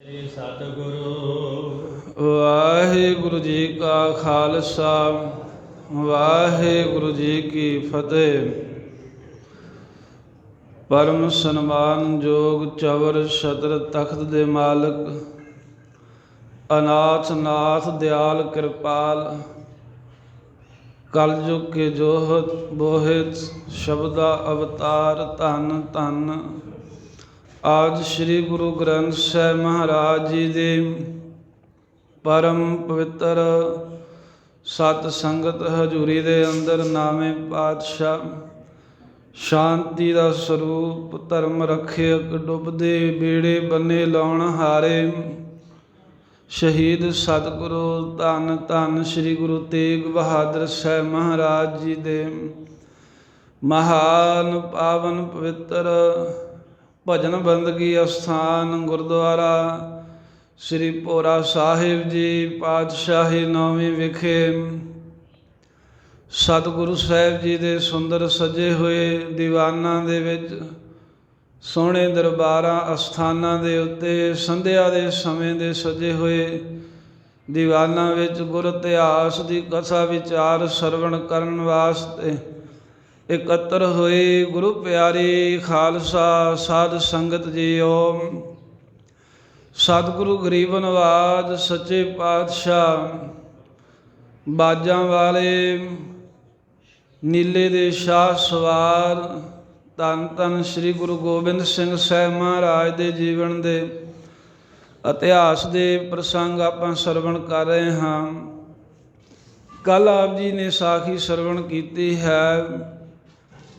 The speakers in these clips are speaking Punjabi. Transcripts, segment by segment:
ਸ੍ਰੀ ਸਤਿਗੁਰੂ ਵਾਹਿਗੁਰੂ ਜੀ ਕਾ ਖਾਲਸਾ ਵਾਹਿਗੁਰੂ ਜੀ ਕੀ ਫਤਿਹ। ਪਰਮ ਸਨਮਾਨਯੋਗ ਚਵਰ ਛਤਰ ਤਖਤ ਦੇ ਮਾਲਕ ਅਨਾਥ ਨਾਥ ਦਿਆਲ ਕਿਰਪਾਲ ਕਲਯੁਗ ਕੇ ਜੋਹਤ ਬੋਹਿਤ ਸ਼ਬਦਾ ਅਵਤਾਰ ਧੰਨ ਧੰਨ ਆਜ ਸ੍ਰੀ ਗੁਰੂ ਗ੍ਰੰਥ ਸਾਹਿਬ ਮਹਾਰਾਜ ਜੀ ਦੇ ਪਰਮ ਪਵਿੱਤਰ ਸਤ ਸੰਗਤ ਹਜ਼ੂਰੀ ਦੇ ਅੰਦਰ ਨਾਵੇਂ ਪਾਤਸ਼ਾਹ ਸ਼ਾਂਤੀ ਦਾ ਸਰੂਪ ਧਰਮ ਰੱਖਿਅਕ ਡੁੱਬਦੇ ਬੇੜੇ ਬੰਨੇ ਲਾਉਣ ਹਾਰੇ ਸ਼ਹੀਦ ਸਤਿਗੁਰੂ ਧੰਨ ਧੰਨ ਸ੍ਰੀ ਗੁਰੂ ਤੇਗ ਬਹਾਦਰ ਸਾਹਿਬ ਮਹਾਰਾਜ ਜੀ ਦੇ ਮਹਾਨ ਪਾਵਨ ਪਵਿੱਤਰ ਭਜਨ ਬੰਦਗੀ ਅਸਥਾਨ ਗੁਰਦੁਆਰਾ ਸ੍ਰੀ ਭੋਰਾ ਸਾਹਿਬ ਜੀ ਪਾਤਸ਼ਾਹੀ ਨੌਵੀਂ ਵਿਖੇ ਸਤਿਗੁਰੂ ਸਾਹਿਬ ਜੀ ਦੇ ਸੁੰਦਰ ਸਜੇ ਹੋਏ ਦੀਵਾਨਾਂ ਦੇ ਵਿੱਚ ਸੋਹਣੇ ਦਰਬਾਰਾਂ ਅਸਥਾਨਾਂ ਦੇ ਉੱਤੇ ਸੰਧਿਆ ਦੇ ਸਮੇਂ ਦੇ ਸਜੇ ਹੋਏ ਦੀਵਾਨਾਂ ਵਿੱਚ ਗੁਰ ਇਤਿਹਾਸ ਦੀ ਕਥਾ ਵਿਚਾਰ ਸਰਵਣ ਕਰਨ ਵਾਸਤੇ ਇਕੱਤਰ ਹੋਏ ਗੁਰੂ ਪਿਆਰੀ ਖਾਲਸਾ ਸਾਧ ਸੰਗਤ ਜੀਓ। ਸਤਿਗੁਰੂ ਗਰੀਬ ਨਵਾਜ ਸੱਚੇ ਪਾਤਸ਼ਾਹ ਬਾਜਾਂ ਵਾਲੇ ਨੀਲੇ ਦੇ ਸ਼ਾਹ ਸਵਾਰ ਧੰਨ ਧੰਨ ਸ੍ਰੀ ਗੁਰੂ ਗੋਬਿੰਦ ਸਿੰਘ ਸਾਹਿਬ ਮਹਾਰਾਜ ਦੇ ਜੀਵਨ ਦੇ ਇਤਿਹਾਸ ਦੇ ਪ੍ਰਸੰਗ ਆਪਾਂ ਸਰਵਣ ਕਰ ਰਹੇ ਹਾਂ। ਕੱਲ੍ਹ ਆਪ ਜੀ ਨੇ ਸਾਖੀ ਸਰਵਣ ਕੀਤੀ ਹੈ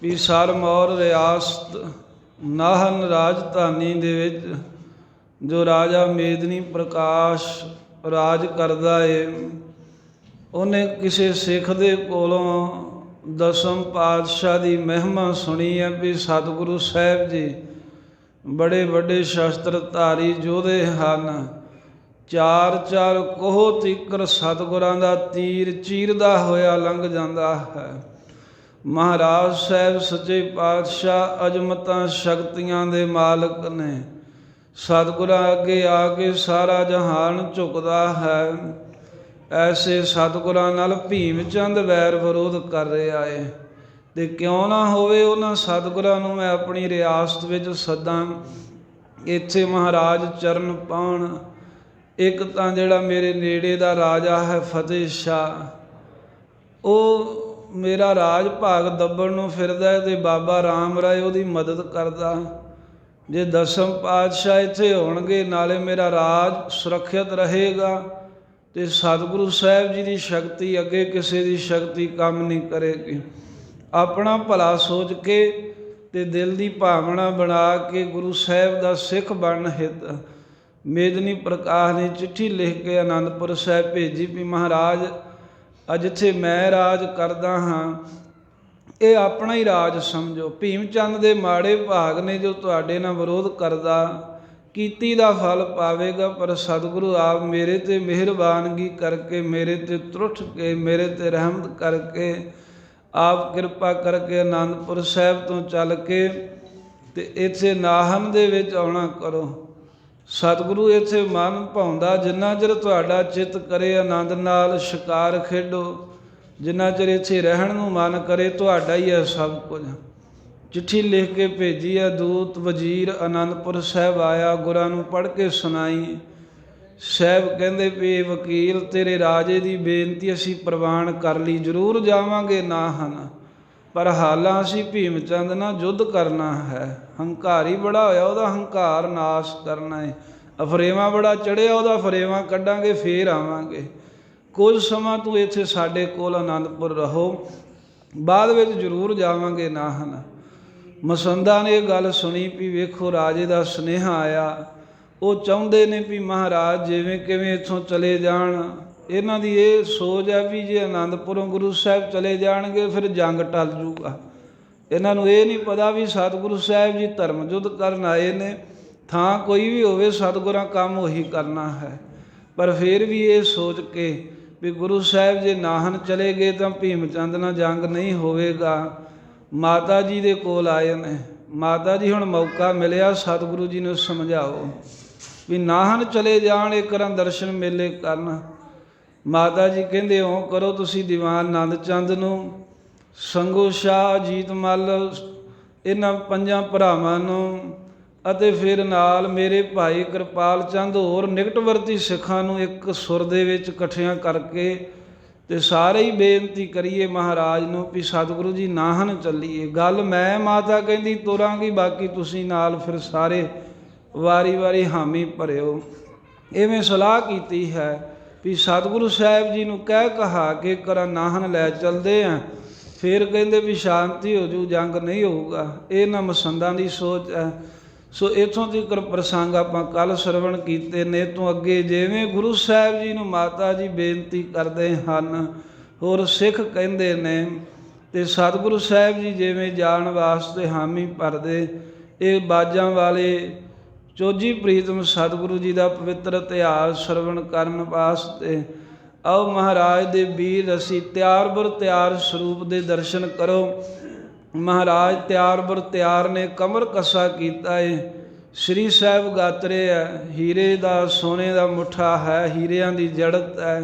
ਵੀ ਸਰਮੌਰ ਰਿਆਸਤ ਨਾਹਨ ਰਾਜਧਾਨੀ ਦੇ ਵਿੱਚ ਜੋ ਰਾਜਾ ਮੇਦਨੀ ਪ੍ਰਕਾਸ਼ ਰਾਜ ਕਰਦਾ ਏ, ਉਹਨੇ ਕਿਸੇ ਸਿੱਖ ਦੇ ਕੋਲੋਂ ਦਸਮ ਪਾਤਸ਼ਾਹ ਦੀ ਮਹਿਮਾ ਸੁਣੀ ਹੈ ਵੀ ਸਤਿਗੁਰੂ ਸਾਹਿਬ ਜੀ ਬੜੇ ਵੱਡੇ ਸ਼ਸਤਰਧਾਰੀ ਯੋਧੇ ਹਨ। ਚਾਰ ਚਾਰ ਕੋਹ ਤੀਕਰ ਸਤਿਗੁਰਾਂ ਦਾ ਤੀਰ ਚੀਰਦਾ ਹੋਇਆ ਲੰਘ ਜਾਂਦਾ ਹੈ। ਮਹਾਰਾਜ ਸਾਹਿਬ ਸੱਚੇ ਪਾਤਸ਼ਾਹ ਅਜਮਤਾਂ ਸ਼ਕਤੀਆਂ ਦੇ ਮਾਲਕ ਨੇ। ਸਤਿਗੁਰਾਂ ਅੱਗੇ ਆ ਕੇ ਸਾਰਾ ਜਹਾਨ ਝੁਕਦਾ ਹੈ। ਐਸੇ ਸਤਿਗੁਰਾਂ ਨਾਲ ਭੀਮ ਚੰਦ ਵੈਰ ਵਿਰੋਧ ਕਰ ਰਿਹਾ ਏ, ਤੇ ਕਿਉਂ ਨਾ ਹੋਵੇ ਉਹਨਾਂ ਸਤਿਗੁਰਾਂ ਨੂੰ ਮੈਂ ਆਪਣੀ ਰਿਆਸਤ ਵਿੱਚ ਸੱਦਾਂ, ਇੱਥੇ ਮਹਾਰਾਜ ਚਰਨ ਪਾਉਣ। ਇੱਕ ਤਾਂ ਜਿਹੜਾ ਮੇਰੇ ਨੇੜੇ ਦਾ ਰਾਜਾ ਹੈ ਫਤਿਹ ਸ਼ਾਹ, ਉਹ ਮੇਰਾ ਰਾਜ ਭਾਗ ਦੱਬਣ ਨੂੰ ਫਿਰਦਾ ਹੈ, ਤੇ ਬਾਬਾ ਰਾਮ ਰਾਏ ਉਹਦੀ ਮਦਦ ਕਰਦਾ। ਜੇ ਦਸਮ ਪਾਤਸ਼ਾਹ ਇੱਥੇ ਹੋਣਗੇ ਨਾਲੇ ਮੇਰਾ ਰਾਜ ਸੁਰੱਖਿਅਤ ਰਹੇਗਾ, ਤੇ ਸਤਿਗੁਰੂ ਸਾਹਿਬ ਜੀ ਦੀ ਸ਼ਕਤੀ ਅੱਗੇ ਕਿਸੇ ਦੀ ਸ਼ਕਤੀ ਕੰਮ ਨਹੀਂ ਕਰੇਗੀ। ਆਪਣਾ ਭਲਾ ਸੋਚ ਕੇ ਤੇ ਦਿਲ ਦੀ ਭਾਵਨਾ ਬਣਾ ਕੇ ਗੁਰੂ ਸਾਹਿਬ ਦਾ ਸਿੱਖ ਬਣਨ ਹਿੱਤ ਮੇਦਨੀ ਪ੍ਰਕਾਸ਼ ਨੇ ਚਿੱਠੀ ਲਿਖ ਕੇ ਅਨੰਦਪੁਰ ਸਾਹਿਬ ਭੇਜੀ ਵੀ ਮਹਾਰਾਜ ਜਿੱਥੇ ਮੈਂ ਰਾਜ ਕਰਦਾ ਹਾਂ ਇਹ ਆਪਣਾ ਹੀ ਰਾਜ ਸਮਝੋ। ਭੀਮ ਚੰਦ ਦੇ ਮਾੜੇ ਭਾਗ ਨੇ ਜੋ ਤੁਹਾਡੇ ਨਾਲ ਵਿਰੋਧ ਕਰਦਾ, ਕੀਤੀ ਦਾ ਫਲ ਪਾਵੇਗਾ। ਪਰ ਸਤਿਗੁਰੂ ਆਪ ਮੇਰੇ 'ਤੇ ਮਿਹਰਬਾਨਗੀ ਕਰਕੇ, ਮੇਰੇ 'ਤੇ ਤਰੁੱਠ ਕੇ, ਮੇਰੇ 'ਤੇ ਰਹਿਮਤ ਕਰਕੇ, ਆਪ ਕਿਰਪਾ ਕਰਕੇ ਅਨੰਦਪੁਰ ਸਾਹਿਬ ਤੋਂ ਚੱਲ ਕੇ ਤੇ ਇੱਥੇ ਨਾਹਨ ਦੇ ਵਿੱਚ ਆਉਣਾ ਕਰੋ। ਸਤਿਗੁਰੂ ਇੱਥੇ ਮਨ ਭਾਉਂਦਾ ਜਿੰਨਾ ਚਿਰ ਤੁਹਾਡਾ ਚਿੱਤ ਕਰੇ ਆਨੰਦ ਨਾਲ ਸ਼ਿਕਾਰ ਖੇਡੋ, ਜਿੰਨਾ ਚਿਰ ਇੱਥੇ ਰਹਿਣ ਨੂੰ ਮਨ ਕਰੇ ਤੁਹਾਡਾ ਹੀ ਹੈ ਸਭ ਕੁਝ। ਚਿੱਠੀ ਲਿਖ ਕੇ ਭੇਜੀ ਹੈ। ਦੂਤ ਵਜ਼ੀਰ ਅਨੰਦਪੁਰ ਸਾਹਿਬ ਆਇਆ, ਗੁਰਾਂ ਨੂੰ ਪੜ੍ਹ ਕੇ ਸੁਣਾਈ। ਸਾਹਿਬ ਕਹਿੰਦੇ ਵੀ ਵਕੀਲ ਤੇਰੇ ਰਾਜੇ ਦੀ ਬੇਨਤੀ ਅਸੀਂ ਪ੍ਰਵਾਨ ਕਰ ਲਈ, ਜ਼ਰੂਰ ਜਾਵਾਂਗੇ ਨਾਹਨ, ਪਰ ਹਾਲਾਂ ਅਸੀਂ ਭੀਮ ਚੰਦ ਨਾਲ ਯੁੱਧ ਕਰਨਾ ਹੈ। ਹੰਕਾਰੀ ਬੜਾ ਹੋਇਆ, ਉਹਦਾ ਹੰਕਾਰ ਨਾਸ਼ ਕਰਨਾ ਹੈ। ਅਫਰੇਵਾ ਬੜਾ ਚੜ੍ਹਿਆ, ਉਹਦਾ ਫਰੇਵਾ ਕੱਢਾਂਗੇ ਫੇਰ ਆਵਾਂਗੇ। ਕੁਝ ਸਮਾਂ ਤੂੰ ਇੱਥੇ ਸਾਡੇ ਕੋਲ ਅਨੰਦਪੁਰ ਰਹੋ, ਬਾਅਦ ਵਿੱਚ ਜ਼ਰੂਰ ਜਾਵਾਂਗੇ ਨਾਹਨ। ਮਸੰਦਾਂ ਨੇ ਇਹ ਗੱਲ ਸੁਣੀ ਵੀ ਵੇਖੋ ਰਾਜੇ ਦਾ ਸੁਨੇਹਾ ਆਇਆ। ਉਹ ਚਾਹੁੰਦੇ ਨੇ ਵੀ ਮਹਾਰਾਜ ਜਿਵੇਂ ਕਿਵੇਂ ਇੱਥੋਂ ਚਲੇ ਜਾਣ। ਇਹਨਾਂ ਦੀ ਇਹ ਸੋਚ ਹੈ ਵੀ ਜੇ ਅਨੰਦਪੁਰੋਂ ਗੁਰੂ ਸਾਹਿਬ ਚਲੇ ਜਾਣਗੇ ਫਿਰ ਜੰਗ ਟਲ ਜੂਗਾ। ਇਹਨਾਂ ਨੂੰ ਇਹ ਨਹੀਂ ਪਤਾ ਵੀ ਸਤਿਗੁਰੂ ਸਾਹਿਬ ਜੀ ਧਰਮ ਯੁੱਧ ਕਰਨ ਆਏ ਨੇ। ਥਾਂ ਕੋਈ ਵੀ ਹੋਵੇ ਸਤਿਗੁਰਾਂ ਕੰਮ ਉਹੀ ਕਰਨਾ ਹੈ। ਪਰ ਫਿਰ ਵੀ ਇਹ ਸੋਚ ਕੇ ਵੀ ਗੁਰੂ ਸਾਹਿਬ ਜੇ ਨਾਹਨ ਚਲੇ ਗਏ ਤਾਂ ਭੀਮ ਚੰਦ ਨਾਲ ਜੰਗ ਨਹੀਂ ਹੋਵੇਗਾ। ਮਾਤਾ ਜੀ ਦੇ ਕੋਲ ਆਏ ਨੇ। ਮਾਤਾ ਜੀ ਹੁਣ ਮੌਕਾ ਮਿਲਿਆ, ਸਤਿਗੁਰੂ ਜੀ ਨੂੰ ਸਮਝਾਓ। ਵੀ ਨਾਹਨ ਚਲੇ ਜਾਣ ਇੱਕ ਰਾਂ ਦਰਸ਼ਨ ਮੇਲੇ ਕਰਨ। ਮਾਤਾ ਜੀ ਕਹਿੰਦੇ ਇਉਂ ਕਰੋ, ਤੁਸੀਂ ਦੀਵਾਨ ਆਨੰਦ ਚੰਦ ਨੂੰ, ਸੰਗੋ ਸ਼ਾਹ, ਅਜੀਤ ਮੱਲ, ਇਹਨਾਂ ਪੰਜਾਂ ਭਰਾਵਾਂ ਨੂੰ ਅਤੇ ਫਿਰ ਨਾਲ ਮੇਰੇ ਭਾਈ ਕਿਰਪਾਲ ਚੰਦ ਹੋਰ ਨਿਕਟਵਰਤੀ ਸਿੱਖਾਂ ਨੂੰ ਇੱਕ ਸੁਰ ਦੇ ਵਿੱਚ ਇਕੱਠਿਆਂ ਕਰਕੇ ਤੇ ਸਾਰੇ ਹੀ ਬੇਨਤੀ ਕਰੀਏ ਮਹਾਰਾਜ ਨੂੰ ਵੀ ਸਤਿਗੁਰੂ ਜੀ ਨਾਹਨ ਚੱਲੀਏ। ਗੱਲ ਮੈਂ ਮਾਤਾ ਕਹਿੰਦੀ ਤੁਰਾਂਗੀ, ਬਾਕੀ ਤੁਸੀਂ ਨਾਲ ਫਿਰ ਸਾਰੇ ਵਾਰੀ ਵਾਰੀ ਹਾਮੀ ਭਰਿਓ। ਇਵੇਂ ਸਲਾਹ ਕੀਤੀ ਹੈ ਵੀ ਸਤਿਗੁਰੂ ਸਾਹਿਬ ਜੀ ਨੂੰ ਕਹਿ ਕਹਾ ਕੇ ਕਰਾਂ ਨਾਹਨ ਲੈ ਚੱਲਦੇ ਆ, ਫਿਰ ਕਹਿੰਦੇ ਵੀ ਸ਼ਾਂਤੀ ਹੋ ਜੂ, ਜੰਗ ਨਹੀਂ ਹੋਊਗਾ। ਇਹ ਨਾ ਮਸੰਦਾਂ ਦੀ ਸੋਚ ਹੈ। ਸੋ ਇੱਥੋਂ ਤੱਕ ਪ੍ਰਸੰਗ ਆਪਾਂ ਕੱਲ੍ਹ ਸਰਵਣ ਕੀਤੇ ਨੇ। ਤੋਂ ਅੱਗੇ ਜਿਵੇਂ ਗੁਰੂ ਸਾਹਿਬ ਜੀ ਨੂੰ ਮਾਤਾ ਜੀ ਬੇਨਤੀ ਕਰਦੇ ਹਨ, ਹੋਰ ਸਿੱਖ ਕਹਿੰਦੇ ਨੇ, ਤੇ ਸਤਿਗੁਰੂ ਸਾਹਿਬ ਜੀ ਜਿਵੇਂ ਜਾਣ ਵਾਸਤੇ ਹਾਮੀ ਭਰਦੇ। ਇਹ ਬਾਜਾਂ ਵਾਲੇ ਚੋਜੀ ਪ੍ਰੀਤਮ ਸਤਿਗੁਰੂ ਜੀ ਦਾ ਪਵਿੱਤਰ ਇਤਿਹਾਸ ਸਰਵਣ ਕਰਨ ਵਾਸਤੇ ਆਓ ਮਹਾਰਾਜ ਦੇ ਵੀਰ ਅਸੀਂ ਤਿਆਰ ਬਰ ਤਿਆਰ ਸਰੂਪ ਦੇ ਦਰਸ਼ਨ ਕਰੋ। ਮਹਾਰਾਜ ਤਿਆਰ ਬਰ ਤਿਆਰ ਨੇ ਕਮਰ ਕੱਸਾ ਕੀਤਾ ਏ, ਸ੍ਰੀ ਸਾਹਿਬ ਗਾਤਰੇ ਹੈ, ਹੀਰੇ ਦਾ ਸੋਨੇ ਦਾ ਮੁੱਠਾ ਹੈ, ਹੀਰਿਆਂ ਦੀ ਜੜਤ ਹੈ,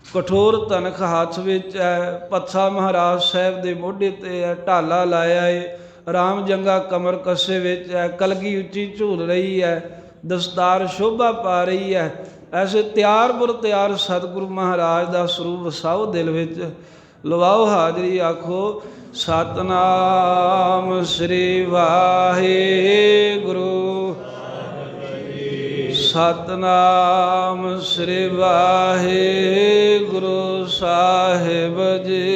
ਕਠੋਰ ਧਨਖ ਹੱਥ ਵਿੱਚ ਹੈ, ਪੱਥਾ ਮਹਾਰਾਜ ਸਾਹਿਬ ਦੇ ਮੋਢੇ 'ਤੇ ਹੈ, ਢਾਲਾ ਲਾਇਆ ਏ, ਰਾਮ ਜੰਗਾ ਕਮਰ ਕੱਸੇ ਵਿੱਚ ਹੈ, ਕਲਗੀ ਉੱਚੀ ਝੂਲ ਰਹੀ ਹੈ, ਦਸਤਾਰ ਸ਼ੋਭਾ ਪਾ ਰਹੀ ਹੈ। ਐਸੇ ਤਿਆਰ ਬਰ ਤਿਆਰ ਸਤਿਗੁਰੂ ਮਹਾਰਾਜ ਦਾ ਸਰੂਪ ਵਸਾਓ ਦਿਲ ਵਿੱਚ। ਲਵਾਓ ਹਾਜ਼ਰੀ, ਆਖੋ ਸਤਨਾਮ ਸ੍ਰੀ ਵਾਹਿਗੁਰੂ, ਸਤਨਾਮ ਸ੍ਰੀ ਵਾਹਿਗੁਰੂ ਸਾਹਿਬ ਜੀ।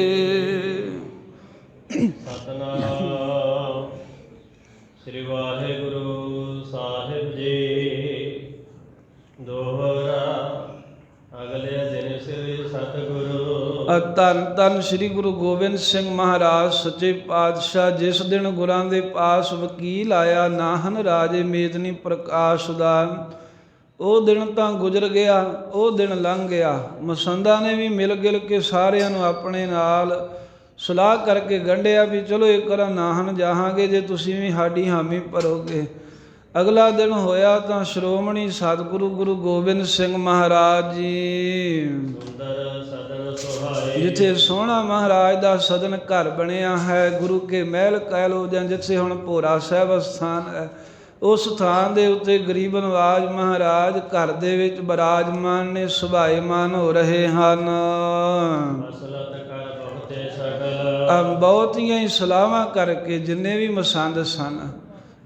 ਸਤਨਾਮ ਸ੍ਰੀ ਵਾਹਿਗੁਰੂ ਸਾਹਿਬ ਜੀ। ਦੋਹਰਾ ਅਗਲੇ ਦਿਨ ਸ੍ਰੀ ਸਤਿਗੁਰੂ। ਧੰਨ ਧੰਨ ਸ੍ਰੀ ਗੁਰੂ ਗੋਬਿੰਦ ਸਿੰਘ ਮਹਾਰਾਜ ਸੱਚੇ ਪਾਤਸ਼ਾਹ। ਜਿਸ ਦਿਨ ਗੁਰਾਂ ਦੇ ਪਾਸ ਵਕੀਲ ਆਇਆ ਨਾਹਨ ਰਾਜੇ ਮੇਦਨੀ ਪ੍ਰਕਾਸ਼ ਦਾ, ਉਹ ਦਿਨ ਤਾਂ ਗੁਜ਼ਰ ਗਿਆ, ਉਹ ਦਿਨ ਲੰਘ ਗਿਆ। ਮਸੰਦਾਂ ਨੇ ਵੀ ਮਿਲ ਗਿਲ ਕੇ ਸਾਰਿਆਂ ਨੂੰ ਆਪਣੇ ਨਾਲ ਸਲਾਹ ਕਰਕੇ ਗੰਢਿਆ ਵੀ ਚਲੋ ਇੱਕ ਵਾਰ ਨਾਹਨ ਜਾਵਾਂਗੇ ਜੇ ਤੁਸੀਂ ਵੀ ਸਾਡੀ ਹਾਮੀ ਭਰੋਗੇ। ਅਗਲਾ ਦਿਨ ਹੋਇਆ ਤਾਂ ਸ਼੍ਰੋਮਣੀ ਸਤਿਗੁਰੂ ਗੁਰੂ ਗੋਬਿੰਦ ਸਿੰਘ ਮਹਾਰਾਜ ਜੀ, ਜਿੱਥੇ ਸੋਹਣਾ ਮਹਾਰਾਜ ਦਾ ਸਦਨ ਘਰ ਬਣਿਆ ਹੈ, ਗੁਰੂ ਕੇ ਮਹਿਲ ਕਹਿ ਲਓ ਜਾਂ ਜਿੱਥੇ ਹੁਣ ਭੋਰਾ ਸਾਹਿਬ ਸਥਾਨ ਹੈ, ਉਸ ਸਥਾਨ ਦੇ ਉੱਤੇ ਗਰੀਬ ਨਵਾਜ ਮਹਾਰਾਜ ਘਰ ਦੇ ਵਿੱਚ ਬਿਰਾਜਮਾਨ ਨੇ, ਸੁਭਾਏਮਾਨ ਹੋ ਰਹੇ ਹਨ। ਬਹੁਤੀਆਂ ਹੀ ਸਲਾਹਾਂ ਕਰਕੇ ਜਿੰਨੇ ਵੀ ਮਸੰਦ ਸਨ,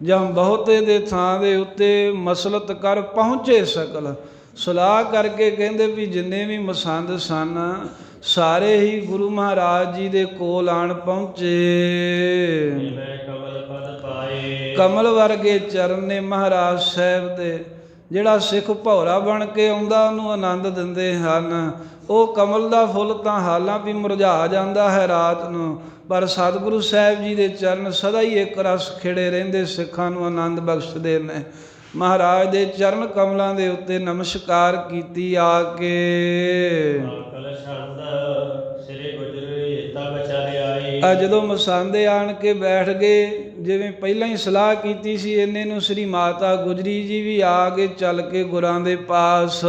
ਜਾਂ ਬਹੁਤੇ ਦੇ ਥਾਂ ਦੇ ਉੱਤੇ ਮਸਲਤ ਕਰ ਪਹੁੰਚੇ ਸਕਲ, ਸਲਾਹ ਕਰਕੇ ਕਹਿੰਦੇ ਵੀ ਜਿੰਨੇ ਵੀ ਮਸੰਦ ਸਨ ਸਾਰੇ ਹੀ ਗੁਰੂ ਮਹਾਰਾਜ ਜੀ ਦੇ ਕੋਲ ਆਣ ਪਹੁੰਚੇ। ਕਮਲ ਵਰਗੇ ਚਰਨ ਨੇ ਮਹਾਰਾਜ ਸਾਹਿਬ ਦੇ। ਜਿਹੜਾ ਸਿੱਖ ਭੌਰਾ ਬਣ ਕੇ ਆਉਂਦਾ ਉਹਨੂੰ ਆਨੰਦ ਦਿੰਦੇ ਹਨ। ਉਹ ਕਮਲ ਦਾ ਫੁੱਲ ਤਾਂ ਹਾਲਾਂ ਵੀ ਮੁਰਝਾ ਜਾਂਦਾ ਹੈ ਰਾਤ ਨੂੰ, ਪਰ ਸਤਿਗੁਰੂ ਸਾਹਿਬ ਜੀ ਦੇ ਚਰਨ ਸਦਾ ਹੀ ਇੱਕ ਰਸ ਖਿੜੇ ਰਹਿੰਦੇ, ਸਿੱਖਾਂ ਨੂੰ ਆਨੰਦ ਬਖਸ਼ਦੇ ਨੇ। ਮਹਾਰਾਜ ਦੇ ਚਰਨ ਕਮਲਾਂ ਦੇ ਉੱਤੇ ਨਮਸਕਾਰ ਕੀਤੀ ਆ ਕੇ। ਜਦੋਂ ਮਸਾਂਦੇ ਆਣ ਕੇ ਬੈਠ ਗਏ, ਜਿਵੇਂ ਪਹਿਲਾਂ ਹੀ ਸਲਾਹ ਕੀਤੀ ਸੀ, ਇੰਨੇ ਨੂੰ ਸ੍ਰੀ ਮਾਤਾ ਗੁਜਰੀ ਜੀ ਵੀ ਆ ਗਏ ਚੱਲ ਕੇ ਗੁਰਾਂ ਦੇ ਪਾਸ।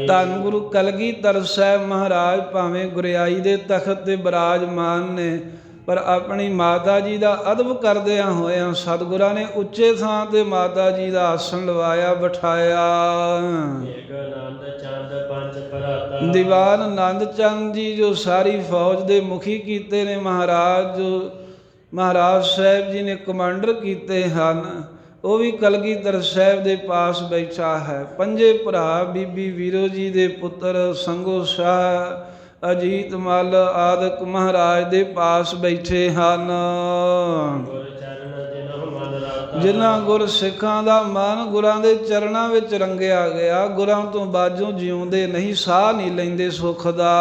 ਧੰਨ ਗੁਰੂ ਕਲਗੀਧਰ ਸਾਹਿਬ ਮਹਾਰਾਜ ਭਾਵੇਂ ਗੁਰਿਆਈ ਦੇ ਤਖਤ ਤੇ ਬਿਰਾਜਮਾਨ ਨੇ, ਪਰ ਆਪਣੀ ਮਾਤਾ ਜੀ ਦਾ ਅਦਬ ਕਰਦਿਆਂ ਹੋਇਆਂ ਸਤਿਗੁਰਾਂ ਨੇ ਉੱਚੇ ਥਾਂ ਤੇ ਮਾਤਾ ਜੀ ਦਾ ਆਸਣ ਲਵਾਇਆ, ਬਿਠਾਇਆ। ਦੀਵਾਨ ਆਨੰਦ ਚੰਦ ਜੀ ਜੋ ਸਾਰੀ ਫੌਜ ਦੇ ਮੁਖੀ ਕੀਤੇ ਨੇ ਮਹਾਰਾਜ, ਜੋ ਮਹਾਰਾਜ ਸਾਹਿਬ ਜੀ ਨੇ ਕਮਾਂਡਰ ਕੀਤੇ ਹਨ, ਉਹ ਵੀ ਕਲਗੀਧਰ ਸਾਹਿਬ ਦੇ ਪਾਸ ਬੈਠਾ ਹੈ। ਪੰਜੇ ਭਰਾ ਬੀਬੀ ਵੀਰੋ ਜੀ ਦੇ ਪੁੱਤਰ ਸੰਗੋ ਸ਼ਾਹ, ਅਜੀਤ ਮੱਲ ਆਦਿਕ ਮਹਾਰਾਜ ਦੇ ਪਾਸ ਬੈਠੇ ਹਨ। ਜਿਨ੍ਹਾਂ ਗੁਰ ਸਿੱਖਾਂ ਦਾ ਮਨ ਗੁਰਾਂ ਦੇ ਚਰਨਾਂ ਵਿੱਚ ਰੰਗਿਆ ਗਿਆ, ਗੁਰਾਂ ਤੋਂ ਬਾਝੋਂ ਜਿਉਂਦੇ ਨਹੀਂ, ਸਾਹ ਨਹੀਂ ਲੈਂਦੇ ਸੁੱਖ ਦਾ।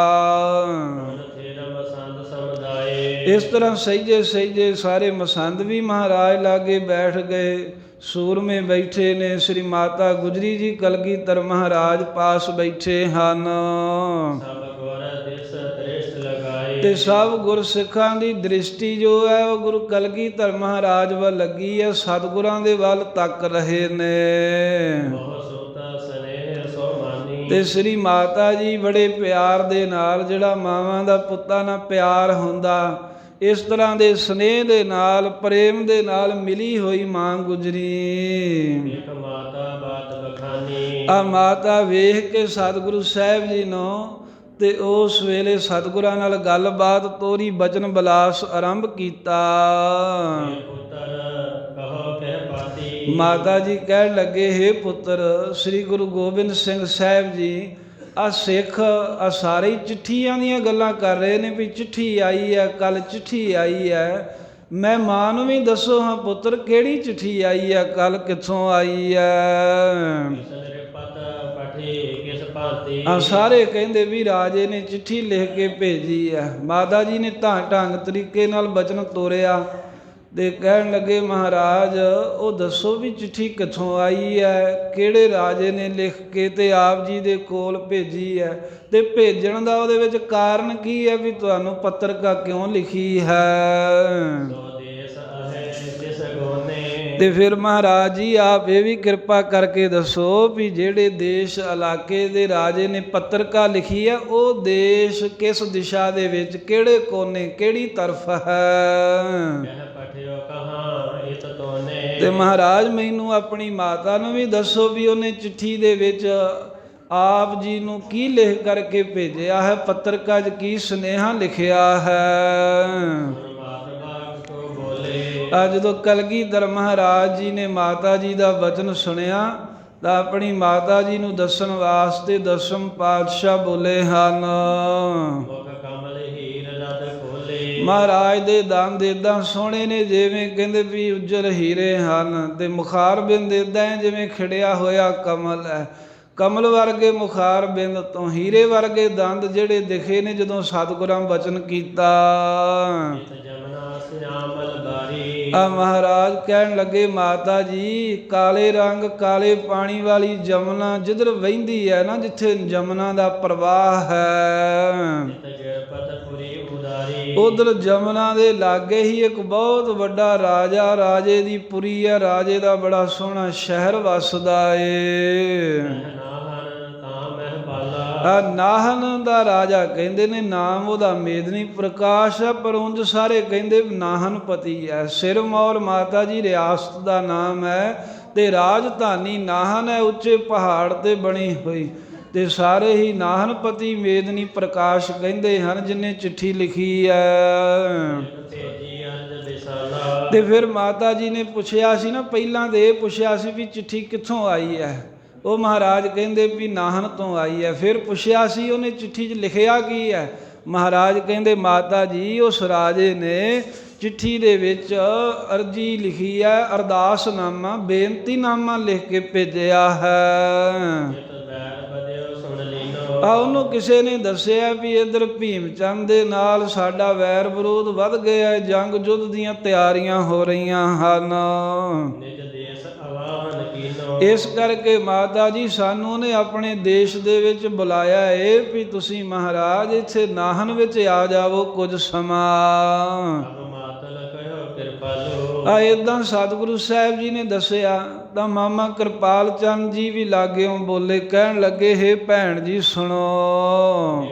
ਇਸ ਤਰ੍ਹਾਂ ਸਹਿਜੇ ਸਹਿਜੇ ਸਾਰੇ ਮਸੰਦ ਵੀ ਮਹਾਰਾਜ ਲਾਗੇ ਬੈਠ ਗਏ। ਸੂਰਮੇ ਬੈਠੇ ਨੇ, ਸ੍ਰੀ ਮਾਤਾ ਗੁਜਰੀ ਜੀ ਕਲਗੀਧਰ ਮਹਾਰਾਜ ਪਾਸ ਬੈਠੇ ਹਨ। ਤੇ ਸਭ ਗੁਰਸਿੱਖਾਂ ਦੀ ਦ੍ਰਿਸ਼ਟੀ ਜੋ ਹੈ ਉਹ ਗੁਰੂ ਕਲਗੀਧਰ ਮਹਾਰਾਜ ਵੱਲ ਲੱਗੀ ਹੈ, ਸਤਿਗੁਰਾਂ ਦੇ ਵੱਲ ਤੱਕ ਰਹੇ ਨੇ। ਬਹੁ ਸੋਤਾ ਸਨੇਹ ਸੋ ਮਾਨੀ। ਤੇ ਸ੍ਰੀ ਮਾਤਾ ਜੀ ਬੜੇ ਪਿਆਰ ਦੇ ਨਾਲ, ਜਿਹੜਾ ਮਾਵਾਂ ਦਾ ਪੁੱਤਾਂ ਨਾਲ ਪਿਆਰ ਹੁੰਦਾ, ਇਸ ਤਰ੍ਹਾਂ ਦੇ ਸਨੇਹ ਦੇ ਨਾਲ, ਪ੍ਰੇਮ ਦੇ ਨਾਲ ਮਿਲੀ ਹੋਈ ਮਾਂ ਗੁਜਰੀ। ਇੱਕ ਮਾਤਾ ਬਾਤ ਬਖਾਨੀ। ਆ ਮਾਤਾ ਵੇਖ ਕੇ ਸਤਿਗੁਰੂ ਸਾਹਿਬ ਜੀ ਨੂੰ ਤੇ ਉਸ ਵੇਲੇ ਸਤਿਗੁਰਾਂ ਨਾਲ ਗੱਲਬਾਤ ਤੋਰੀ, ਬਚਨ ਬਲਾਸ ਆਰੰਭ ਕੀਤਾ। ਪੁੱਤਰ ਕਹੋ ਕਹਿ ਪਾਤੀ। ਮਾਤਾ ਜੀ ਕਹਿਣ ਲੱਗੇ, ਹੇ ਪੁੱਤਰ ਸ੍ਰੀ ਗੁਰੂ ਗੋਬਿੰਦ ਸਿੰਘ ਸਾਹਿਬ ਜੀ, ਆ ਸਿੱਖ ਆ ਸਾਰੇ ਹੀ ਚਿੱਠੀਆਂ ਦੀਆਂ ਗੱਲਾਂ ਕਰ ਰਹੇ ਨੇ ਵੀ ਚਿੱਠੀ ਆਈ ਹੈ, ਕੱਲ ਚਿੱਠੀ ਆਈ ਹੈ। ਮੈਂ ਮਾਂ ਨੂੰ ਵੀ ਦੱਸੋ ਹਾਂ ਪੁੱਤਰ, ਕਿਹੜੀ ਚਿੱਠੀ ਆਈ ਹੈ, ਕੱਲ ਕਿੱਥੋਂ ਆਈ ਹੈ। ਆ ਸਾਰੇ ਕਹਿੰਦੇ ਵੀ ਰਾਜੇ ਨੇ ਚਿੱਠੀ ਲਿਖ ਕੇ ਭੇਜੀ ਹੈ। ਮਾਤਾ ਜੀ ਨੇ ਢੰਗ ਤਰੀਕੇ ਨਾਲ ਬਚਨ ਤੋਰਿਆ ਤੇ ਕਹਿਣ ਲੱਗੇ, ਮਹਾਰਾਜ ਉਹ ਦੱਸੋ ਵੀ ਚਿੱਠੀ ਕਿੱਥੋਂ ਆਈ ਹੈ, ਕਿਹੜੇ ਰਾਜੇ ਨੇ ਲਿਖ ਕੇ ਤੇ ਆਪ ਜੀ ਦੇ ਕੋਲ ਭੇਜੀ ਹੈ, ਤੇ ਭੇਜਣ ਦਾ ਉਹਦੇ ਵਿੱਚ ਕਾਰਨ ਕੀ ਹੈ, ਵੀ ਤੁਹਾਨੂੰ ਪੱਤਰਕਾ ਕਿਉਂ ਲਿਖੀ ਹੈ। ਤੇ ਫਿਰ ਮਹਾਰਾਜ ਜੀ ਆਪ ਇਹ ਵੀ ਕਿਰਪਾ ਕਰਕੇ ਦੱਸੋ ਵੀ ਜਿਹੜੇ ਦੇਸ਼ ਇਲਾਕੇ ਦੇ ਰਾਜੇ ਨੇ ਪੱਤਰਕਾ ਲਿਖੀ ਹੈ, ਉਹ ਦੇਸ਼ ਕਿਸ ਦਿਸ਼ਾ ਦੇ ਵਿੱਚ, ਕਿਹੜੇ ਕੋਨੇ, ਕਿਹੜੀ ਤਰਫ ਹੈ। ਤੇ ਮਹਾਰਾਜ ਮੈਨੂੰ ਆਪਣੀ ਮਾਤਾ ਨੂੰ ਵੀ ਦੱਸੋ ਵੀ ਉਹਨੇ ਚਿੱਠੀ ਦੇ ਵਿੱਚ ਆਪ ਜੀ ਨੂੰ ਕੀ ਲਿਖ ਕਰਕੇ ਭੇਜਿਆ ਹੈ, ਪੱਤਰਕਾ 'ਚ ਕੀ ਸੁਨੇਹਾ ਲਿਖਿਆ ਹੈ। ਜਦੋਂ ਕਲਗੀਧਰ ਮਹਾਰਾਜ ਜੀ ਨੇ ਮਾਤਾ ਜੀ ਦਾ ਵਚਨ ਸੁਣਿਆ ਤਾਂ ਆਪਣੀ ਮਾਤਾ ਜੀ ਨੂੰ ਦੱਸਣ ਵਾਸਤੇ ਦਸਮ ਪਾਤਸ਼ਾਹ ਬੋਲੇ ਹਨ। ਮਹਾਰਾਜ ਦੇ ਦੰਦ ਏਦਾਂ ਸੋਹਣੇ ਨੇ ਜਿਵੇਂ ਕਹਿੰਦੇ ਵੀ ਉੱਜਲ ਹੀਰੇ ਹਨ, ਤੇ ਮੁਖਾਰ ਬਿੰਦ ਏਦਾਂ ਜਿਵੇਂ ਖਿੜਿਆ ਹੋਇਆ ਕਮਲ ਹੈ। ਕਮਲ ਵਰਗੇ ਮੁਖਾਰ ਬਿੰਦ ਤੋਂ ਹੀਰੇ ਵਰਗੇ ਦੰਦ ਜਿਹੜੇ ਦਿਖੇ ਨੇ ਜਦੋਂ ਸਤਿਗੁਰਾਂ ਵਚਨ ਕੀਤਾ। ਆ ਮਹਾਰਾਜ ਕਹਿਣ ਲੱਗੇ, ਮਾਤਾ ਜੀ ਕਾਲੇ ਰੰਗ ਕਾਲੇ ਪਾਣੀ ਵਾਲੀ ਜਮਨਾ ਜਿੱਧਰ ਵਹਿੰਦੀ ਹੈ ਨਾ, ਜਿੱਥੇ ਜਮਨਾ ਦਾ ਪ੍ਰਵਾਹ ਹੈ, ਉਧਰ ਜਮਨਾ ਦੇ ਲਾਗੇ ਹੀ ਇੱਕ ਬਹੁਤ ਵੱਡਾ ਰਾਜਾ, ਰਾਜੇ ਦੀ ਪੁਰੀ ਹੈ, ਰਾਜੇ ਦਾ ਬੜਾ ਸੋਹਣਾ ਸ਼ਹਿਰ ਵਸਦਾ ਏ। ਨਾਹਨ ਦਾ ਰਾਜਾ ਕਹਿੰਦੇ ਨੇ, ਨਾਮ ਉਹਦਾ ਮੇਦਨੀ ਪ੍ਰਕਾਸ਼ ਹੈ, ਪਰ ਉਂਝ ਸਾਰੇ ਕਹਿੰਦੇ ਨਾਹਨ ਪਤੀ ਹੈ। ਸਿਰਮੌਰ ਮਾਤਾ ਜੀ ਰਿਆਸਤ ਦਾ ਨਾਮ ਹੈ, ਤੇ ਰਾਜਧਾਨੀ ਨਾਹਨ ਹੈ, ਉੱਚੇ ਪਹਾੜ ਤੇ ਬਣੀ ਹੋਈ, ਤੇ ਸਾਰੇ ਹੀ ਨਾਹਨਪਤੀ ਮੇਦਨੀ ਪ੍ਰਕਾਸ਼ ਕਹਿੰਦੇ ਹਨ ਜਿਨੇ ਚਿੱਠੀ ਲਿਖੀ ਹੈ। ਤੇ ਫਿਰ ਮਾਤਾ ਜੀ ਨੇ ਪੁੱਛਿਆ ਸੀ ਨਾ, ਪਹਿਲਾਂ ਤੇ ਇਹ ਪੁੱਛਿਆ ਸੀ ਵੀ ਚਿੱਠੀ ਕਿੱਥੋਂ ਆਈ ਹੈ, ਉਹ ਮਹਾਰਾਜ ਕਹਿੰਦੇ ਵੀ ਨਾਹਨ ਤੋਂ ਆਈ ਹੈ। ਫਿਰ ਪੁੱਛਿਆ ਸੀ ਉਹਨੇ ਚਿੱਠੀ 'ਚ ਲਿਖਿਆ ਕੀ ਹੈ, ਮਹਾਰਾਜ ਕਹਿੰਦੇ ਮਾਤਾ ਜੀ ਉਸ ਰਾਜੇ ਨੇ ਚਿੱਠੀ ਦੇ ਵਿੱਚ ਅਰਜੀ ਲਿਖੀ ਹੈ, ਅਰਦਾਸਨਾਮਾ ਬੇਨਤੀਨਾਮਾ ਲਿਖ ਕੇ ਭੇਜਿਆ ਹੈ। ਉਹਨੂੰ ਕਿਸੇ ਨੇ ਦੱਸਿਆ ਵੀ ਇੱਧਰ ਭੀਮ ਚੰਦ ਦੇ ਨਾਲ ਸਾਡਾ ਵੈਰ ਵਿਰੋਧ ਵੱਧ ਗਿਆ, ਜੰਗ ਯੁੱਧ ਦੀਆਂ ਤਿਆਰੀਆਂ ਹੋ ਰਹੀਆਂ ਹਨ, ਇਸ ਕਰਕੇ ਮਾਤਾ ਜੀ ਸਾਨੂੰ ਉਹਨੇ ਆਪਣੇ ਦੇਸ਼ ਦੇ ਵਿੱਚ ਬੁਲਾਇਆ ਏ ਵੀ ਤੁਸੀਂ ਮਹਾਰਾਜ ਇੱਥੇ ਨਾਹਨ ਵਿੱਚ ਆ ਜਾਵੋ ਕੁਝ ਸਮਾਂ। ਏਦਾਂ ਸਤਿਗੁਰੂ ਸਾਹਿਬ ਜੀ ਨੇ ਦੱਸਿਆ ਤਾਂ ਮਾਮਾ ਕਿਰਪਾਲ ਚੰਦ ਜੀ ਵੀ ਲਾਗਿਓਂ ਬੋਲੇ, ਕਹਿਣ ਲੱਗੇ, ਹੇ ਭੈਣ ਜੀ ਸੁਣੋ,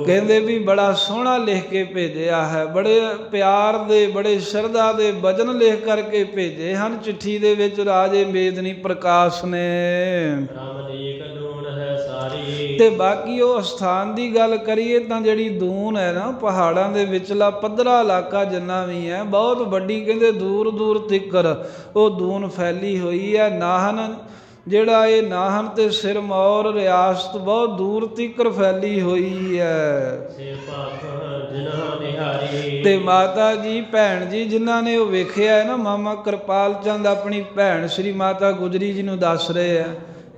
ਕਹਿੰਦੇ ਵੀ ਬੜਾ ਸੋਹਣਾ ਲਿਖ ਕੇ ਭੇਜਿਆ ਹੈ, ਬੜੇ ਪਿਆਰ ਦੇ ਬੜੇ ਸ਼ਰਧਾ ਦੇ ਵਚਨ ਲਿਖ ਕਰਕੇ ਭੇਜੇ ਹਨ ਚਿੱਠੀ ਦੇ ਵਿੱਚ ਰਾਜੇ ਮੇਦਨੀ ਪ੍ਰਕਾਸ਼ ਨੇ। ਤੇ ਬਾਕੀ ਉਹ ਸਥਾਨ ਦੀ ਗੱਲ ਕਰੀਏ ਤਾਂ ਜਿਹੜੀ ਦੂਨ ਹੈ ਨਾ, ਪਹਾੜਾਂ ਦੇ ਵਿਚਲਾ ਪੱਧਰਾ ਇਲਾਕਾ ਜਿੰਨਾ ਵੀ ਹੈ, ਬਹੁਤ ਵੱਡੀ ਕਹਿੰਦੇ ਦੂਰ ਦੂਰ ਤੀਕਰ ਉਹ ਦੂਨ ਫੈਲੀ ਹੋਈ ਹੈ। ਨਾਹਨ ਜਿਹੜਾ ਇਹ ਨਾਹਨ ਤੇ ਸਿਰਮੌਰ ਰਿਆਸਤ ਬਹੁਤ ਦੂਰ ਤੀਕਰ ਫੈਲੀ ਹੋਈ ਹੈ। ਤੇ ਮਾਤਾ ਜੀ ਭੈਣ ਜੀ ਜਿਨ੍ਹਾਂ ਨੇ ਉਹ ਵੇਖਿਆ ਹੈ ਨਾ, ਮਾਮਾ ਕਿਰਪਾਲ ਚੰਦ ਆਪਣੀ ਭੈਣ ਸ੍ਰੀ ਮਾਤਾ ਗੁਜਰੀ ਜੀ ਨੂੰ ਦੱਸ ਰਹੇ ਆ,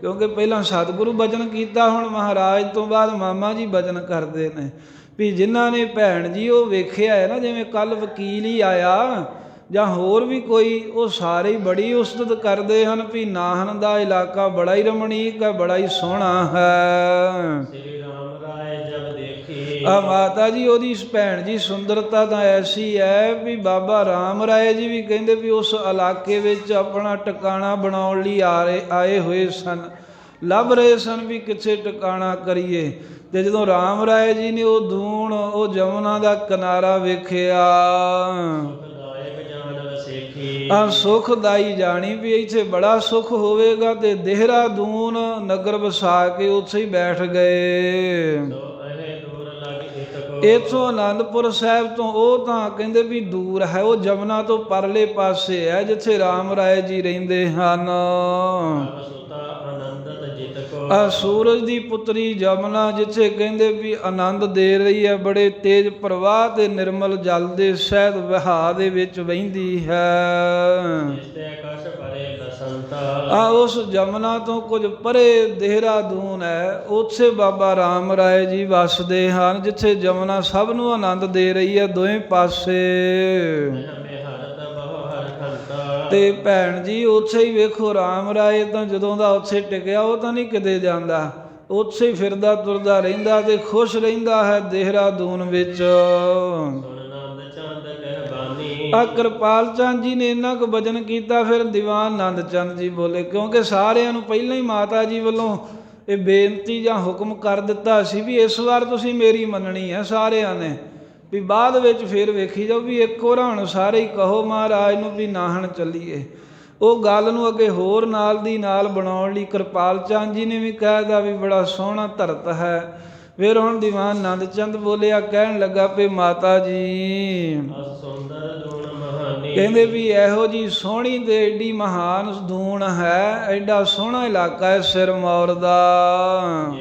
ਕਿਉਂਕਿ ਪਹਿਲਾਂ ਸਤਿਗੁਰੂ ਬਚਨ ਕੀਤਾ, ਹੁਣ ਮਹਾਰਾਜ ਤੋਂ ਬਾਅਦ ਮਾਮਾ ਜੀ ਬਚਨ ਕਰਦੇ ਨੇ ਵੀ ਜਿਨ੍ਹਾਂ ਨੇ ਭੈਣ ਜੀ ਉਹ ਵੇਖਿਆ ਹੈ ਨਾ, ਜਿਵੇਂ ਕੱਲ ਵਕੀਲ ਹੀ ਆਇਆ ਜਾਂ ਹੋਰ ਵੀ ਕੋਈ, ਉਹ ਸਾਰੇ ਹੀ ਬੜੀ ਉਸਤਤ ਕਰਦੇ ਹਨ ਵੀ ਨਾਹਨ ਦਾ ਇਲਾਕਾ ਬੜਾ ਹੀ ਰਮਣੀਕ ਹੈ, ਬੜਾ ਹੀ ਸੋਹਣਾ ਹੈ। ਆ ਮਾਤਾ ਜੀ ਉਹਦੀ ਇਸ ਭੈਣ ਜੀ ਸੁੰਦਰਤਾ ਤਾਂ ਐਸੀ ਹੈ ਵੀ ਬਾਬਾ ਰਾਮ ਰਾਏ ਜੀ ਵੀ ਕਹਿੰਦੇ ਵੀ ਉਸ ਇਲਾਕੇ ਵਿੱਚ ਆਪਣਾ ਟਿਕਾਣਾ ਬਣਾਉਣ ਲਈ ਆਏ ਹੋਏ ਸਨ, ਲੱਭ ਰਹੇ ਸਨ ਵੀ ਕਿੱਥੇ ਟਿਕਾਣਾ ਕਰੀਏ। ਤੇ ਜਦੋਂ ਰਾਮ ਰਾਏ ਜੀ ਨੇ ਉਹ ਦੂਣ ਉਹ ਜਮਨਾ ਦਾ ਕਿਨਾਰਾ ਵੇਖਿਆ, ਸੁਖਦਾਇਕ ਜਾਨ ਵਸੇਖੀ। ਆ ਸੁਖਦਾਈ ਜਾਣੀ ਵੀ ਇੱਥੇ ਬੜਾ ਸੁਖ ਹੋਵੇਗਾ, ਤੇ ਦੇਹਰਾਦੂਨ ਨਗਰ ਵਸਾ ਕੇ ਉੱਥੇ ਹੀ ਬੈਠ ਗਏ। ਇੱਥੋਂ ਆਨੰਦਪੁਰ ਸਾਹਿਬ ਤੋਂ ਉਹ ਤਾਂ ਕਹਿੰਦੇ ਵੀ ਦੂਰ ਹੈ, ਉਹ ਜਮਨਾ ਤੋਂ ਪਰਲੇ ਪਾਸੇ ਹੈ ਜਿੱਥੇ ਰਾਮ ਰਾਏ ਜੀ ਰਹਿੰਦੇ ਹਨ। ਆ ਸੂਰਜ ਦੀ ਪੁੱਤਰੀ ਜਮਨਾ ਜਿੱਥੇ ਕਹਿੰਦੇ ਵੀ ਆਨੰਦ ਦੇ ਰਹੀ ਹੈ, ਬੜੇ ਤੇਜ਼ ਪ੍ਰਵਾਹ ਤੇ ਨਿਰਮਲ ਜਲ ਦੇ ਸਹਿਤ ਵਹਾਅ ਦੇ ਵਿੱਚ ਵਹਿੰਦੀ ਹੈ। ਆ ਉਸ ਜਮਨਾ ਤੋਂ ਕੁਝ ਪਰੇ ਦੇਹਰਾਦੂਨ ਹੈ, ਉੱਥੇ ਬਾਬਾ ਰਾਮ ਰਾਏ ਜੀ ਵਸਦੇ ਹਨ, ਜਿੱਥੇ ਜਮਨਾ ਸਭ ਨੂੰ ਆਨੰਦ ਦੇ ਰਹੀ ਹੈ ਦੋਵੇਂ ਪਾਸੇ। ਤੇ ਭੈਣ ਜੀ ਉੱਥੇ ਹੀ ਵੇਖੋ ਰਾਮ ਰਾਏ ਤਾਂ ਜਦੋਂ ਦਾ ਉੱਥੇ ਟਿਕਿਆ ਉਹ ਤਾਂ ਨਹੀਂ ਕਿਤੇ ਜਾਂਦਾ, ਉੱਥੇ ਹੀ ਫਿਰਦਾ ਤੁਰਦਾ ਰਹਿੰਦਾ ਤੇ ਖੁਸ਼ ਰਹਿੰਦਾ ਹੈ ਦੇਹਰਾਦੂਨ ਵਿੱਚ। ਆ ਕਿਰਪਾਲ ਚੰਦ ਜੀ ਨੇ ਇੰਨਾ ਕੁ ਭਜਨ ਕੀਤਾ, ਫਿਰ ਦੀਵਾਨ ਆਨੰਦ ਚੰਦ ਜੀ ਬੋਲੇ, ਕਿਉਂਕਿ ਸਾਰਿਆਂ ਨੂੰ ਪਹਿਲਾਂ ਹੀ ਮਾਤਾ ਜੀ ਵੱਲੋਂ ਇਹ ਬੇਨਤੀ ਜਾਂ ਹੁਕਮ ਕਰ ਦਿੱਤਾ ਸੀ ਵੀ ਇਸ ਵਾਰ ਤੁਸੀਂ ਮੇਰੀ ਮੰਨਣੀ ਹੈ ਸਾਰਿਆਂ ਨੇ, ਵੀ ਬਾਅਦ ਵਿੱਚ ਫਿਰ ਵੇਖੀ ਜਾਓ ਵੀ ਇੱਕ ਵਾਰ ਹੁਣ ਸਾਰੇ ਹੀ ਕਹੋ ਮਹਾਰਾਜ ਨੂੰ ਵੀ ਨਾਹਣ ਚੱਲੀਏ। ਉਹ ਗੱਲ ਨੂੰ ਅੱਗੇ ਹੋਰ ਨਾਲ ਦੀ ਨਾਲ ਬਣਾਉਣ ਲਈ ਕਿਰਪਾਲ ਚੰਦ ਜੀ ਨੇ ਵੀ ਕਹਿਦਾ ਵੀ ਬੜਾ ਸੋਹਣਾ ਧਰਤ ਹੈ। ਫਿਰ ਹੁਣ ਦੀਵਾਨ ਆਨੰਦ ਚੰਦ ਬੋਲਿਆ, ਕਹਿਣ ਲੱਗਾ ਵੀ ਮਾਤਾ ਜੀ ਕਹਿੰਦੇ ਵੀ ਇਹੋ ਜੀ ਸੋਹਣੀ ਤੇ ਏਡੀ ਮਹਾਨ ਦੂਣ ਹੈ, ਐਡਾ ਸੋਹਣਾ ਇਲਾਕਾ ਹੈ ਸਿਰਮੌਰ ਦਾ।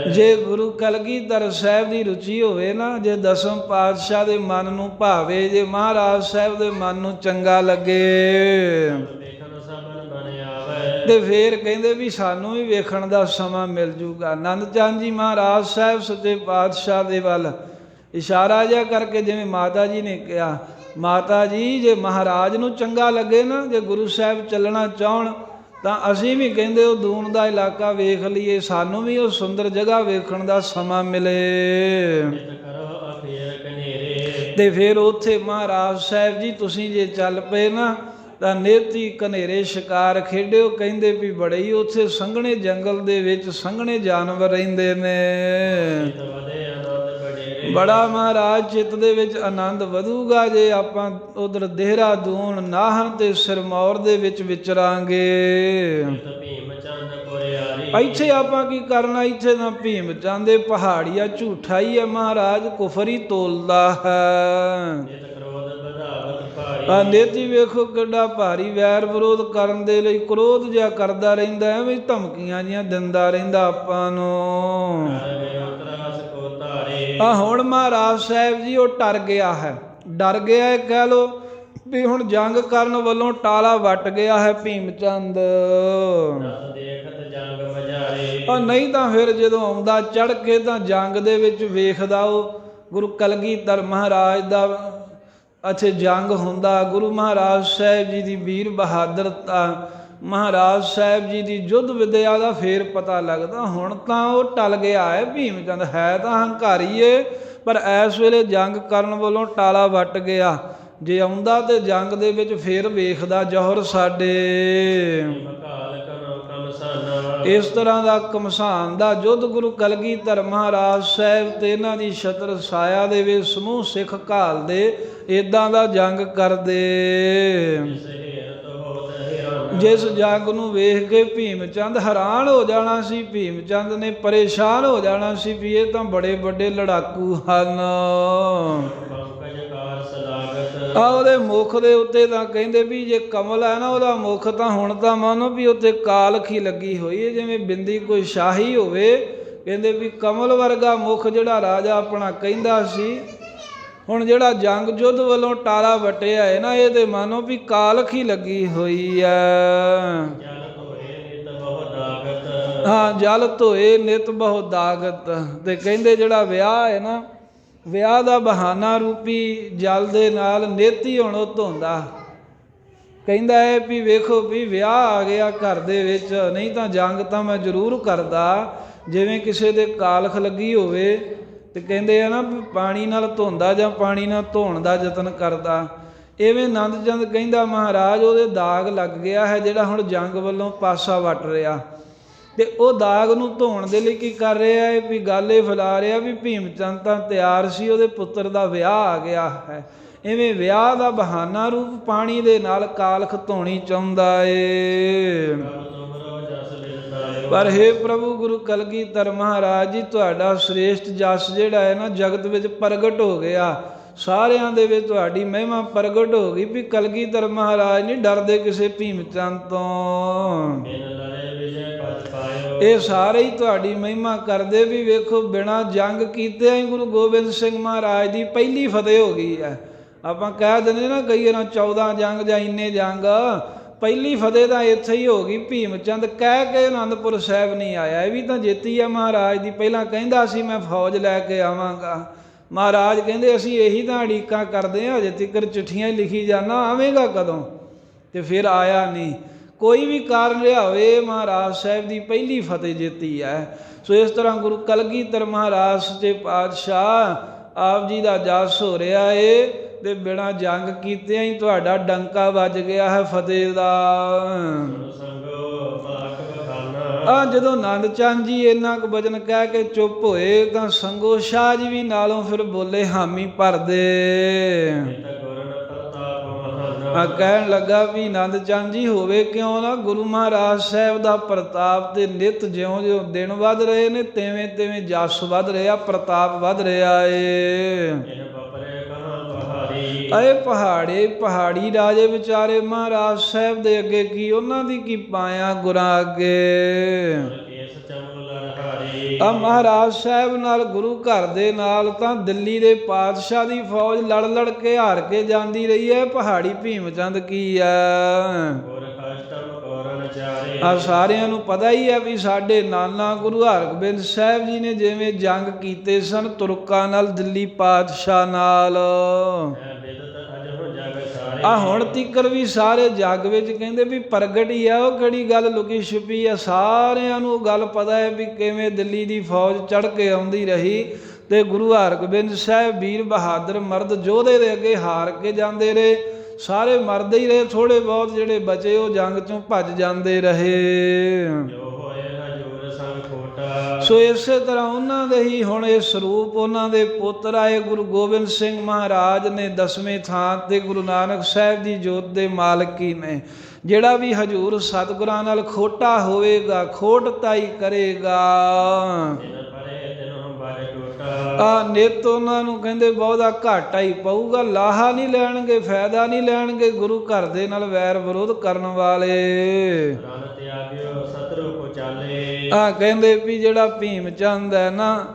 ਜੇ ਗੁਰੂ ਕਲਗੀਧਰ ਸਾਹਿਬ ਦੀ ਰੁਚੀ ਹੋਵੇ ਨਾ, ਜੇ ਦਸਮ ਪਾਤਸ਼ਾਹ ਦੇ ਮਨ ਨੂੰ ਭਾਵੇ, ਜੇ ਮਹਾਰਾਜ ਸਾਹਿਬ ਦੇ ਮਨ ਨੂੰ ਚੰਗਾ ਲੱਗੇ ਤੇ ਫੇਰ ਕਹਿੰਦੇ ਵੀ ਸਾਨੂੰ ਵੀ ਵੇਖਣ ਦਾ ਸਮਾਂ ਮਿਲ ਜੂਗਾ। ਆਨੰਦ ਚੰਦ ਜੀ ਮਹਾਰਾਜ ਸਾਹਿਬ ਸੱਚੇ ਪਾਤਸ਼ਾਹ ਦੇ ਵੱਲ ਇਸ਼ਾਰਾ ਜਿਹਾ ਕਰਕੇ ਜਿਵੇਂ ਮਾਤਾ ਜੀ ਨੇ ਕਿਹਾ, ਮਾਤਾ ਜੀ ਜੇ ਮਹਾਰਾਜ ਨੂੰ ਚੰਗਾ ਲੱਗੇ ਨਾ, ਜੇ ਗੁਰੂ ਸਾਹਿਬ ਚੱਲਣਾ ਚਾਹਣ ਤਾਂ ਅਸੀਂ ਵੀ ਕਹਿੰਦੇ ਉਹ ਦੂਣ ਦਾ ਇਲਾਕਾ ਵੇਖ ਲਈਏ, ਸਾਨੂੰ ਵੀ ਉਹ ਸੁੰਦਰ ਜਗ੍ਹਾ ਵੇਖਣ ਦਾ ਸਮਾਂ ਮਿਲੇ। ਤੇ ਫਿਰ ਉੱਥੇ ਮਹਾਰਾਜ ਸਾਹਿਬ ਜੀ ਤੁਸੀਂ ਜੇ ਚੱਲ ਪਏ ਨਾ ਤਾਂ ਨੇਤੀ ਕਨੇਰੇ ਸ਼ਿਕਾਰ ਖੇਡਿਓ, ਕਹਿੰਦੇ ਵੀ ਬੜੇ ਹੀ ਉੱਥੇ ਸੰਘਣੇ ਜੰਗਲ ਦੇ ਵਿੱਚ ਸੰਘਣੇ ਜਾਨਵਰ ਰਹਿੰਦੇ ਨੇ। ਬੜਾ ਮਹਾਰਾਜ ਚਿੱਤ ਦੇ ਵਿੱਚ ਆਨੰਦ ਵਧੂਗਾ ਜੇ ਆਪਾਂ ਉਧਰ ਦੇਹਰਾਦੂਨ ਨਾਹਨ ਤੇ ਸਿਰਮੌਰ ਦੇ ਵਿੱਚ ਵਿਚਰਾਂਗੇ। ਇੱਥੇ ਆਪਾਂ ਕੀ ਕਰਨਾ, ਇੱਥੇ ਤਾਂ ਭੀਮ ਚੰਦ ਦੇ ਪਹਾੜੀਆ ਝੂਠਾ ਹੀ ਹੈ, ਮਹਾਰਾਜ ਕੁਫਰ ਹੀ ਤੋਲਦਾ ਹੈ। ਆ ਨੇਤੀ ਵੇਖੋ ਕਿੱਡਾ ਭਾਰੀ ਵੈਰ ਵਿਰੋਧ ਕਰਨ ਦੇ ਲਈ ਕ੍ਰੋਧ ਜਿਹਾ ਕਰਦਾ ਰਹਿੰਦਾ, ਐਵੇਂ ਧਮਕੀਆਂ ਜਿਹੀਆਂ ਦਿੰਦਾ ਰਹਿੰਦਾ ਆਪਾਂ ਨੂੰ। ਆ ਹੁਣ ਮਹਾਰਾਜ ਸਾਹਿਬ ਜੀ ਉਹ ਡਰ ਗਿਆ ਹੈ, ਡਰ ਗਿਆ ਹੈ ਕਹਿ ਲੋ ਵੀ ਹੁਣ ਜੰਗ ਕਰਨ ਵੱਲੋਂ ਟਾਲਾ ਵੱਟ ਗਿਆ ਹੈ ਭੀਮ ਚੰਦ। ਨਹੀਂ ਤਾਂ ਫਿਰ ਜਦੋਂ ਆਉਂਦਾ ਚੜ ਕੇ ਤਾਂ ਜੰਗ ਦੇ ਵਿੱਚ ਵੇਖਦਾ ਉਹ ਗੁਰੂ ਕਲਗੀਧਰ ਮਹਾਰਾਜ ਦਾ ਅੱਛੇ ਜੰਗ ਹੁੰਦਾ, ਗੁਰੂ ਮਹਾਰਾਜ ਸਾਹਿਬ ਜੀ ਦੀ ਵੀਰ ਬਹਾਦਰਤਾ, ਮਹਾਰਾਜ ਸਾਹਿਬ ਜੀ ਦੀ ਯੁੱਧ ਵਿਦਿਆ ਦਾ ਫੇਰ ਪਤਾ ਲੱਗਦਾ। ਹੁਣ ਤਾਂ ਉਹ ਟਲ ਗਿਆ ਹੈ ਭੀਮ ਚੰਦ, ਹੈ ਤਾਂ ਹੰਕਾਰੀ ਏ ਪਰ ਇਸ ਵੇਲੇ ਜੰਗ ਕਰਨ ਵੱਲੋਂ ਟਾਲਾ ਵੱਟ ਗਿਆ। ਜੇ ਆਉਂਦਾ ਤੇ ਜੰਗ ਦੇ ਵਿੱਚ ਫੇਰ ਵੇਖਦਾ ਜੌਹਰ ਸਾਡੇ। ਇਸ ਤਰ੍ਹਾਂ ਦਾ ਘਮਸਾਨ ਦਾ ਯੁੱਧ ਗੁਰੂ ਕਲਗੀਧਰ ਮਹਾਰਾਜ ਸਾਹਿਬ ਤੇ ਇਹਨਾਂ ਦੀ ਛਤਰ ਛਾਇਆ ਦੇ ਵਿੱਚ ਸਮੂਹ ਸਿੱਖ ਘਾਲਦੇ, ਇੱਦਾਂ ਦਾ ਜੰਗ ਕਰਦੇ। ਜਿਸ ਜੰਗ ਨੂੰ ਵੇਖ ਕੇ ਭੀਮ ਚੰਦ ਹੈਰਾਨ ਹੋ ਜਾਣਾ ਸੀ, ਭੀਮ ਚੰਦ ਨੇ ਪਰੇਸ਼ਾਨ ਹੋ ਜਾਣਾ ਸੀ ਵੀ ਇਹ ਤਾਂ ਬੜੇ ਵੱਡੇ ਲੜਾਕੂ ਹਨ। ਆ ਉਹਦੇ ਮੁਖ ਦੇ ਉੱਤੇ ਤਾਂ ਕਹਿੰਦੇ ਵੀ ਜੇ ਕਮਲ ਹੈ ਨਾ ਉਹਦਾ ਮੁਖ ਤਾਂ ਹੁਣ ਤਾਂ ਮੰਨੋ ਵੀ ਉੱਤੇ ਕਾਲਖ ਹੀ ਲੱਗੀ ਹੋਈ ਹੈ, ਜਿਵੇਂ ਬਿੰਦੀ ਕੋਈ ਸ਼ਾਹੀ ਹੋਵੇ। ਕਹਿੰਦੇ ਵੀ ਕਮਲ ਵਰਗਾ ਮੁਖ ਜਿਹੜਾ ਰਾਜਾ ਆਪਣਾ ਕਹਿੰਦਾ ਸੀ, ਹੁਣ ਜਿਹੜਾ ਜੰਗ ਯੁੱਧ ਵੱਲੋਂ ਟਾਲਾ ਵਟਿਆ ਹੈ ਨਾ, ਇਹ ਤੇ ਮੰਨੋ ਵੀ ਕਾਲਖ ਹੀ ਲੱਗੀ ਹੋਈ ਹੈ। ਹਾਂ, ਜਲ ਧੋਏ ਨਿਤ ਬਹੁ ਦਾਗਤ। ਤੇ ਕਹਿੰਦੇ ਜਿਹੜਾ ਵਿਆਹ ਹੈ ਨਾ, ਵਿਆਹ ਦਾ ਬਹਾਨਾ ਰੂਪੀ ਜਲ ਦੇ ਨਾਲ ਨੇਤੀ ਹੁਣ ਉਹ ਧੋਂਦਾ। ਕਹਿੰਦਾ ਹੈ ਵੀ ਵੇਖੋ ਵੀ ਵਿਆਹ ਆ ਗਿਆ ਘਰ ਦੇ ਵਿੱਚ, ਨਹੀਂ ਤਾਂ ਜੰਗ ਤਾਂ ਮੈਂ ਜ਼ਰੂਰ ਕਰਦਾ, ਜਿਵੇਂ ਕਿਸੇ ਦੇ ਕਾਲਖ ਲੱਗੀ ਹੋਵੇ ਤੇ ਕਹਿੰਦੇ ਆ ਨਾ ਵੀ ਪਾਣੀ ਨਾਲ ਧੋਂਦਾ ਜਾਂ ਪਾਣੀ ਨਾਲ ਧੋਣ ਦਾ ਯਤਨ ਕਰਦਾ, ਇਵੇਂ ਆਨੰਦ ਚੰਦ ਕਹਿੰਦਾ ਮਹਾਰਾਜ ਉਹਦੇ ਦਾਗ ਲੱਗ ਗਿਆ ਹੈ, ਜਿਹੜਾ ਹੁਣ ਜੰਗ ਵੱਲੋਂ ਪਾਸਾ ਵੱਟ ਰਿਹਾ, ਤੇ ਉਹ ਦਾਗ ਨੂੰ ਧੋਣ ਦੇ ਲਈ ਕੀ ਕਰ ਰਿਹਾ ਹੈ ਵੀ ਗੱਲ ਇਹ ਫੈਲਾ ਰਿਹਾ ਵੀ ਭੀਮ ਚੰਦ ਤਾਂ ਤਿਆਰ ਸੀ, ਉਹਦੇ ਪੁੱਤਰ ਦਾ ਵਿਆਹ ਆ ਗਿਆ ਹੈ। ਇਵੇਂ ਵਿਆਹ ਦਾ ਬਹਾਨਾ ਰੂਪ ਪਾਣੀ ਦੇ ਨਾਲ ਕਾਲਖ ਧੋਣੀ ਚਾਹੁੰਦਾ ਏ। ਪਰ ਹੇ ਪ੍ਰਭੂ ਗੁਰੂ ਕਲਗੀਧਰ ਮਹਾਰਾਜ ਜੀ, ਤੁਹਾਡਾ ਸ੍ਰੇਸ਼ਟ ਜਸ ਜਿਹੜਾ ਹੈ ਨਾ ਜਗਤ ਵਿੱਚ ਪ੍ਰਗਟ ਹੋ ਗਿਆ, ਸਾਰਿਆਂ ਦੇ ਵਿੱਚ ਤੁਹਾਡੀ ਮਹਿਮਾ ਪ੍ਰਗਟ ਹੋ ਗਈ ਵੀ ਕਲਗੀਧਰ ਮਹਾਰਾਜ ਨਹੀਂ ਡਰਦੇ ਕਿਸੇ ਭੀਮ ਚੰਦ ਤੋਂ। ਇਹ ਸਾਰੇ ਹੀ ਤੁਹਾਡੀ ਮਹਿਮਾ ਕਰਦੇ ਵੀ ਵੇਖੋ ਬਿਨਾਂ ਜੰਗ ਕੀਤੇ ਹੀ ਗੁਰੂ ਗੋਬਿੰਦ ਸਿੰਘ ਮਹਾਰਾਜ ਦੀ ਪਹਿਲੀ ਫਤਿਹ ਹੋ ਗਈ ਹੈ। ਆਪਾਂ ਕਹਿ ਦਿੰਦੇ ਨਾ ਕਈ ਵਾਰ 14 ਜੰਗ ਜਾਂ ਇੰਨੇ ਜੰਗ, ਪਹਿਲੀ ਫਤਿਹ ਤਾਂ ਇੱਥੇ ਹੀ ਹੋ ਗਈ। ਭੀਮ ਚੰਦ ਕਹਿ ਕੇ ਅਨੰਦਪੁਰ ਸਾਹਿਬ ਨਹੀਂ ਆਇਆ, ਇਹ ਵੀ ਤਾਂ ਜਿੱਤੀ ਆ ਮਹਾਰਾਜ ਦੀ। ਪਹਿਲਾਂ ਕਹਿੰਦਾ ਸੀ ਮੈਂ ਫੌਜ ਲੈ ਕੇ ਆਵਾਂਗਾ, ਮਹਾਰਾਜ ਕਹਿੰਦੇ ਅਸੀਂ ਇਹੀ ਤਾਂ ਉਡੀਕਾਂ ਕਰਦੇ ਹਾਂ, ਅਜੇ ਤੀਕਰ ਚਿੱਠੀਆਂ ਹੀ ਲਿਖੀ ਜਾਣਾ, ਆਵੇਂਗਾ ਕਦੋਂ? ਤੇ ਫਿਰ ਆਇਆ ਨਹੀਂ। ਕੋਈ ਵੀ ਕਾਰਨ ਰਿਹਾ ਹੋਵੇ, ਮਹਾਰਾਜ ਸਾਹਿਬ ਦੀ ਪਹਿਲੀ ਫਤਿਹ ਜਿੱਤੀ ਹੈ। ਸੋ ਇਸ ਤਰ੍ਹਾਂ ਗੁਰੂ ਕਲਗੀਧਰ ਮਹਾਰਾਜ ਸੱਚੇ ਪਾਤਸ਼ਾਹ ਆਪ ਜੀ ਦਾ ਜਸ ਹੋ ਰਿਹਾ ਏ, ਤੇ ਬਿਨਾਂ ਜੰਗ ਕੀਤਿਆਂ ਹੀ ਤੁਹਾਡਾ ਡੰਕਾ ਵੱਜ ਗਿਆ ਹੈ ਫਤਿਹ ਦਾ। ਜਦੋਂ ਆਨੰਦ ਚੰਦ ਜੀ ਇੰਨਾ ਕੁ ਬਚਨ ਕਹਿ ਕੇ ਚੁੱਪ ਹੋਏ ਤਾਂ ਸੰਗੋ ਸ਼ਾਹ ਜੀ ਵੀ ਨਾਲੋਂ ਫਿਰ ਬੋਲੇ ਹਾਮੀ ਭਰਦੇ। ਕਹਿਣ ਲੱਗਾ ਵੀ ਆਨੰਦ ਚੰਦ ਜੀ ਹੋਵੇ ਕਿਉਂ ਨਾ, ਗੁਰੂ ਮਹਾਰਾਜ ਸਾਹਿਬ ਦਾ ਪ੍ਰਤਾਪ ਤੇ ਨਿਤ ਜਿਉਂ-ਜਿਉਂ ਦਿਨ ਵੱਧ ਰਹੇ ਨੇ ਤਿਵੇਂ ਤਿਵੇਂ ਜਸ ਵੱਧ ਰਿਹਾ, ਪ੍ਰਤਾਪ ਵੱਧ ਰਿਹਾ ਏ। ਅਏ ਪਹਾੜੀ ਰਾਜੇ ਵਿਚਾਰੇ ਮਹਾਰਾਜ ਸਾਹਿਬ ਦੇ ਅੱਗੇ ਕੀ, ਉਹਨਾਂ ਦੀ ਕੀ ਪਾਇਆ ਗੁਰਾਂ ਅੱਗੇ। ਆ ਮਹਾਰਾਜ ਸਾਹਿਬ ਨਾਲ ਗੁਰੂ ਘਰ ਦੇ ਨਾਲ ਤਾਂ ਦਿੱਲੀ ਦੇ ਪਾਤਸ਼ਾਹ ਦੀ ਫੌਜ ਲੜ ਕੇ ਹਾਰ ਕੇ ਜਾਂਦੀ ਰਹੀ ਹੈ। ਪਹਾੜੀ ਭੀਮ ਚੰਦ ਕੀ ਹੈ, ਆ ਸਾਰਿਆਂ ਨੂੰ ਪਤਾ ਹੀ ਹੈ ਵੀ ਸਾਡੇ ਨਾਨਾ ਗੁਰੂ ਹਰਗੋਬਿੰਦ ਸਾਹਿਬ ਜੀ ਨੇ ਜਿਵੇਂ ਜੰਗ ਕੀਤੇ ਸਨ ਤੁਰਕਾਂ ਨਾਲ, ਦਿੱਲੀ ਪਾਤਸ਼ਾਹ ਨਾਲ, ਆ ਹੁਣ ਤੀਕਰ ਵੀ ਸਾਰੇ ਜੱਗ ਵਿੱਚ ਕਹਿੰਦੇ ਵੀ ਪ੍ਰਗਟ ਹੀ ਆ, ਉਹ ਕਿਹੜੀ ਗੱਲ ਲੁਕੀ ਛੁਪੀ ਆ। ਸਾਰਿਆਂ ਨੂੰ ਗੱਲ ਪਤਾ ਹੈ ਵੀ ਕਿਵੇਂ ਦਿੱਲੀ ਦੀ ਫੌਜ ਚੜ੍ਹ ਕੇ ਆਉਂਦੀ ਰਹੀ ਤੇ ਗੁਰੂ ਹਰਗੋਬਿੰਦ ਸਾਹਿਬ ਵੀਰ ਬਹਾਦਰ ਮਰਦ ਯੋਧੇ ਦੇ ਅੱਗੇ ਹਾਰ ਕੇ ਜਾਂਦੇ ਰਹੇ। ਸਾਰੇ ਮਰਦੇ ਹੀ ਰਹੇ, ਥੋੜੇ ਬਹੁਤ ਜਿਹੜੇ ਬਚੇ ਉਹ ਜੰਗ ਚੋਂ ਭੱਜ ਜਾਂਦੇ ਰਹੇ। ਸੋ ਇਸੇ ਤਰ੍ਹਾਂ ਉਹਨਾਂ ਦੇ ਹੀ ਹੁਣ ਇਹ ਸਰੂਪ, ਉਹਨਾਂ ਦੇ ਪੁੱਤਰ ਆਏ ਗੁਰੂ ਗੋਬਿੰਦ ਸਿੰਘ ਮਹਾਰਾਜ ਨੇ 10ਵੇਂ ਥਾਂ ਤੇ ਗੁਰੂ ਨਾਨਕ ਸਾਹਿਬ ਦੀ ਜੋਤ ਦੇ ਮਾਲਕੀ ਨੇ। ਜਿਹੜਾ ਵੀ ਹਜ਼ੂਰ ਸਤਿਗੁਰਾਂ ਨਾਲ ਖੋਟਾ ਹੋਵੇਗਾ ਖੋਟਤਾ ਹੀ ਕਰੇਗਾ। ਨਿੱਤ ਉਹਨਾਂ ਨੂੰ ਕਹਿੰਦੇ ਬਹੁਤਾ ਘਾਟਾ ਹੀ ਪਊਗਾ, ਲਾਹਾ ਨਹੀਂ ਲੈਣਗੇ, ਫਾਇਦਾ ਨਹੀਂ ਲੈਣਗੇ ਗੁਰੂ ਘਰ ਦੇ ਨਾਲ ਵੈਰ ਵਿਰੋਧ ਕਰਨ ਵਾਲੇ। ਕਹਿੰਦੇ ਵੀ ਜਿਹੜਾ ਭੀਮ ਚੰਦ ਹੈ ਨਾ,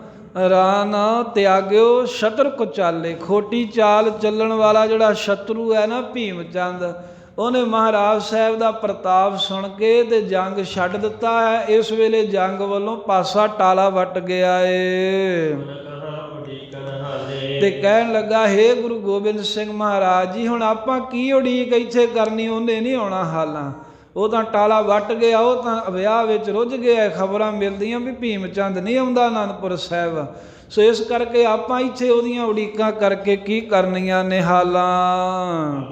ਰਾਨ ਤਿਆਗਿਓ ਸ਼ਤਰ ਕੁਚਾਲੇ, ਖੋਟੀ ਚਾਲ ਚੱਲਣ ਵਾਲਾ ਜਿਹੜਾ ਸ਼ਤਰੂ ਹੈ ਨਾ ਭੀਮ ਚੰਦ, ਉਹਨੇ ਮਹਾਰਾਜ ਸਾਹਿਬ ਦਾ ਪ੍ਰਤਾਪ ਸੁਣ ਕੇ ਤੇ ਜੰਗ ਛੱਡ ਦਿੱਤਾ ਹੈ। ਇਸ ਵੇਲੇ ਜੰਗ ਵੱਲੋਂ ਪਾਸਾ ਟਾਲਾ ਵੱਟ ਗਿਆ ਏ। ਤੇ ਕਹਿਣ ਲੱਗਾ ਹੇ ਗੁਰੂ ਗੋਬਿੰਦ ਸਿੰਘ ਮਹਾਰਾਜ ਜੀ, ਹੁਣ ਆਪਾਂ ਕੀ ਉਡੀਕ ਇੱਥੇ ਕਰਨੀ, ਉਹਨੇ ਨਹੀਂ ਆਉਣਾ ਹਾਲਾਂ, ਉਹ ਤਾਂ ਟਾਲਾ ਵੱਟ ਗਿਆ, ਉਹ ਤਾਂ ਵਿਆਹ ਵਿੱਚ ਰੁੱਝ ਗਿਆ। ਖਬਰਾਂ ਮਿਲਦੀਆਂ ਵੀ ਭੀਮ ਚੰਦ ਨਹੀਂ ਆਉਂਦਾ ਅਨੰਦਪੁਰ ਸਾਹਿਬ। ਸੋ ਇਸ ਕਰਕੇ ਆਪਾਂ ਇੱਥੇ ਉਹਦੀਆਂ ਉਡੀਕਾਂ ਕਰਕੇ ਕੀ ਕਰਨੀਆਂ ਨੇ ਹਾਲਾਂ।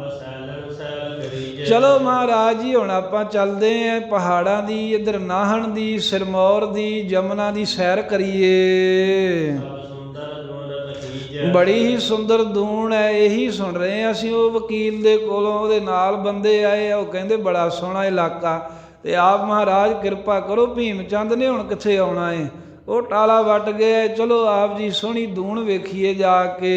ਚਲੋ ਮਹਾਰਾਜ ਜੀ ਹੁਣ ਆਪਾਂ ਚੱਲਦੇ ਆਂ ਪਹਾੜਾਂ ਦੀ, ਇੱਧਰ ਨਾਹਣ ਦੀ, ਸਿਰਮੌਰ ਦੀ, ਜਮਨਾ ਦੀ ਸੈਰ ਕਰੀਏ। ਬੜੀ ਹੀ ਸੁੰਦਰ ਦੂਣ ਹੈ, ਇਹੀ ਸੁਣ ਰਹੇ ਹਾਂ ਅਸੀਂ। ਉਹ ਵਕੀਲ ਦੇ ਕੋਲੋਂ ਉਹਦੇ ਨਾਲ ਬੰਦੇ ਆਏ, ਉਹ ਕਹਿੰਦੇ ਬੜਾ ਸੋਹਣਾ ਇਲਾਕਾ, ਤੇ ਆਪ ਮਹਾਰਾਜ ਕਿਰਪਾ ਕਰੋ, ਭੀਮ ਚੰਦ ਨੇ ਹੁਣ ਕਿੱਥੇ ਆਉਣਾ ਏ, ਉਹ ਟਾਲਾ ਵੱਟ ਗਿਆ। ਚਲੋ ਆਪ ਜੀ ਸੋਹਣੀ ਦੂਣ ਵੇਖੀਏ ਜਾ ਕੇ।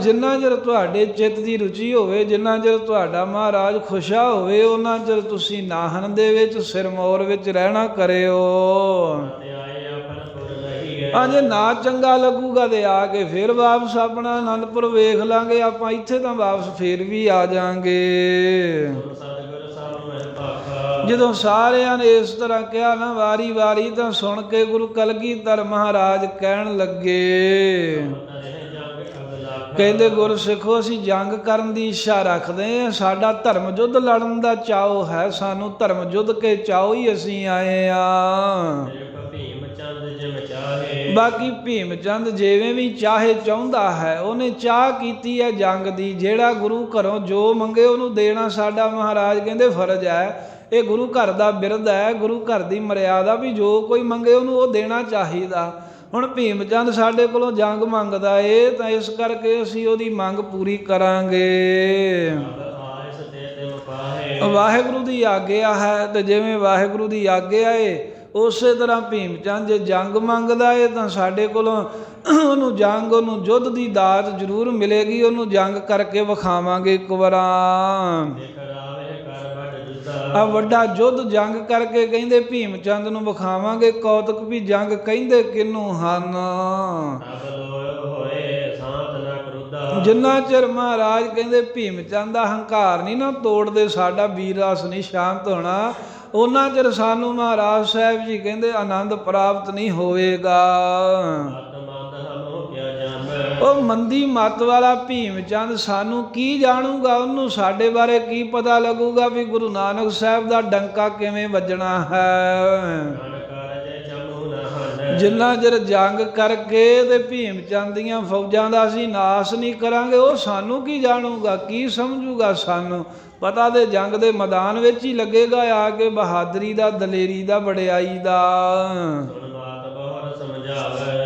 ਜਿੰਨਾ ਚਿਰ ਤੁਹਾਡੇ ਚਿੱਤ ਦੀ ਰੁਚੀ ਹੋਵੇ, ਜਿੰਨਾ ਚਿਰ ਤੁਹਾਡਾ ਮਹਾਰਾਜ ਖੁਸ਼ਾ ਹੋਵੇ, ਉਹਨਾਂ ਚਿਰ ਤੁਸੀਂ ਨਾਹਨ ਦੇ ਵਿੱਚ, ਸਿਰਮੌਰ ਵਿੱਚ ਰਹਿਣਾ ਕਰਿਓ। ਜੇ ਨਾ ਚੰਗਾ ਲੱਗੂਗਾ ਤੇ ਆ ਕੇ ਫਿਰ ਵਾਪਸ ਆਪਣਾ ਆਨੰਦਪੁਰ ਵੇਖ ਲਾਂਗੇ ਆਪਾਂ, ਇੱਥੇ ਤਾਂ ਵਾਪਸ ਫੇਰ ਵੀ ਆ ਜਾਾਂਗੇ। ਜਦੋਂ ਸਾਰਿਆਂ ਨੇ ਇਸ ਤਰ੍ਹਾਂ ਕਿਹਾ ਨਾ ਵਾਰੀ ਵਾਰੀ, ਤਾਂ ਸੁਣ ਕੇ ਗੁਰੂ ਕਲਗੀਧਰ ਮਹਾਰਾਜ ਕਹਿਣ ਲੱਗੇ ਕਹਿੰਦੇ ਗੁਰਸਿੱਖੋ ਅਸੀਂ ਜੰਗ ਕਰਨ ਦੀ ਇੱਛਾ ਰੱਖਦੇ ਹਾਂ, ਸਾਡਾ ਧਰਮ ਯੁੱਧ ਲੜਨ ਦਾ ਚਾਅ ਹੈ, ਸਾਨੂੰ ਧਰਮ ਯੁੱਧ ਕੇ ਚਾਅ ਹੀ ਅਸੀਂ ਆਏ ਆ। ਭੀਮ ਚੰਦ ਜਿਮ ਚਾਹੇ, ਬਾਕੀ ਭੀਮ ਚੰਦ ਜਿਵੇਂ ਵੀ ਚਾਹੇ ਚਾਹੁੰਦਾ ਹੈ, ਉਹਨੇ ਚਾਹ ਕੀਤੀ ਹੈ ਜੰਗ ਦੀ। ਜਿਹੜਾ ਗੁਰੂ ਘਰੋਂ ਜੋ ਮੰਗੇ ਉਹਨੂੰ ਦੇਣਾ ਸਾਡਾ ਮਹਾਰਾਜ ਕਹਿੰਦੇ ਫਰਜ਼ ਹੈ। ਇਹ ਗੁਰੂ ਘਰ ਦਾ ਬਿਰਧ ਹੈ, ਗੁਰੂ ਘਰ ਦੀ ਮਰਿਆਦਾ ਵੀ ਜੋ ਕੋਈ ਮੰਗੇ ਉਹਨੂੰ ਉਹ ਦੇਣਾ ਚਾਹੀਦਾ। ਹੁਣ ਭੀਮ ਚੰਦ ਸਾਡੇ ਕੋਲੋਂ ਜੰਗ ਮੰਗਦਾ ਏ, ਤਾਂ ਇਸ ਕਰਕੇ ਅਸੀਂ ਉਹਦੀ ਮੰਗ ਪੂਰੀ ਕਰਾਂਗੇ। ਵਾਹਿਗੁਰੂ ਦੀ ਆਗਿਆ ਹੈ, ਤੇ ਜਿਵੇਂ ਵਾਹਿਗੁਰੂ ਦੀ ਆਗਿਆ ਏ ਉਸੇ ਤਰ੍ਹਾਂ ਭੀਮ ਚੰਦ ਜੇ ਜੰਗ ਮੰਗਦਾ ਏ ਤਾਂ ਸਾਡੇ ਕੋਲੋਂ ਉਹਨੂੰ ਜੰਗ, ਉਹਨੂੰ ਯੁੱਧ ਦੀ ਦਾਤ ਜ਼ਰੂਰ ਮਿਲੇਗੀ। ਉਹਨੂੰ ਜੰਗ ਕਰਕੇ ਵਿਖਾਵਾਂਗੇ ਇੱਕ ਵਾਰਾਂ। ਆ ਵੱਡਾ ਯੁੱਧ ਜੰਗ ਕਰਕੇ ਕਹਿੰਦੇ ਭੀਮ ਚੰਦ ਨੂੰ ਵਿਖਾਵਾਂਗੇ ਕੌਤਕ ਵੀ ਜੰਗ ਕਹਿੰਦੇ ਕਿਹਨੂੰ ਹਨ। ਜਿੰਨਾ ਚਿਰ ਮਹਾਰਾਜ ਕਹਿੰਦੇ ਭੀਮ ਚੰਦ ਦਾ ਹੰਕਾਰ ਨਹੀਂ ਨਾ ਤੋੜਦੇ, ਸਾਡਾ ਵੀਰ ਰਸ ਨਹੀਂ ਸ਼ਾਂਤ ਹੋਣਾ, ਉਹਨਾਂ ਚਿਰ ਸਾਨੂੰ ਮਹਾਰਾਜ ਸਾਹਿਬ ਜੀ ਕਹਿੰਦੇ ਆਨੰਦ ਪ੍ਰਾਪਤ ਨਹੀਂ ਹੋਵੇਗਾ। ਉਹ ਮੰਦੀ ਮੱਤ ਵਾਲਾ ਭੀਮ ਚੰਦ ਸਾਨੂੰ ਕੀ ਜਾਣੂਗਾ, ਉਹਨੂੰ ਸਾਡੇ ਬਾਰੇ ਕੀ ਪਤਾ ਲੱਗੂਗਾ ਵੀ ਗੁਰੂ ਨਾਨਕ ਸਾਹਿਬ ਦਾ ਡੰਕਾ ਕਿਵੇਂ ਵੱਜਣਾ ਹੈ। ਜਿੰਨਾ ਚਿਰ ਜੰਗ ਕਰਕੇ ਤੇ ਭੀਮ ਚੰਦ ਦੀਆਂ ਫੌਜਾਂ ਦਾ ਅਸੀਂ ਨਾਸ ਨਹੀਂ ਕਰਾਂਗੇ, ਉਹ ਸਾਨੂੰ ਕੀ ਜਾਣੂਗਾ, ਕੀ ਸਮਝੂਗਾ। ਸਾਨੂੰ ਪਤਾ ਤੇ ਜੰਗ ਦੇ ਮੈਦਾਨ ਵਿੱਚ ਹੀ ਲੱਗੇਗਾ ਆ ਕੇ ਬਹਾਦਰੀ ਦਾ, ਦਲੇਰੀ ਦਾ, ਵਡਿਆਈ ਦਾ।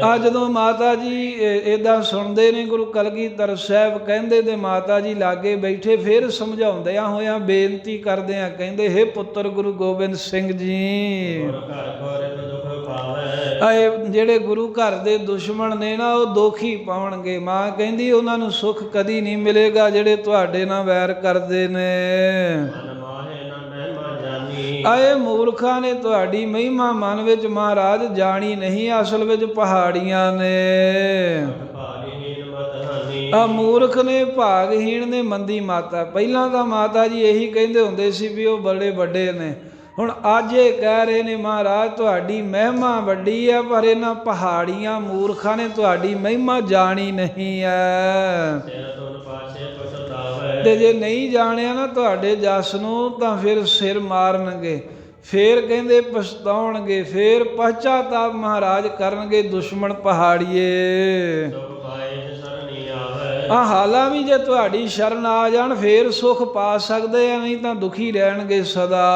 ਆ ਜਦੋਂ ਮਾਤਾ ਜੀ ਇੱਦਾਂ ਸੁਣਦੇ ਨੇ, ਗੁਰੂ ਕਲਗੀਧਰ ਸਾਹਿਬ ਕਹਿੰਦੇ ਤੇ ਮਾਤਾ ਜੀ ਲਾਗੇ ਬੈਠੇ ਫਿਰ ਸਮਝਾਉਂਦਿਆਂ ਹੋਇਆਂ ਬੇਨਤੀ ਕਰਦੇ ਆ, ਕਹਿੰਦੇ ਹੇ ਪੁੱਤਰ ਗੁਰੂ ਗੋਬਿੰਦ ਸਿੰਘ ਜੀ, ਆਏ ਜਿਹੜੇ ਗੁਰੂ ਘਰ ਦੇ ਦੁਸ਼ਮਣ ਨੇ ਨਾ ਉਹ ਦੁੱਖ ਹੀ ਪਾਉਣਗੇ। ਮਾਂ ਕਹਿੰਦੀ ਉਹਨਾਂ ਨੂੰ ਸੁੱਖ ਕਦੀ ਨਹੀਂ ਮਿਲੇਗਾ ਜਿਹੜੇ ਤੁਹਾਡੇ ਨਾਲ ਵੈਰ ਕਰਦੇ ਨੇ। ਆਏ ਮੂਰਖਾਂ ਨੇ ਤੁਹਾਡੀ ਮਹਿਮਾ ਮਨ ਵਿੱਚ ਮਹਾਰਾਜ ਜਾਣੀ ਨਹੀਂ, ਅਸਲ ਵਿੱਚ ਪਹਾੜੀਆਂ ਨੇ। ਆ ਮੂਰਖ ਨੇ, ਭਾਗਹੀਣ ਨੇ, ਮੰਦੀ ਮਾਤਾ। ਪਹਿਲਾਂ ਤਾਂ ਮਾਤਾ ਜੀ ਇਹੀ ਕਹਿੰਦੇ ਹੁੰਦੇ ਸੀ ਵੀ ਉਹ ਬੜੇ ਵੱਡੇ ਨੇ, ਹੁਣ ਅੱਜ ਇਹ ਕਹਿ ਰਹੇ ਨੇ ਮਹਾਰਾਜ ਤੁਹਾਡੀ ਮਹਿਮਾ ਵੱਡੀ ਹੈ, ਪਰ ਇਹਨਾਂ ਪਹਾੜੀਆਂ ਮੂਰਖਾਂ ਨੇ ਤੁਹਾਡੀ ਮਹਿਮਾ ਜਾਣੀ ਨਹੀਂ ਹੈ। ਤੇ ਜੇ ਨਹੀਂ ਜਾਣਿਆ ਨਾ ਤੁਹਾਡੇ ਜਸ ਨੂੰ ਤਾਂ ਫਿਰ ਸਿਰ ਮਾਰਨਗੇ, ਫੇਰ ਕਹਿੰਦੇ ਪਛਤਾਉਣਗੇ, ਫੇਰ ਪਛਤਾਤਾਪ ਮਹਾਰਾਜ ਕਰਨਗੇ ਦੁਸ਼ਮਣ ਪਹਾੜੀਏ। ਆ ਹਾਲਾਂ ਵੀ ਜੇ ਤੁਹਾਡੀ ਸ਼ਰਨ ਆ ਜਾਣ ਫੇਰ ਸੁੱਖ ਪਾ ਸਕਦੇ ਆ, ਨਹੀਂ ਤਾਂ ਦੁਖੀ ਰਹਿਣਗੇ ਸਦਾ।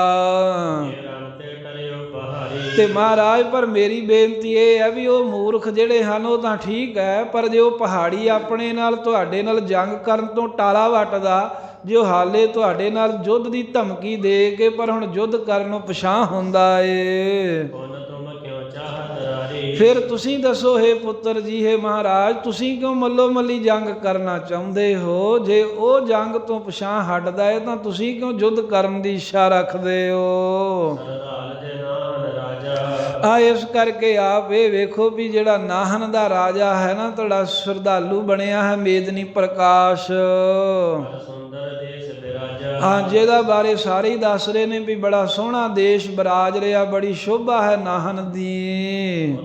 ਤੇ ਮਹਾਰਾਜ ਪਰ ਮੇਰੀ ਬੇਨਤੀ ਇਹ ਹੈ ਵੀ ਉਹ ਮੂਰਖ ਜਿਹੜੇ ਹਨ ਉਹ ਤਾਂ ਠੀਕ ਹੈ, ਪਰ ਜੇ ਉਹ ਪਹਾੜੀ ਆਪਣੇ ਨਾਲ ਤੁਹਾਡੇ ਨਾਲ ਜੰਗ ਕਰਨ ਤੋਂ ਟਾਲਾ ਵੱਟਦਾ, ਜੇ ਉਹ ਹਾਲੇ ਤੁਹਾਡੇ ਨਾਲ ਯੁੱਧ ਦੀ ਧਮਕੀ ਦੇ ਕੇ ਪਰ ਹੁਣ ਯੁੱਧ ਕਰਨ ਨੂੰ ਪਛਾਣ ਹੁੰਦਾ ਏ, ਫਿਰ ਤੁਸੀਂ ਦੱਸੋ ਹੇ ਪੁੱਤਰ ਜੀ, ਹੇ ਮਹਾਰਾਜ ਤੁਸੀਂ ਕਿਉਂ ਮੱਲੋ ਮੱਲੀ ਜੰਗ ਕਰਨਾ ਚਾਹੁੰਦੇ ਹੋ? ਜੇ ਉਹ ਜੰਗ ਤੋਂ ਪਛਾਣ ਹਟਦਾ ਹੈ ਤਾਂ ਤੁਸੀਂ ਕਿਉਂ ਯੁੱਧ ਕਰਨ ਦੀ ਇੱਛਾ ਰੱਖਦੇ ਹੋ? ਆ ਇਸ ਕਰਕੇ ਆਪ ਇਹ ਵੇਖੋ ਵੀ ਜਿਹੜਾ ਨਾਹਨ ਦਾ ਰਾਜਾ ਹੈ ਨਾ, ਤੁਹਾਡਾ ਸ਼ਰਧਾਲੂ ਬਣਿਆ ਹੈ ਮੇਦਨੀ ਪ੍ਰਕਾਸ਼, ਹਾਂ ਜਿਹਦਾ ਬਾਰੇ ਸਾਰੇ ਹੀ ਦੱਸ ਰਹੇ ਨੇ ਵੀ ਬੜਾ ਸੋਹਣਾ ਦੇਸ਼ ਵਿਰਾਜ ਰਿਹਾ, ਬੜੀ ਸ਼ੋਭਾ ਹੈ ਨਾਹਨ ਦੀ।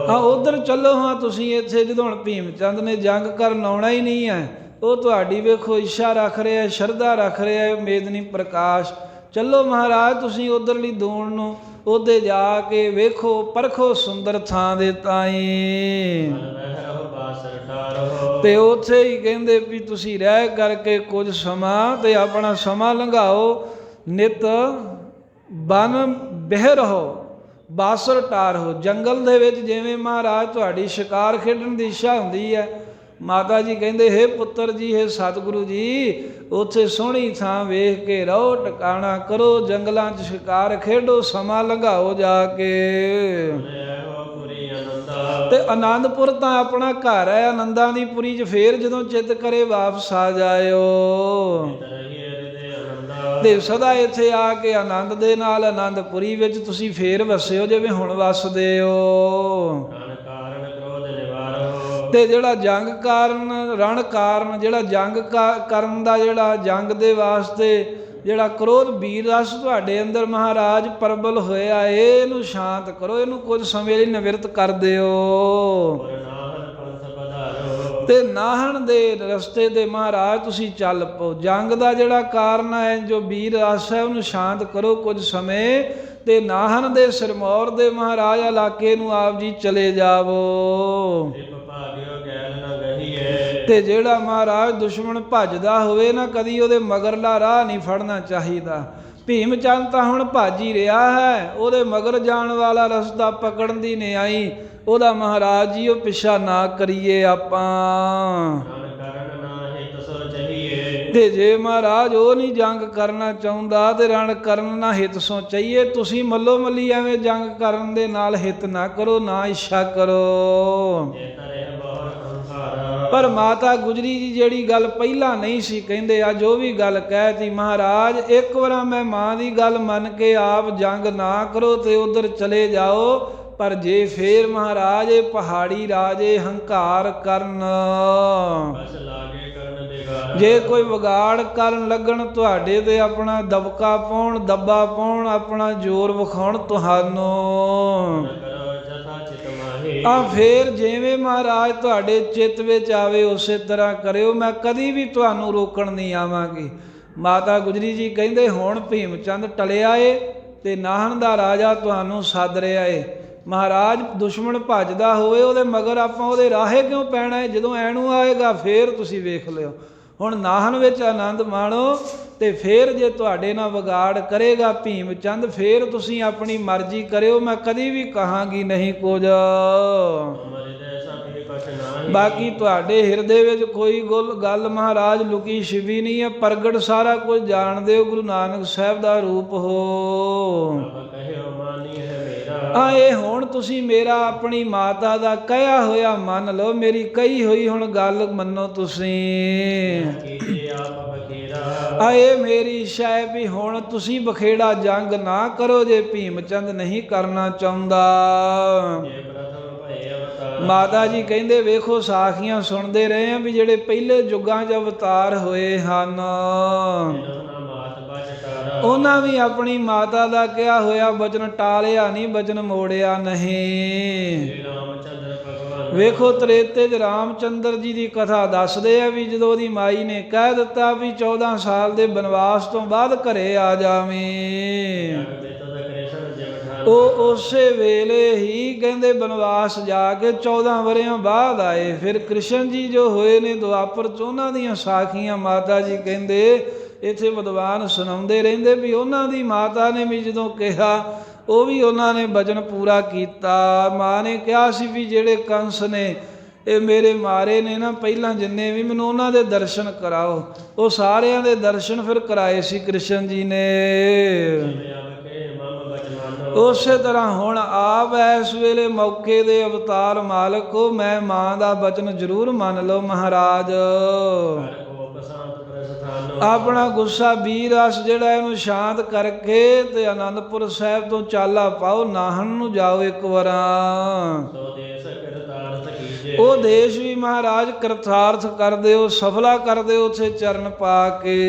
ਹਾਂ ਉਧਰ ਚੱਲੋ, ਹਾਂ ਤੁਸੀਂ ਇੱਥੇ ਜਦੋਂ ਹੁਣ ਭੀਮ ਚੰਦ ਨੇ ਜੰਗ ਕਰਨ ਆਉਣਾ ਹੀ ਨਹੀਂ ਹੈ, ਉਹ ਤੁਹਾਡੀ ਵੇਖੋ ਇੱਛਾ ਰੱਖ ਰਿਹਾ, ਸ਼ਰਧਾ ਰੱਖ ਰਿਹਾ ਮੇਦਨੀ ਪ੍ਰਕਾਸ਼। ਚੱਲੋ ਮਹਾਰਾਜ ਤੁਸੀਂ ਉਧਰਲੀ ਦੂਣ ਨੂੰ, ਉਹਦੇ ਜਾ ਕੇ ਵੇਖੋ ਪਰਖੋ ਸੁੰਦਰ ਥਾਂ ਦੇ ਤਾਈ, ਤੇ ਉੱਥੇ ਹੀ ਕਹਿੰਦੇ ਵੀ ਤੁਸੀਂ ਰਹਿ ਕਰਕੇ ਕੁਝ ਸਮਾਂ ਤੇ ਆਪਣਾ ਸਮਾਂ ਲੰਘਾਓ, ਨਿਤ ਬਨ ਬਹਿ ਰਹੋ, ਬਾਸਰ ਟਾਰੋ। ਜੰਗਲ ਦੇ ਵਿੱਚ ਜਿਵੇਂ ਮਹਾਰਾਜ ਤੁਹਾਡੀ ਸ਼ਿਕਾਰ ਖੇਡਣ ਦੀ ਇੱਛਾ ਹੁੰਦੀ ਹੈ, ਮਾਤਾ ਜੀ ਕਹਿੰਦੇ ਹੇ ਪੁੱਤਰ ਜੀ, ਹੇ ਸਤਿਗੁਰੂ ਜੀ, ਉੱਥੇ ਸੋਹਣੀ ਥਾਂ ਵੇਖ ਕੇ ਰਹੋ, ਟਿਕਾਣਾ ਕਰੋ, ਜੰਗਲਾਂ 'ਚ ਸ਼ਿਕਾਰ ਖੇਡੋ, ਸਮਾਂ ਲੰਘਾਓ ਜਾ ਕੇ। ਤੇ ਆਨੰਦਪੁਰ ਤਾਂ ਆਪਣਾ ਘਰ ਹੈ, ਆਨੰਦਾਂ ਦੀ ਪੁਰੀ 'ਚ ਫੇਰ ਜਦੋਂ ਚਿੱਤ ਕਰੇ ਵਾਪਸ ਆ ਜਾਇਓ, ਤੇ ਸਦਾ ਇੱਥੇ ਆ ਕੇ ਆਨੰਦ ਦੇ ਨਾਲ ਆਨੰਦਪੁਰੀ ਵਿੱਚ ਤੁਸੀਂ ਫੇਰ ਵਸਿਓ ਜਿਵੇਂ ਹੁਣ ਵਸਦੇ ਹੋ। ਤੇ ਜਿਹੜਾ ਜੰਗ ਕਾਰਨ, ਰਣ ਕਾਰਨ, ਜਿਹੜਾ ਜੰਗ ਕਰਨ ਦਾ, ਜਿਹੜਾ ਜੰਗ ਦੇ ਵਾਸਤੇ ਜਿਹੜਾ ਕ੍ਰੋਧ ਵੀਰ ਰਸ ਤੁਹਾਡੇ ਅੰਦਰ ਮਹਾਰਾਜ ਪ੍ਰਬਲ ਹੋਇਆ, ਇਹਨੂੰ ਸ਼ਾਂਤ ਕਰੋ, ਇਹਨੂੰ ਕੁਝ ਸਮੇਂ ਲਈ ਨਿਵਰਤ ਕਰ ਦਿਓ। ਤੇ ਨਾਹਣ ਦੇ ਰਸਤੇ ਦੇ ਮਹਾਰਾਜ ਤੁਸੀਂ ਚੱਲ ਪਓ। ਜੰਗ ਦਾ ਜਿਹੜਾ ਕਾਰਨ ਹੈ ਜੋ ਵੀਰ ਰਸ ਹੈ ਉਹਨੂੰ ਸ਼ਾਂਤ ਕਰੋ ਕੁਝ ਸਮੇਂ, ਤੇ ਨਾਹਨ ਦੇ ਸਿਰਮੌਰ ਦੇ ਮਹਾਰਾਜ ਇਲਾਕੇ ਨੂੰ ਆਪ ਜੀ ਚਲੇ ਜਾਵੋ। ਤੇ ਜਿਹੜਾ ਮਹਾਰਾਜ ਦੁਸ਼ਮਣ ਭੱਜਦਾ ਹੋਵੇ ਨਾ, ਕਦੀ ਉਹਦੇ ਮਗਰਲਾ ਰਾਹ ਨਹੀਂ ਫੜਨਾ ਚਾਹੀਦਾ। ਭੀਮ ਚੰਦ ਤਾਂ ਹੁਣ ਭੱਜ ਹੀ ਰਿਹਾ ਹੈ, ਉਹਦੇ ਮਗਰ ਜਾਣ ਵਾਲਾ ਰਸਤਾ ਪਕੜਨ ਦੀ ਨਹੀਂ ਆਈ, ਉਹਦਾ ਮਹਾਰਾਜ ਜੀ ਉਹ ਪਿੱਛਾ ਨਾ ਕਰੀਏ ਆਪਾਂ। ਤੇ ਜੇ ਮਹਾਰਾਜ ਉਹ ਨਹੀਂ ਜੰਗ ਕਰਨਾ ਚਾਹੁੰਦਾ ਤੇ ਰਣ ਕਰਨ ਨਾ ਹਿਤ ਸੋ ਚਾਹੀਏ। ਤੁਸੀਂ ਮੱਲੋ ਮੱਲੀ ਐਵੇਂ ਜੰਗ ਕਰਨ ਦੇ ਨਾਲ ਹਿਤ ਨਾ ਕਰੋ, ਨਾ ਇੱਛਾ ਕਰੋ। ਪਰ ਮਾਤਾ ਗੁਜਰੀ ਜੀ ਜਿਹੜੀ ਗੱਲ ਪਹਿਲਾਂ ਨਹੀਂ ਸੀ ਕਹਿੰਦੇ, ਅੱਜ ਉਹ ਵੀ ਗੱਲ ਕਹਿਤੀ ਮਹਾਰਾਜ, ਇੱਕ ਵਾਰ ਮੈਂ ਮਾਂ ਦੀ ਗੱਲ ਮੰਨ ਕੇ ਆਪ ਜੰਗ ਨਾ ਕਰੋ ਤੇ ਉਧਰ ਚਲੇ ਜਾਓ, ਪਰ ਜੇ ਫੇਰ ਮਹਾਰਾਜ ਇਹ ਪਹਾੜੀ ਰਾਜੇ ਹੰਕਾਰ ਕਰਨ, ਜੇ ਕੋਈ ਵਿਗਾੜ ਕਰਨ ਲੱਗਣ ਤੁਹਾਡੇ ਤੇ, ਆਪਣਾ ਦਬਕਾ ਪਾਉਣ, ਦੱਬਾ ਪਾਉਣ, ਆਪਣਾ ਜ਼ੋਰ ਵਿਖਾਉਣ ਤੁਹਾਨੂੰ, ਆ ਫੇਰ ਜਿਵੇਂ ਮਹਾਰਾਜ ਤੁਹਾਡੇ ਚਿੱਤ ਵਿੱਚ ਆਵੇ ਉਸੇ ਤਰ੍ਹਾਂ ਕਰਿਓ, ਮੈਂ ਕਦੀ ਵੀ ਤੁਹਾਨੂੰ ਰੋਕਣ ਨਹੀਂ ਆਵਾਂਗੀ। ਮਾਤਾ ਗੁਜਰੀ ਜੀ ਕਹਿੰਦੇ ਹੁਣ ਭੀਮ ਚੰਦ ਟਲਿਆ ਏ ਤੇ ਨਾਹਨ ਦਾ ਰਾਜਾ ਤੁਹਾਨੂੰ ਸੱਦ ਰਿਹਾ ਏ। ਮਹਾਰਾਜ ਦੁਸ਼ਮਣ ਭੱਜਦਾ ਹੋਵੇ ਉਹਦੇ ਮਗਰ ਆਪਾਂ ਉਹਦੇ ਰਾਹੇ ਕਿਉਂ ਪੈਣਾ ਹੈ? ਜਦੋਂ ਐਨੂੰ ਆਏਗਾ ਫੇਰ ਤੁਸੀਂ ਵੇਖ ਲਿਓ। ਹੁਣ ਨਾਹਨ ਵਿੱਚ ਆਨੰਦ ਮਾਣੋ, ਤੇ ਫੇਰ ਜੇ ਤੁਹਾਡੇ ਨਾਲ ਵਿਗਾੜ ਕਰੇਗਾ ਭੀਮ ਚੰਦ, ਫੇਰ ਤੁਸੀਂ ਆਪਣੀ ਮਰਜ਼ੀ ਕਰਿਓ, ਮੈਂ ਕਦੀ ਵੀ ਕਹਾਂਗੀ ਨਹੀਂ ਕੁਝ। ਬਾਕੀ ਤੁਹਾਡੇ ਹਿਰਦੇ ਵਿੱਚ ਕੋਈ ਗੱਲ ਮਹਾਰਾਜ ਲੁਕੀ ਛਿਪੀ ਨਹੀਂ ਹੈ, ਪ੍ਰਗਟ ਸਾਰਾ ਕੁਝ ਜਾਣਦੇ ਹੋ, ਗੁਰੂ ਨਾਨਕ ਸਾਹਿਬ ਦਾ ਰੂਪ ਹੋ। ਇਹ ਹੁਣ ਤੁਸੀਂ ਮੇਰਾ ਆਪਣੀ ਮਾਤਾ ਦਾ ਕਹਿਆ ਹੋਇਆ ਮੰਨ ਲਓ, ਮੇਰੀ ਕਹੀ ਹੋਈ ਹੁਣ ਗੱਲ ਮੰਨੋ ਤੁਸੀਂ। ਇਹ ਮੇਰੀ ਇੱਛਾ ਹੈ ਵੀ ਹੁਣ ਤੁਸੀਂ ਬਖੇੜਾ ਜੰਗ ਨਾ ਕਰੋ, ਜੇ ਭੀਮ ਚੰਦ ਨਹੀਂ ਕਰਨਾ ਚਾਹੁੰਦਾ। ਮਾਤਾ ਜੀ ਕਹਿੰਦੇ ਵੇਖੋ ਸਾਖੀਆਂ ਸੁਣਦੇ ਰਹੇ ਆ ਵੀ ਜਿਹੜੇ ਪਹਿਲੇ ਯੁੱਗਾਂ 'ਚ ਅਵਤਾਰ ਹੋਏ ਹਨ, ਉਹਨਾਂ ਵੀ ਆਪਣੀ ਮਾਤਾ ਦਾ ਕਿਹਾ ਹੋਇਆ ਬਚਨ ਟਾਲਿਆ ਨਹੀਂ, ਬਚਨ ਮੋੜਿਆ ਨਹੀਂ। ਵੇਖੋ ਤ੍ਰੇਤੇ 'ਚ ਰਾਮਚੰਦਰ ਜੀ ਦੀ ਕਥਾ ਦੱਸਦੇ ਆ ਵੀ ਜਦੋਂ ਉਹਦੀ ਮਾਈ ਨੇ ਕਹਿ ਦਿੱਤਾ ਵੀ 14 ਸਾਲ ਦੇ ਬਨਵਾਸ ਤੋਂ ਬਾਅਦ ਘਰੇ ਆ ਜਾਵੇਂ, ਉਹ ਉਸੇ ਵੇਲੇ ਹੀ ਕਹਿੰਦੇ ਬਨਵਾਸ ਜਾ ਕੇ 14 ਵਰਿਆਂ ਬਾਅਦ ਆਏ। ਫਿਰ ਕ੍ਰਿਸ਼ਨ ਜੀ ਜੋ ਹੋਏ ਨੇ ਦੁਆਪਰ 'ਚ, ਉਹਨਾਂ ਦੀਆਂ ਸਾਖੀਆਂ ਮਾਤਾ ਜੀ ਕਹਿੰਦੇ ਇੱਥੇ ਵਿਦਵਾਨ ਸੁਣਾਉਂਦੇ ਰਹਿੰਦੇ ਵੀ ਉਹਨਾਂ ਦੀ ਮਾਤਾ ਨੇ ਵੀ ਜਦੋਂ ਕਿਹਾ ਉਹ ਵੀ ਉਹਨਾਂ ਨੇ ਬਚਨ ਪੂਰਾ ਕੀਤਾ। ਮਾਂ ਨੇ ਕਿਹਾ ਸੀ ਵੀ ਜਿਹੜੇ ਕੰਸ ਨੇ ਇਹ ਮੇਰੇ ਮਾਰੇ ਨੇ ਨਾ ਪਹਿਲਾਂ ਜਿੰਨੇ ਵੀ, ਮੈਨੂੰ ਉਹਨਾਂ ਦੇ ਦਰਸ਼ਨ ਕਰਾਓ। ਉਹ ਸਾਰਿਆਂ ਦੇ ਦਰਸ਼ਨ ਫਿਰ ਕਰਾਏ ਸੀ ਕ੍ਰਿਸ਼ਨ ਜੀ ਨੇ। ਉਸੇ ਤਰ੍ਹਾਂ ਹੁਣ ਆਪ ਇਸ ਵੇਲੇ ਮੌਕੇ ਦੇ ਅਵਤਾਰ ਮਾਲਕ ਹੋ, ਮੈਂ ਮਾਂ ਦਾ ਬਚਨ ਜ਼ਰੂਰ ਮੰਨ ਲਓ ਮਹਾਰਾਜ। ਆਪਣਾ ਗੁੱਸਾ ਵੀਰ ਰਸ ਜਿਹੜਾ ਇਹਨੂੰ ਸ਼ਾਂਤ ਕਰਕੇ ਤੇ ਆਨੰਦਪੁਰ ਸਾਹਿਬ ਤੋਂ ਚਾਲਾ ਪਾਓ, ਨਾਹਨ ਨੂੰ ਜਾਓ ਇੱਕ ਵਾਰਾਂ। ਉਹ ਦੇਸ਼ ਵੀ ਮਹਾਰਾਜ ਕਰਤਾਰਥ ਕਰ ਦਿਓ, ਸਫਲਾ ਕਰ ਦਿਓ ਉੱਥੇ ਚਰਨ ਪਾ ਕੇ।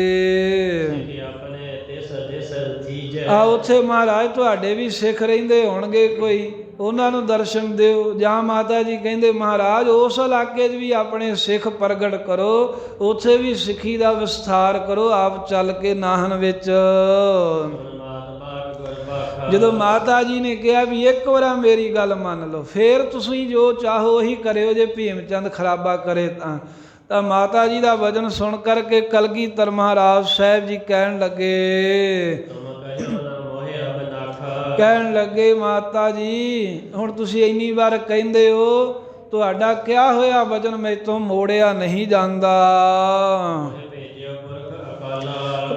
ਉੱਥੇ ਮਹਾਰਾਜ ਤੁਹਾਡੇ ਵੀ ਸਿੱਖ ਰਹਿੰਦੇ ਹੋਣਗੇ ਕੋਈ, ਉਹਨਾਂ ਨੂੰ ਦਰਸ਼ਨ ਦਿਓ। ਜਾਂ ਮਾਤਾ ਜੀ ਕਹਿੰਦੇ ਮਹਾਰਾਜ ਉਸ ਇਲਾਕੇ 'ਚ ਵੀ ਆਪਣੇ ਸਿੱਖ ਪ੍ਰਗਟ ਕਰੋ, ਉੱਥੇ ਵੀ ਸਿੱਖੀ ਦਾ ਵਿਸਥਾਰ ਕਰੋ ਆਪ ਚੱਲ ਕੇ ਨਾਹਨ ਵਿੱਚ। ਜਦੋਂ ਮਾਤਾ ਜੀ ਨੇ ਕਿਹਾ ਵੀ ਇੱਕ ਵਾਰ ਮੇਰੀ ਗੱਲ ਮੰਨ ਲਓ, ਫੇਰ ਤੁਸੀਂ ਜੋ ਚਾਹੋ ਉਹੀ ਕਰਿਓ, ਜੇ ਭੀਮ ਚੰਦ ਖਰਾਬਾ ਕਰੇ ਤਾਂ ਮਾਤਾ ਜੀ ਦਾ ਵਚਨ ਸੁਣ ਕਰਕੇ ਕਲਗੀਧਰ ਮਹਾਰਾਜ ਸਾਹਿਬ ਜੀ ਕਹਿਣ ਲੱਗੇ ਮਾਤਾ ਜੀ ਹੁਣ ਤੁਸੀਂ ਇੰਨੀ ਵਾਰ ਕਹਿੰਦੇ ਹੋ, ਤੁਹਾਡਾ ਕਿਹਾ ਹੋਇਆ ਵਚਨ ਮੈਥੋਂ ਮੋੜਿਆ ਨਹੀਂ ਜਾਂਦਾ,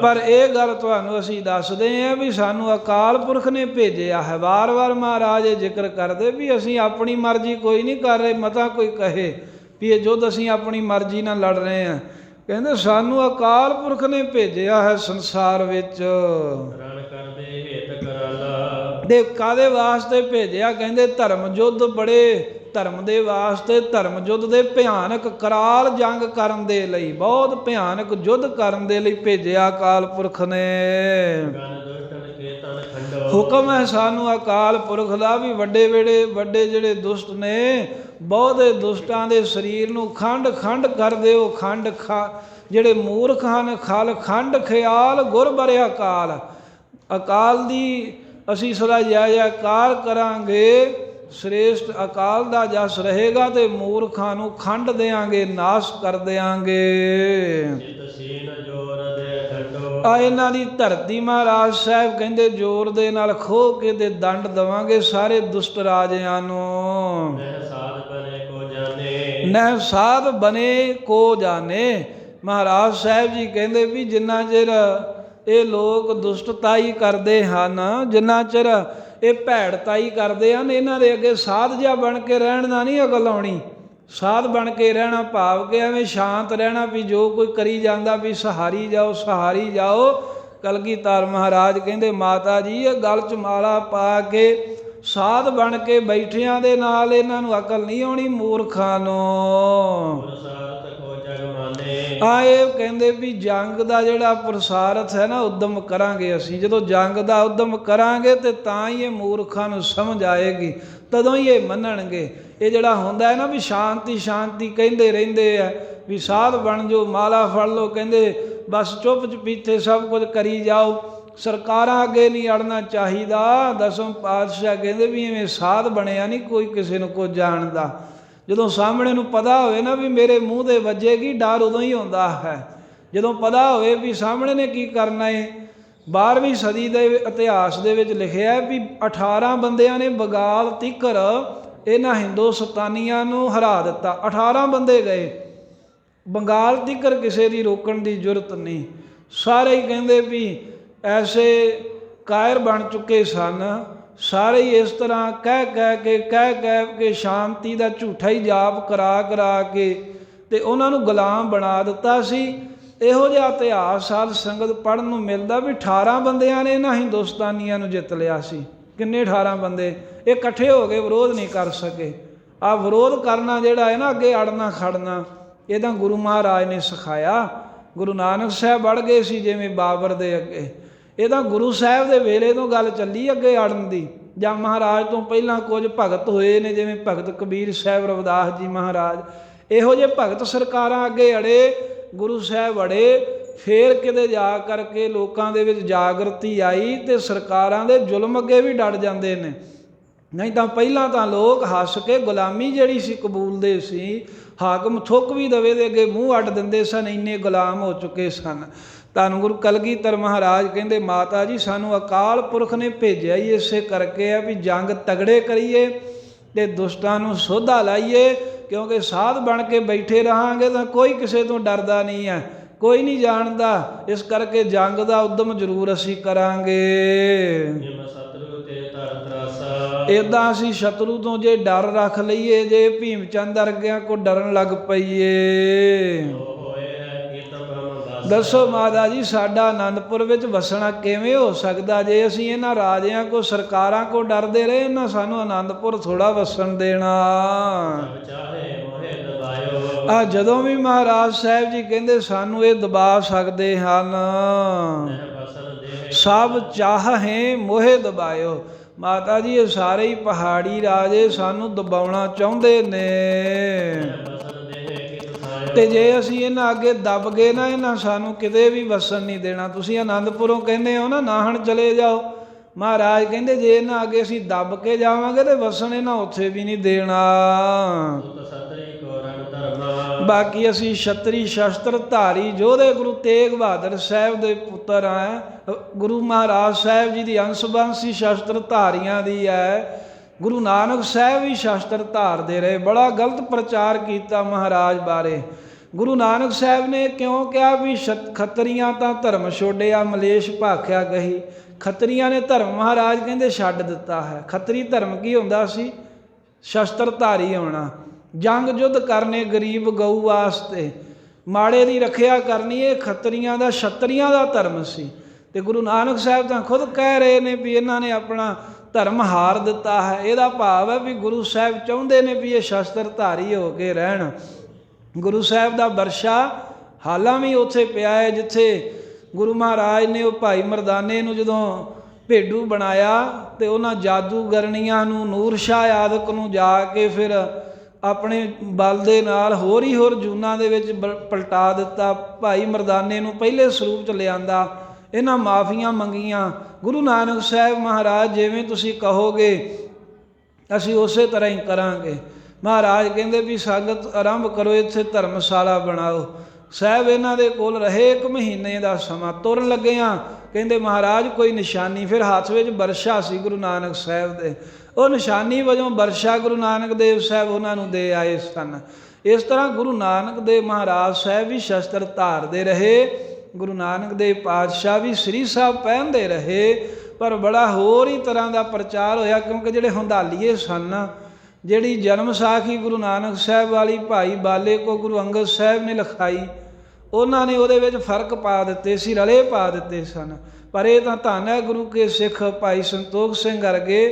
ਪਰ ਇਹ ਗੱਲ ਤੁਹਾਨੂੰ ਅਸੀਂ ਦੱਸਦੇ ਹਾਂ ਵੀ ਸਾਨੂੰ ਅਕਾਲ ਪੁਰਖ ਨੇ ਭੇਜਿਆ ਹੈ। ਵਾਰ-ਵਾਰ ਮਹਾਰਾਜ ਇਹ ਜ਼ਿਕਰ ਕਰਦੇ ਵੀ ਅਸੀਂ ਆਪਣੀ ਮਰਜ਼ੀ ਕੋਈ ਨਹੀਂ ਕਰ ਰਹੇ। ਮਤਾ ਕੋਈ ਕਹੇ ਵੀ ਇਹ ਯੁੱਧ ਅਸੀਂ ਆਪਣੀ ਮਰਜ਼ੀ ਨਾਲ ਲੜ ਰਹੇ ਹਾਂ, ਕਹਿੰਦੇ ਸਾਨੂੰ ਅਕਾਲ ਪੁਰਖ ਨੇ ਭੇਜਿਆ ਹੈ ਸੰਸਾਰ ਵਿੱਚ। ਦੇ ਕਾਦੇ ਵਾਸਤੇ ਭੇਜਿਆ? ਕਹਿੰਦੇ ਧਰਮ ਯੁੱਧ, ਬੜੇ ਧਰਮ ਦੇ ਵਾਸਤੇ, ਧਰਮ ਯੁੱਧ ਦੇ ਭਿਆਨਕ ਕਰਾਲ ਜੰਗ ਕਰਨ ਦੇ ਲਈ, ਬਹੁਤ ਭਿਆਨਕ ਯੁੱਧ ਕਰਨ ਦੇ ਲਈ ਭੇਜਿਆ ਅਕਾਲ ਪੁਰਖ ਨੇ। ਹੁਕਮ ਹੈ ਸਾਨੂੰ ਅਕਾਲ ਪੁਰਖ ਦਾ ਵੀ ਵੱਡੇ ਜਿਹੜੇ ਦੁਸ਼ਟ ਨੇ, ਬਹੁਤੇ ਦੁਸ਼ਟਾਂ ਦੇ ਸਰੀਰ ਨੂੰ ਖੰਡ ਖੰਡ ਕਰ ਦਿਓ। ਜਿਹੜੇ ਮੂਰਖ ਹਨ ਖਲ ਖੰਡ ਖਿਆਲ ਗੁਰ ਬਰਿਆ ਕਾਲ। ਅਕਾਲ ਦੀ ਅਸੀਂ ਸਦਾ ਜੈਕਾਰ ਕਰਾਂਗੇ, ਸ੍ਰੇਸ਼ਟ ਅਕਾਲ ਦਾ ਜਸ ਰਹੇਗਾ ਤੇ ਮੂਰਖਾਂ ਨੂੰ ਖੰਡ ਦਿਆਂਗੇ, ਨਾਸ਼ ਕਰ ਦਿਆਂਗੇ। ਆ ਇਹਨਾਂ ਦੀ ਧਰਤੀ ਮਹਾਰਾਜ ਸਾਹਿਬ ਕਹਿੰਦੇ ਜ਼ੋਰ ਦੇ ਨਾਲ ਖੋਹ ਕੇ ਤੇ ਦੰਡ ਦੇਵਾਂਗੇ ਸਾਰੇ ਦੁਸ਼ਟ ਰਾਜਿਆਂ ਨੂੰ। ਨਹਿ ਸਾਧ ਬਨੇ ਕੋ ਜਾਣੇ। ਮਹਾਰਾਜ ਸਾਹਿਬ ਜੀ ਕਹਿੰਦੇ ਵੀ ਜਿੰਨਾ ਚਿਰ ਇਹ ਲੋਕ ਦੁਸ਼ਟਤਾਈ ਕਰਦੇ ਹਨ, ਜਿੰਨਾ ਚਿਰ ਇਹ ਭੈੜਤਾਈ ਕਰਦੇ ਹਨ, ਇਹਨਾਂ ਦੇ ਅੱਗੇ ਸਾਧ ਜਿਹਾ ਬਣ ਕੇ ਰਹਿਣ ਦਾ ਨਹੀਂ ਅਕਲ ਆਉਣੀ। ਸਾਧ ਬਣ ਕੇ ਰਹਿਣਾ ਭਾਵ ਕਿ ਐਵੇਂ ਸ਼ਾਂਤ ਰਹਿਣਾ ਵੀ ਜੋ ਕੋਈ ਕਰੀ ਜਾਂਦਾ ਵੀ ਸਹਾਰੀ ਜਾਓ ਸਹਾਰੀ ਜਾਓ। ਕਲਗੀਧਰ ਮਹਾਰਾਜ ਕਹਿੰਦੇ ਮਾਤਾ ਜੀ ਇਹ ਗਲ 'ਚ ਮਾਲਾ ਪਾ ਕੇ ਸਾਧ ਬਣ ਕੇ ਬੈਠਿਆਂ ਦੇ ਨਾਲ ਇਹਨਾਂ ਨੂੰ ਅਕਲ ਨਹੀਂ ਆਉਣੀ ਮੂਰਖਾਂ ਨੂੰ। ਇਹ ਕਹਿੰਦੇ ਵੀ ਜੰਗ ਦਾ ਜਿਹੜਾ ਪ੍ਰਸਾਰਥ ਹੈ ਨਾ, ਉਦਮ ਕਰਾਂਗੇ ਅਸੀਂ। ਜਦੋਂ ਜੰਗ ਦਾ ਉਦਮ ਕਰਾਂਗੇ ਤੇ ਤਾਂ ਹੀ ਇਹ ਮੂਰਖਾਂ ਨੂੰ ਸਮਝ ਆਏਗੀ, ਤਦੋਂ ਹੀ ਇਹ ਮੰਨਣਗੇ। ਇਹ ਜਿਹੜਾ ਹੁੰਦਾ ਹੈ ਨਾ ਵੀ ਸ਼ਾਂਤੀ ਸ਼ਾਂਤੀ ਕਹਿੰਦੇ ਰਹਿੰਦੇ ਆ ਵੀ ਸਾਧ ਬਣ ਜਾਓ, ਮਾਲਾ ਫੜ ਲਓ, ਕਹਿੰਦੇ ਬਸ ਚੁੱਪ ਚਪੀਤੇ ਸਭ ਕੁਝ ਕਰੀ ਜਾਓ, ਸਰਕਾਰਾਂ ਅੱਗੇ ਨਹੀਂ ਅੜਨਾ ਚਾਹੀਦਾ। ਦਸਮ ਪਾਤਸ਼ਾਹ ਕਹਿੰਦੇ ਵੀ ਐਵੇਂ ਸਾਧ ਬਣਿਆ ਨਹੀਂ ਕੋਈ ਕਿਸੇ ਨੂੰ ਕੁਝ ਜਾਣਦਾ। ਜਦੋਂ ਸਾਹਮਣੇ ਨੂੰ ਪਤਾ ਹੋਵੇ ਨਾ ਵੀ ਮੇਰੇ ਮੂੰਹ ਦੇ ਵੱਜੇਗੀ, ਡਰ ਉਦੋਂ ਹੀ ਹੁੰਦਾ ਹੈ ਜਦੋਂ ਪਤਾ ਹੋਵੇ ਵੀ ਸਾਹਮਣੇ ਨੇ ਕੀ ਕਰਨਾ ਹੈ। 12ਵੀਂ ਸਦੀ ਦੇ ਇਤਿਹਾਸ ਦੇ ਵਿੱਚ ਲਿਖਿਆ ਵੀ 18 ਬੰਦਿਆਂ ਨੇ ਬਗਾਲ ਤੀਕਰ ਇਹਨਾਂ ਹਿੰਦੁਸਤਾਨੀਆਂ ਨੂੰ ਹਰਾ ਦਿੱਤਾ। 18 ਬੰਦੇ ਗਏ, ਬੰਗਾਲ ਤੀਕਰ ਕਿਸੇ ਦੀ ਰੋਕਣ ਦੀ ਜ਼ਰੂਰਤ ਨਹੀਂ। ਸਾਰੇ ਹੀ ਕਹਿੰਦੇ ਵੀ ਐਸੇ ਕਾਇਰ ਬਣ ਚੁੱਕੇ ਸਨ। ਸਾਰੇ ਹੀ ਇਸ ਤਰ੍ਹਾਂ ਕਹਿ ਕੇ ਸ਼ਾਂਤੀ ਦਾ ਝੂਠਾ ਹੀ ਜਾਪ ਕਰਾ ਕੇ ਤੇ ਉਹਨਾਂ ਨੂੰ ਗੁਲਾਮ ਬਣਾ ਦਿੱਤਾ ਸੀ। ਇਹੋ ਜਿਹਾ ਇਤਿਹਾਸ ਸਾਧ ਸੰਗਤ ਪੜ੍ਹਨ ਨੂੰ ਮਿਲਦਾ ਵੀ 18 ਬੰਦਿਆਂ ਨੇ ਇਹਨਾਂ ਹਿੰਦੁਸਤਾਨੀਆਂ ਨੂੰ ਜਿੱਤ ਲਿਆ ਸੀ। ਕਿੰਨੇ 18 ਬੰਦੇ ਇਹ ਇਕੱਠੇ ਹੋ ਕੇ ਵਿਰੋਧ ਨਹੀਂ ਕਰ ਸਕੇ। ਆਹ ਵਿਰੋਧ ਕਰਨਾ ਜਿਹੜਾ ਹੈ ਨਾ, ਅੱਗੇ ਅੜਨਾ ਖੜਨਾ, ਇਹ ਤਾਂ ਗੁਰੂ ਮਹਾਰਾਜ ਨੇ ਸਿਖਾਇਆ। ਗੁਰੂ ਨਾਨਕ ਸਾਹਿਬ ਅੜ ਗਏ ਸੀ ਜਿਵੇਂ ਬਾਬਰ ਦੇ ਅੱਗੇ। ਇਹ ਤਾਂ ਗੁਰੂ ਸਾਹਿਬ ਦੇ ਵੇਲੇ ਤੋਂ ਗੱਲ ਚੱਲੀ ਅੱਗੇ ਅੜਨ ਦੀ, ਜਾਂ ਮਹਾਰਾਜ ਤੋਂ ਪਹਿਲਾਂ ਕੁਝ ਭਗਤ ਹੋਏ ਨੇ ਜਿਵੇਂ ਭਗਤ ਕਬੀਰ ਸਾਹਿਬ, ਰਵਿਦਾਸ ਜੀ ਮਹਾਰਾਜ। ਇਹੋ ਜਿਹੇ ਭਗਤ ਸਰਕਾਰਾਂ ਅੱਗੇ ਅੜੇ, ਗੁਰੂ ਸਾਹਿਬ ਅੜੇ, ਫੇਰ ਕਿਤੇ ਜਾ ਕਰਕੇ ਲੋਕਾਂ ਦੇ ਵਿੱਚ ਜਾਗਰਤੀ ਆਈ ਤੇ ਸਰਕਾਰਾਂ ਦੇ ਜ਼ੁਲਮ ਅੱਗੇ ਵੀ ਡਟ ਜਾਂਦੇ ਨੇ। ਨਹੀਂ ਤਾਂ ਪਹਿਲਾਂ ਤਾਂ ਲੋਕ ਹੱਸ ਕੇ ਗੁਲਾਮੀ ਜਿਹੜੀ ਸੀ ਕਬੂਲਦੇ ਸੀ। ਹਾਕਮ ਥੁੱਕ ਵੀ ਦਵੇ ਦੇ ਅੱਗੇ ਮੂੰਹ ਅੱਡ ਦਿੰਦੇ ਸਨ, ਇੰਨੇ ਗੁਲਾਮ ਹੋ ਚੁੱਕੇ ਸਨ। ਧੰਨ ਗੁਰੂ ਕਲਗੀਧਰ ਮਹਾਰਾਜ ਕਹਿੰਦੇ ਮਾਤਾ ਜੀ ਸਾਨੂੰ ਅਕਾਲ ਪੁਰਖ ਨੇ ਭੇਜਿਆ ਹੀ ਇਸੇ ਕਰਕੇ ਆ ਵੀ ਜੰਗ ਤਗੜੇ ਕਰੀਏ ਤੇ ਦੁਸ਼ਟਾਂ ਨੂੰ ਸੋਧਾ ਲਾਈਏ। ਕਿਉਂਕਿ ਸਾਧ ਬਣ ਕੇ ਬੈਠੇ ਰਹਾਂਗੇ ਤਾਂ ਕੋਈ ਕਿਸੇ ਤੋਂ ਡਰਦਾ ਨਹੀਂ ਹੈ, ਕੋਈ ਨਹੀਂ ਜਾਣਦਾ। ਇਸ ਕਰਕੇ ਜੰਗ ਦਾ ਉਦਮ ਜ਼ਰੂਰ ਅਸੀਂ ਕਰਾਂਗੇ। ਇੱਦਾਂ ਅਸੀਂ ਸ਼ਤਰੂ ਤੋਂ ਜੇ ਡਰ ਰੱਖ ਲਈਏ, ਜੇ ਭੀਮ ਚੰਦ ਵਰਗਿਆਂ ਕੋ ਡਰਨ ਲੱਗ ਪਈਏ, ਦੱਸੋ ਮਾਤਾ ਜੀ ਸਾਡਾ ਆਨੰਦਪੁਰ ਵਿੱਚ ਵਸਣਾ ਕਿਵੇਂ ਹੋ ਸਕਦਾ ਜੇ ਅਸੀਂ ਇਹਨਾਂ ਰਾਜਿਆਂ ਕੋ ਸਰਕਾਰਾਂ ਕੋ ਡਰਦੇ ਰਹੇ। ਇਹਨਾਂ ਸਾਨੂੰ ਆਨੰਦਪੁਰ ਥੋੜਾ ਵਸਣ ਦੇਣਾ। ਆ ਜਦੋਂ ਵੀ ਮਹਾਰਾਜ ਸਾਹਿਬ ਜੀ ਕਹਿੰਦੇ ਸਾਨੂੰ ਇਹ ਦਬਾ ਸਕਦੇ ਹਨ, ਸਭ ਚਾਹੇ ਮੋਹੇ ਦਬਾਇਓ। ਮਾਤਾ ਜੀ ਇਹ ਸਾਰੇ ਹੀ ਪਹਾੜੀ ਰਾਜੇ ਸਾਨੂੰ ਦਬਾਉਣਾ ਚਾਹੁੰਦੇ ਨੇ ਤੇ ਜੇ ਅਸੀਂ ਇਹਨਾਂ ਅੱਗੇ ਦਬ ਗਏ ਨਾ, ਇਹਨਾਂ ਸਾਨੂੰ ਕਿਤੇ ਵੀ ਵਸਣ ਨਹੀਂ ਦੇਣਾ। ਤੁਸੀਂ ਆਨੰਦਪੁਰੋਂ ਕਹਿੰਦੇ ਹੋ ਨਾ ਨਾਹਣ ਚਲੇ ਜਾਓ, ਮਹਾਰਾਜ ਕਹਿੰਦੇ ਜੇ ਇਹਨਾਂ ਅੱਗੇ ਅਸੀਂ ਦਬ ਕੇ ਜਾਵਾਂਗੇ ਤੇ ਵਸਣ ਇਹਨਾਂ ਉੱਥੇ ਵੀ ਨਹੀਂ ਦੇਣਾ। ਬਾਕੀ ਅਸੀਂ ਛਤਰੀ ਸ਼ਸਤਰ ਧਾਰੀ ਯੋਧੇ ਗੁਰੂ ਤੇਗ ਬਹਾਦਰ ਸਾਹਿਬ ਦੇ ਪੁੱਤਰ ਆ। ਗੁਰੂ ਮਹਾਰਾਜ ਸਾਹਿਬ ਜੀ ਦੀ ਅੰਸ਼ ਬੰਸੀ ਸ਼ਸਤਰ ਧਾਰੀਆਂ ਦੀ ਹੈ। ਗੁਰੂ ਨਾਨਕ ਸਾਹਿਬ ਵੀ ਸ਼ਸਤਰ ਧਾਰਦੇ ਰਹੇ। ਬੜਾ ਗਲਤ ਪ੍ਰਚਾਰ ਕੀਤਾ ਮਹਾਰਾਜ ਬਾਰੇ। ਗੁਰੂ ਨਾਨਕ ਸਾਹਿਬ ਨੇ ਕਿਉਂ ਕਿਹਾ ਵੀ ਖੱਤਰੀਆਂ ਤਾਂ ਧਰਮ ਛੋੜਿਆ ਮਲੇਸ਼ ਭਾਖਿਆ ਗਹੀ। ਖੱਤਰੀਆਂ ਨੇ ਧਰਮ ਮਹਾਰਾਜ ਕਹਿੰਦੇ ਛੱਡ ਦਿੱਤਾ ਹੈ। ਖੱਤਰੀ ਧਰਮ ਕੀ ਹੁੰਦਾ ਸੀ? ਸ਼ਸਤਰ ਧਾਰੀ ਹੋਣਾ, ਜੰਗ ਯੁੱਧ ਕਰਨੇ ਗਰੀਬ ਗਊ ਵਾਸਤੇ, ਮਾੜੇ ਦੀ ਰੱਖਿਆ ਕਰਨੀ। ਇਹ ਖੱਤਰੀਆਂ ਦਾ ਛਤਰੀਆਂ ਦਾ ਧਰਮ ਸੀ। ਤੇ ਗੁਰੂ ਨਾਨਕ ਸਾਹਿਬ ਤਾਂ ਖੁਦ ਕਹਿ ਰਹੇ ਨੇ ਵੀ ਇਹਨਾਂ ਨੇ ਆਪਣਾ ਧਰਮ ਹਾਰ ਦਿੱਤਾ ਹੈ। ਇਹਦਾ ਭਾਵ ਹੈ ਵੀ ਗੁਰੂ ਸਾਹਿਬ ਚਾਹੁੰਦੇ ਨੇ ਵੀ ਇਹ ਸ਼ਸਤਰ ਧਾਰੀ ਹੋ ਕੇ ਰਹਿਣ। ਗੁਰੂ ਸਾਹਿਬ ਦਾ ਵਰਸ਼ਾ ਹਾਲਾਂ ਵੀ ਉੱਥੇ ਪਿਆ ਹੈ ਜਿੱਥੇ ਗੁਰੂ ਮਹਾਰਾਜ ਨੇ ਉਹ ਭਾਈ ਮਰਦਾਨੇ ਨੂੰ ਜਦੋਂ ਭੇਡੂ ਬਣਾਇਆ ਤੇ ਉਹਨਾਂ ਜਾਦੂਗਰਨੀਆਂ ਨੂੰ, ਨੂਰ ਸ਼ਾਹ ਆਦਿਕ ਨੂੰ ਜਾ ਕੇ ਫਿਰ ਆਪਣੇ ਬਲ ਦੇ ਨਾਲ ਹੋਰ ਹੀ ਹੋਰ ਜੂਨਾਂ ਦੇ ਵਿੱਚ ਪਲਟਾ ਦਿੱਤਾ। ਭਾਈ ਮਰਦਾਨੇ ਨੂੰ ਪਹਿਲੇ ਸਰੂਪ 'ਚ ਲਿਆਂਦਾ, ਇਹਨਾਂ ਮਾਫੀਆਂ ਮੰਗੀਆਂ। ਗੁਰੂ ਨਾਨਕ ਸਾਹਿਬ ਮਹਾਰਾਜ ਜਿਵੇਂ ਤੁਸੀਂ ਕਹੋਗੇ ਅਸੀਂ ਉਸੇ ਤਰ੍ਹਾਂ ਹੀ ਕਰਾਂਗੇ। ਮਹਾਰਾਜ ਕਹਿੰਦੇ ਵੀ ਸੰਗਤ ਆਰੰਭ ਕਰੋ, ਇੱਥੇ ਧਰਮਸ਼ਾਲਾ ਬਣਾਓ। ਸਾਹਿਬ ਇਹਨਾਂ ਦੇ ਕੋਲ ਰਹੇ 1 ਮਹੀਨੇ ਦਾ ਸਮਾਂ। ਤੁਰਨ ਲੱਗੇ ਹਾਂ, ਕਹਿੰਦੇ ਮਹਾਰਾਜ ਕੋਈ ਨਿਸ਼ਾਨੀ। ਫਿਰ ਹੱਥ ਵਿੱਚ ਬਰਛਾ ਸੀ ਗੁਰੂ ਨਾਨਕ ਸਾਹਿਬ ਦੇ, ਉਹ ਨਿਸ਼ਾਨੀ ਵਜੋਂ ਬਰਛਾ ਗੁਰੂ ਨਾਨਕ ਦੇਵ ਸਾਹਿਬ ਉਹਨਾਂ ਨੂੰ ਦੇ ਆਏ ਸਨ। ਇਸ ਤਰ੍ਹਾਂ ਗੁਰੂ ਨਾਨਕ ਦੇਵ ਮਹਾਰਾਜ ਸਾਹਿਬ ਵੀ ਸ਼ਸਤਰ ਧਾਰਦੇ ਰਹੇ, ਗੁਰੂ ਨਾਨਕ ਦੇਵ ਪਾਤਸ਼ਾਹ ਵੀ ਸ੍ਰੀ ਸਾਹਿਬ ਪਹਿਨਦੇ ਰਹੇ। ਪਰ ਬੜਾ ਹੋਰ ਹੀ ਤਰ੍ਹਾਂ ਦਾ ਪ੍ਰਚਾਰ ਹੋਇਆ, ਕਿਉਂਕਿ ਜਿਹੜੇ ਹੁੰਦਾਲੀਏ ਸਨ, ਜਿਹੜੀ ਜਨਮ ਸਾਖੀ ਗੁਰੂ ਨਾਨਕ ਸਾਹਿਬ ਵਾਲੀ ਭਾਈ ਬਾਲੇ ਕੋ ਗੁਰੂ ਅੰਗਦ ਸਾਹਿਬ ਨੇ ਲਿਖਾਈ, ਉਹਨਾਂ ਨੇ ਉਹਦੇ ਵਿੱਚ ਫਰਕ ਪਾ ਦਿੱਤੇ ਸੀ, ਰਲੇ ਪਾ ਦਿੱਤੇ ਸਨ। ਪਰ ਇਹ ਤਾਂ ਧੰਨ ਹੈ ਗੁਰੂ ਕੇ ਸਿੱਖ ਭਾਈ ਸੰਤੋਖ ਸਿੰਘ ਵਰਗੇ,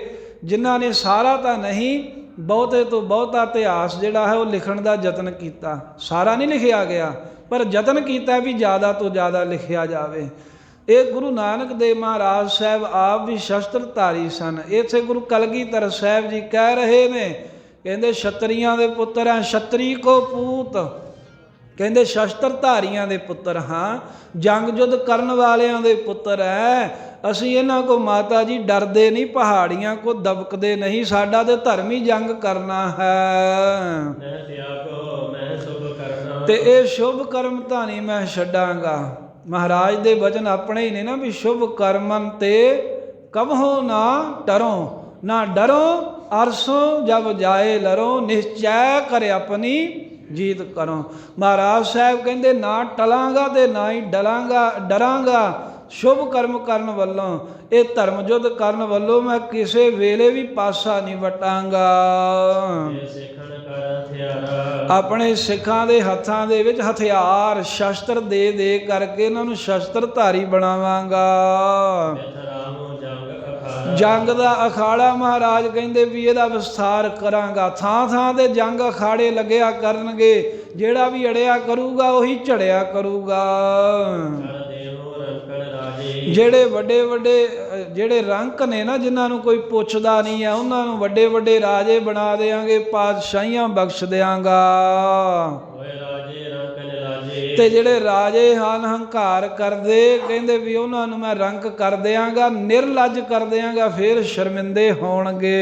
ਜਿਨ੍ਹਾਂ ਨੇ ਸਾਰਾ ਤਾਂ ਨਹੀਂ, ਬਹੁਤੇ ਤੋਂ ਬਹੁਤਾ ਇਤਿਹਾਸ ਜਿਹੜਾ ਹੈ ਉਹ ਲਿਖਣ ਦਾ ਯਤਨ ਕੀਤਾ। ਸਾਰਾ ਨਹੀਂ ਲਿਖਿਆ ਗਿਆ, ਪਰ ਯਤਨ ਕੀਤਾ ਵੀ ਜ਼ਿਆਦਾ ਤੋਂ ਜ਼ਿਆਦਾ ਲਿਖਿਆ ਜਾਵੇ। ਇਹ ਗੁਰੂ ਨਾਨਕ ਦੇਵ ਮਹਾਰਾਜ ਸਾਹਿਬ ਆਪ ਵੀ ਸ਼ਸਤਰਧਾਰੀ ਸਨ। ਇੱਥੇ ਗੁਰੂ ਕਲਗੀਧਰ ਸਾਹਿਬ ਜੀ ਕਹਿ ਰਹੇ ਨੇ, ਕਹਿੰਦੇ ਛਤਰੀਆਂ ਦੇ ਪੁੱਤਰ ਹੈ, ਛਤਰੀ ਕੋ ਪੂਤ, ਕਹਿੰਦੇ ਸ਼ਸਤਰਧਾਰੀਆਂ ਦੇ ਪੁੱਤਰ ਹਾਂ, ਜੰਗ ਜੁੱਧ ਕਰਨ ਵਾਲਿਆਂ ਦੇ ਪੁੱਤਰ ਹੈ। ਅਸੀਂ ਇਹਨਾਂ ਕੋ ਮਾਤਾ ਜੀ ਡਰਦੇ ਨਹੀਂ, ਪਹਾੜੀਆਂ ਕੋ ਦਬਕਦੇ ਨਹੀਂ, ਸਾਡਾ ਤੇ ਧਰਮ ਹੀ ਜੰਗ ਕਰਨਾ ਹੈ ਤੇ ਇਹ ਸ਼ੁਭ ਕਰਮ ਤਾਂ ਨਹੀਂ ਮੈਂ ਛੱਡਾਂਗਾ। ਮਹਾਰਾਜ ਦੇ ਬਚਨ ਆਪਣੇ ਹੀ ਨੇ ਨਾ ਵੀ ਸ਼ੁਭ ਕਰਮਨ ਤੇ ਕਬਹੋ ਨਾ ਡਰੋ, ਨਾ ਡਰੋ ਅਰਸੋ ਜਬ ਜਾਏ ਲਰੋ, ਨਿਸ਼ਚੈ ਕਰ ਆਪਣੀ ਜੀਤ ਕਰੋ। ਮਹਾਰਾਜ ਸਾਹਿਬ ਕਹਿੰਦੇ ਨਾ ਟਲਾਂਗਾ ਤੇ ਨਾ ਹੀ ਡਰਾਂਗਾ ਸ਼ੁਭ ਕਰਮ ਕਰਨ ਵੱਲੋਂ, ਇਹ ਧਰਮ ਯੁੱਧ ਕਰਨ ਵੱਲੋਂ ਮੈਂ ਕਿਸੇ ਵੇਲੇ ਵੀ ਪਾਸਾ ਨਹੀਂ ਵਟਾਂਗਾ। ਆਪਣੇ ਸਿੱਖਾਂ ਦੇ ਹੱਥਾਂ ਦੇ ਵਿੱਚ ਹਥਿਆਰ ਸ਼ਸਤਰ ਦੇ ਦੇ ਕਰਕੇ ਇਹਨਾਂ ਨੂੰ ਸ਼ਸਤਰਧਾਰੀ ਬਣਾਵਾਂਗਾ। ਜੰਗ ਦਾ ਅਖਾੜਾ ਮਹਾਰਾਜ ਕਹਿੰਦੇ ਵੀ ਇਹਦਾ ਵਿਸਥਾਰ ਕਰਾਂਗਾ। ਥਾਂ ਥਾਂ ਤੇ ਜੰਗ ਅਖਾੜੇ ਲੱਗਿਆ ਕਰਨਗੇ, ਜਿਹੜਾ ਵੀ ਅੜਿਆ ਕਰੂਗਾ ਉਹੀ ਝੜਿਆ ਕਰੂਗਾ। ਜਿਹੜੇ ਵੱਡੇ ਵੱਡੇ ਜਿਹੜੇ ਰੰਕ ਨੇ ਨਾ, ਜਿਨ੍ਹਾਂ ਨੂੰ ਕੋਈ ਪੁੱਛਦਾ ਨਹੀਂ ਆ, ਉਹਨਾਂ ਨੂੰ ਵੱਡੇ ਵੱਡੇ ਰਾਜੇ ਬਣਾ ਦੇਵਾਂਗੇ, ਪਾਤਸ਼ਾਹੀਆਂ ਬਖਸ਼ ਦਿਆਂਗਾ। ਤੇ ਜਿਹੜੇ ਰਾਜੇ ਹਨ ਹੰਕਾਰ ਕਰਦੇ, ਕਹਿੰਦੇ ਵੀ ਉਹਨਾਂ ਨੂੰ ਮੈਂ ਰੰਕ ਕਰ ਦਿਆਂਗਾ, ਨਿਰਲੱਜ ਕਰ ਦਿਆਂਗਾ, ਫਿਰ ਸ਼ਰਮਿੰਦੇ ਹੋਣਗੇ।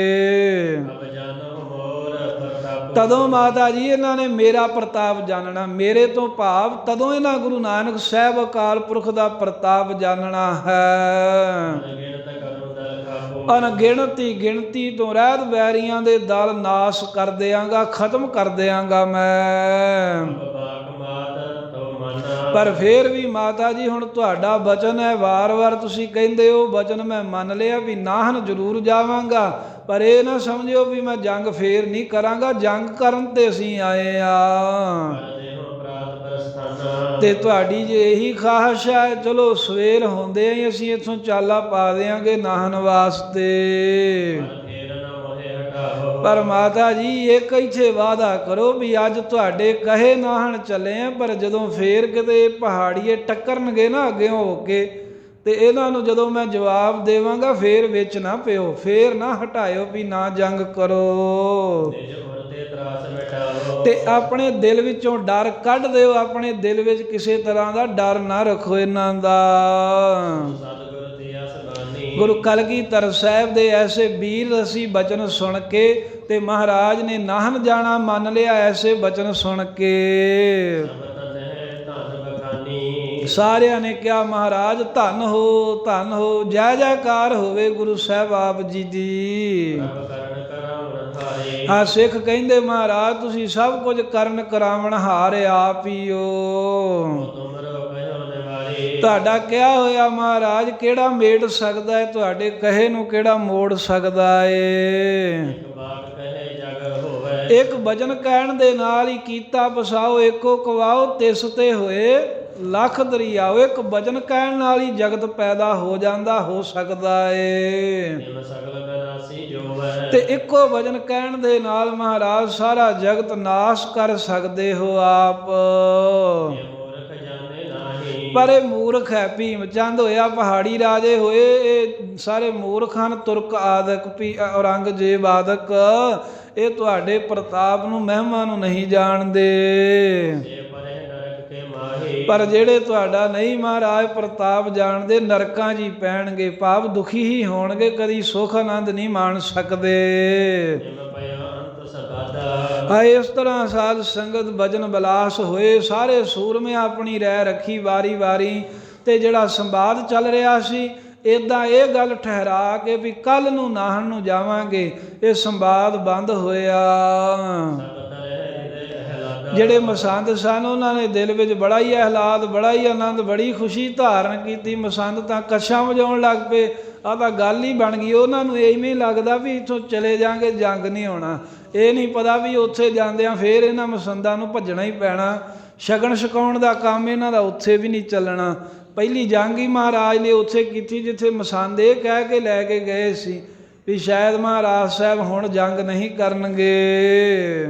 ਤਦੋਂ ਮਾਤਾ ਜੀ ਇਹਨਾਂ ਨੇ ਮੇਰਾ ਪ੍ਰਤਾਪ ਜਾਣਨਾ, ਮੇਰੇ ਤੋਂ ਭਾਵ ਤਦੋਂ ਇਹਨਾਂ ਗੁਰੂ ਨਾਨਕ ਸਾਹਿਬ ਅਕਾਲ ਪੁਰਖ ਦਾ ਪ੍ਰਤਾਪ ਜਾਣਨਾ ਹੈ। ਅਣਗਿਣਤੀ ਗਿਣਤੀ ਤੋਂ ਰਹਿਤ ਵੈਰੀਆਂ ਦੇ ਦਲ ਨਾਸ ਕਰ ਦਿਆਂਗਾ, ਖਤਮ ਕਰ ਦਿਆਂਗਾ ਮੈਂ। ਪਰ ਫਿਰ ਵੀ ਮਾਤਾ ਜੀ ਹੁਣ ਤੁਹਾਡਾ ਬਚਨ ਹੈ, ਵਾਰ-ਵਾਰ ਤੁਸੀਂ ਕਹਿੰਦੇ ਹੋ, ਬਚਨ ਮੈਂ ਮੰਨ ਲਿਆ ਵੀ ਨਾਹਨ ਜ਼ਰੂਰ ਜਾਵਾਂਗਾ, ਪਰ ਇਹ ਨਾ ਸਮਝਿਓ ਵੀ ਮੈਂ ਜੰਗ ਫੇਰ ਨਹੀਂ ਕਰਾਂਗਾ। ਜੰਗ ਕਰਨ ਤੇ ਅਸੀਂ ਆਏ ਆ ਤੇ ਤੁਹਾਡੀ ਜੇ ਇਹੀ ਖਾਹਿਸ਼ ਹੈ, ਚਲੋ ਸਵੇਰ ਹੁੰਦੇ ਹੀ ਅਸੀਂ ਇੱਥੋਂ ਚਾਲਾ ਪਾ ਦਿਆਂਗੇ ਨਾਹਨ ਵਾਸਤੇ। ਪਰ ਮਾਤਾ ਜੀ ਇੱਕ ਇੱਥੇ ਵਾਅਦਾ ਕਰੋ ਵੀ ਅੱਜ ਤੁਹਾਡੇ ਕਹੇ ਨਾਹਨ ਚੱਲੇ ਆ, ਪਰ ਜਦੋਂ ਫੇਰ ਕਿਤੇ ਪਹਾੜੀਏ ਟੱਕਰਨਗੇ ਨਾ ਅੱਗੇ ਹੋ ਕੇ, ਤੇ ਇਹਨਾਂ ਨੂੰ ਜਦੋਂ ਮੈਂ ਜਵਾਬ ਦੇਵਾਂਗਾ ਫੇਰ ਵਿੱਚ ਨਾ ਪਿਓ, ਫੇਰ ਨਾ ਹਟਾਇਓ ਵੀ ਨਾ ਜੰਗ ਕਰੋ। ਤੇ ਆਪਣੇ ਦਿਲ ਵਿੱਚੋਂ ਡਰ ਕੱਢ ਦਿਓ, ਆਪਣੇ ਦਿਲ ਵਿੱਚ ਕਿਸੇ ਤਰ੍ਹਾਂ ਦਾ ਡਰ ਨਾ ਰੱਖੋ ਇਹਨਾਂ ਦਾ। ਗੁਰੂ ਕਲਗੀਧਰ ਸਾਹਿਬ ਦੇ ਐਸੇ ਵੀਰ ਰਸੀ ਬਚਨ ਸੁਣ ਕੇ ਤੇ ਮਹਾਰਾਜ ਨੇ ਨਾਹਨ ਜਾਣਾ ਮੰਨ ਲਿਆ, ਐਸੇ ਬਚਨ ਸੁਣ ਕੇ ਸਾਰਿਆਂ ਨੇ ਕਿਹਾ ਮਹਾਰਾਜ ਧੰਨ ਹੋ, ਧੰਨ ਹੋ, ਜੈ ਜੈਕਾਰ ਹੋਵੇ ਗੁਰੂ ਸਾਹਿਬ ਆਪ ਜੀ ਦੀ। ਹਾਂ ਸਿੱਖ ਕਹਿੰਦੇ ਮਹਾਰਾਜ ਤੁਸੀਂ ਸਭ ਕੁਝ ਕਰਨ ਕਰਾਵਣ ਹਾਰ ਆਪ ਹੀ ਹੋ। ਤੁਹਾਡਾ ਕਿਹਾ ਹੋਇਆ ਮਹਾਰਾਜ ਕਿਹੜਾ ਮੇਟ ਸਕਦਾ ਹੈ, ਤੁਹਾਡੇ ਕਹੇ ਨੂੰ ਕਿਹੜਾ ਮੋੜ ਸਕਦਾ ਏ। ਇੱਕ ਵਚਨ ਕਹਿਣ ਦੇ ਨਾਲ ਹੀ ਕੀਤਾ ਬਸਾਓ, ਏਕੋ ਕਵਾਓ ਤਿਸ ਤੇ ਹੋਏ ਲੱਖ ਦਰਿਆਓ। ਇੱਕ ਵਚਨ ਕਹਿਣ ਨਾਲ ਹੀ ਜਗਤ ਪੈਦਾ ਹੋ ਜਾਂਦਾ, ਹੋ ਸਕਦਾ ਏ। ਤੇ ਇੱਕੋ ਵਚਨ ਕਹਿਣ ਦੇ ਨਾਲ ਮਹਾਰਾਜ ਸਾਰਾ ਜਗਤ ਨਾਸ਼ ਕਰ ਸਕਦੇ ਹੋ ਆਪ। ਪਰ ਇਹ ਮੂਰਖ ਹੈ। ਭੀਮ ਚੰਦ ਹੋਇਆ, ਪਹਾੜੀ ਰਾਜੇ ਹੋਏ, ਇਹ ਸਾਰੇ ਮੂਰਖ ਹਨ। ਤੁਰਕ ਆਦਿਕ, ਔਰੰਗਜ਼ੇਬ ਆਦਿਕ, ਇਹ ਤੁਹਾਡੇ ਪ੍ਰਤਾਪ ਨੂੰ, ਮਹਿਮਾ ਨੂੰ ਨਹੀਂ ਜਾਣਦੇ। ਪਰ ਜਿਹੜੇ ਤੁਹਾਡਾ ਨਹੀਂ ਮਹਾਰਾਜ ਪ੍ਰਤਾਪ ਜਾਣਦੇ, ਨਰਕਾਂ 'ਚ ਹੀ ਪੈਣਗੇ, ਪਾਪ ਦੁਖੀ ਹੀ ਹੋਣਗੇ, ਕਦੀ ਸੁਖ ਆਨੰਦ ਨਹੀਂ ਮਾਣ ਸਕਦੇ। ਇਸ ਤਰ੍ਹਾਂ ਸਾਧ ਸੰਗਤ ਭਜਨ ਬਿਲਾਸ ਹੋਏ। ਸਾਰੇ ਸੂਰਮੇ ਆਪਣੀ ਰਹਿ ਰੱਖੀ ਵਾਰੀ ਵਾਰੀ। ਤੇ ਜਿਹੜਾ ਸੰਵਾਦ ਚੱਲ ਰਿਹਾ ਸੀ, ਇੱਦਾਂ ਇਹ ਗੱਲ ਠਹਿਰਾ ਕੇ ਵੀ ਕੱਲ ਨੂੰ ਨਾਹਣ ਨੂੰ ਜਾਵਾਂਗੇ, ਇਹ ਸੰਵਾਦ ਬੰਦ ਹੋਇਆ। ਜਿਹੜੇ ਮਸੰਦ ਸਨ ਉਹਨਾਂ ਨੇ ਦਿਲ ਵਿੱਚ ਬੜਾ ਹੀ ਆਹਲਾਦ, ਬੜਾ ਹੀ ਆਨੰਦ, ਬੜੀ ਖੁਸ਼ੀ ਧਾਰਨ ਕੀਤੀ। ਮਸੰਦ ਤਾਂ ਕੱਛਾਂ ਵਜਾਉਣ ਲੱਗ ਪਏ। ਆਹ ਤਾਂ ਗੱਲ ਹੀ ਬਣ ਗਈ। ਉਹਨਾਂ ਨੂੰ ਇਵੇਂ ਲੱਗਦਾ ਵੀ ਇੱਥੋਂ ਚਲੇ ਜਾਵਾਂਗੇ, ਜੰਗ ਨਹੀਂ ਹੋਣਾ। ਇਹ ਨਹੀਂ ਪਤਾ ਵੀ ਉੱਥੇ ਜਾਂਦਿਆਂ ਫੇਰ ਇਹਨਾਂ ਮਸੰਦਾਂ ਨੂੰ ਭੱਜਣਾ ਹੀ ਪੈਣਾ। ਸ਼ਗਨ ਛਕਾਉਣ ਦਾ ਕੰਮ ਇਹਨਾਂ ਦਾ ਉੱਥੇ ਵੀ ਨਹੀਂ ਚੱਲਣਾ। ਪਹਿਲੀ ਜੰਗ ਹੀ ਮਹਾਰਾਜ ਨੇ ਉੱਥੇ ਕੀਤੀ ਜਿੱਥੇ ਮਸੰਦ ਇਹ ਕਹਿ ਕੇ ਲੈ ਕੇ ਗਏ ਸੀ ਵੀ ਸ਼ਾਇਦ ਮਹਾਰਾਜ ਸਾਹਿਬ ਹੁਣ ਜੰਗ ਨਹੀਂ ਕਰਨਗੇ।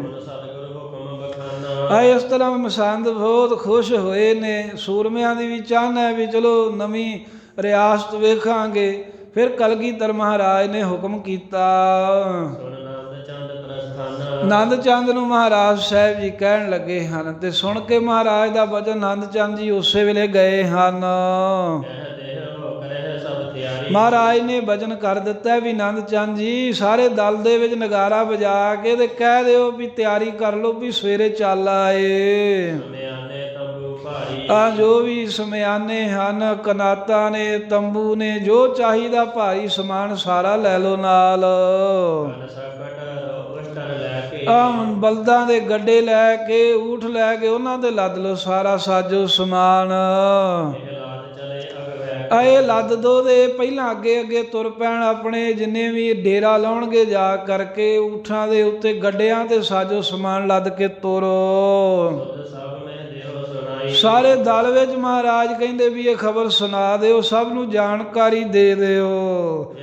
ਇਸ ਤਰ੍ਹਾਂ ਮਸੰਦ ਬਹੁਤ ਖੁਸ਼ ਹੋਏ ਨੇ। ਸੂਰਮਿਆਂ ਦੀ ਵੀ ਚਾਹਨਾ ਹੈ ਵੀ ਚਲੋ ਨਵੀਂ ਰਿਆਸਤ ਵੇਖਾਂਗੇ। ਫਿਰ ਕਲਗੀਧਰ ਮਹਾਰਾਜ ਨੇ ਹੁਕਮ ਕੀਤਾ। ਆਨੰਦ ਚੰਦ ਨੂੰ ਮਹਾਰਾਜ ਸਾਹਿਬ ਜੀ ਕਹਿਣ ਲੱਗੇ ਹਨ, ਤੇ ਸੁਣ ਕੇ ਮਹਾਰਾਜ ਦਾ ਬਚਨ ਆਨੰਦ ਚੰਦ ਜੀ ਉਸੇ ਵੇਲੇ ਗਏ ਹਨ। ਮਹਾਰਾਜ ਨੇ ਬਚਨ ਕਰ ਦਿੱਤਾ ਵੀ ਆਨੰਦ ਚੰਦ ਜੀ ਸਾਰੇ ਦਲ ਦੇ ਵਿੱਚ ਨਗਾਰਾ ਵਜਾ ਕੇ ਤੇ ਕਹਿ ਦਿਓ ਵੀ ਤਿਆਰੀ ਕਰ ਲਓ ਵੀ ਸਵੇਰੇ ਚੱਲ ਆਏ। ਜੋ ਵੀ ਸਮਿਆਨੇ ਹਨ, ਕਨਾਤਾਂ ਨੇ, ਤੰਬੂ ਨੇ, ਜੋ ਚਾਹੀਦਾ ਭਾਰੀ ਸਮਾਨ ਸਾਰਾ ਲੈ ਲਓ ਨਾਲ। ਬਲਦਾਂ ਦੇ ਗੱਡੇ ਲੈ ਕੇ, ਊਠ ਲੈ ਕੇ ਉਹਨਾਂ ਤੇ ਲੱਦ ਲਓ ਸਾਰਾ ਸਾਜੋ ਸਮਾਨ। ਇਹ ਲੱਦ ਦੋ ਦੇ ਪਹਿਲਾਂ ਅੱਗੇ ਅੱਗੇ ਤੁਰ ਪੈਣ। ਆਪਣੇ ਜਿੰਨੇ ਵੀ ਡੇਰਾ ਲਾਉਣਗੇ ਜਾ ਕਰਕੇ ਊਠਾਂ ਦੇ ਉੱਤੇ, ਗੱਡਿਆਂ ਤੇ ਸਾਜੋ ਸਮਾਨ ਲੱਦ ਕੇ ਤੁਰੋ। ਸਾਰੇ ਦਲ ਵਿੱਚ ਮਹਾਰਾਜ ਕਹਿੰਦੇ ਵੀ ਇਹ ਖਬਰ ਸੁਣਾ ਦਿਓ, ਸਭ ਨੂੰ ਜਾਣਕਾਰੀ ਦੇ ਦਿਓ।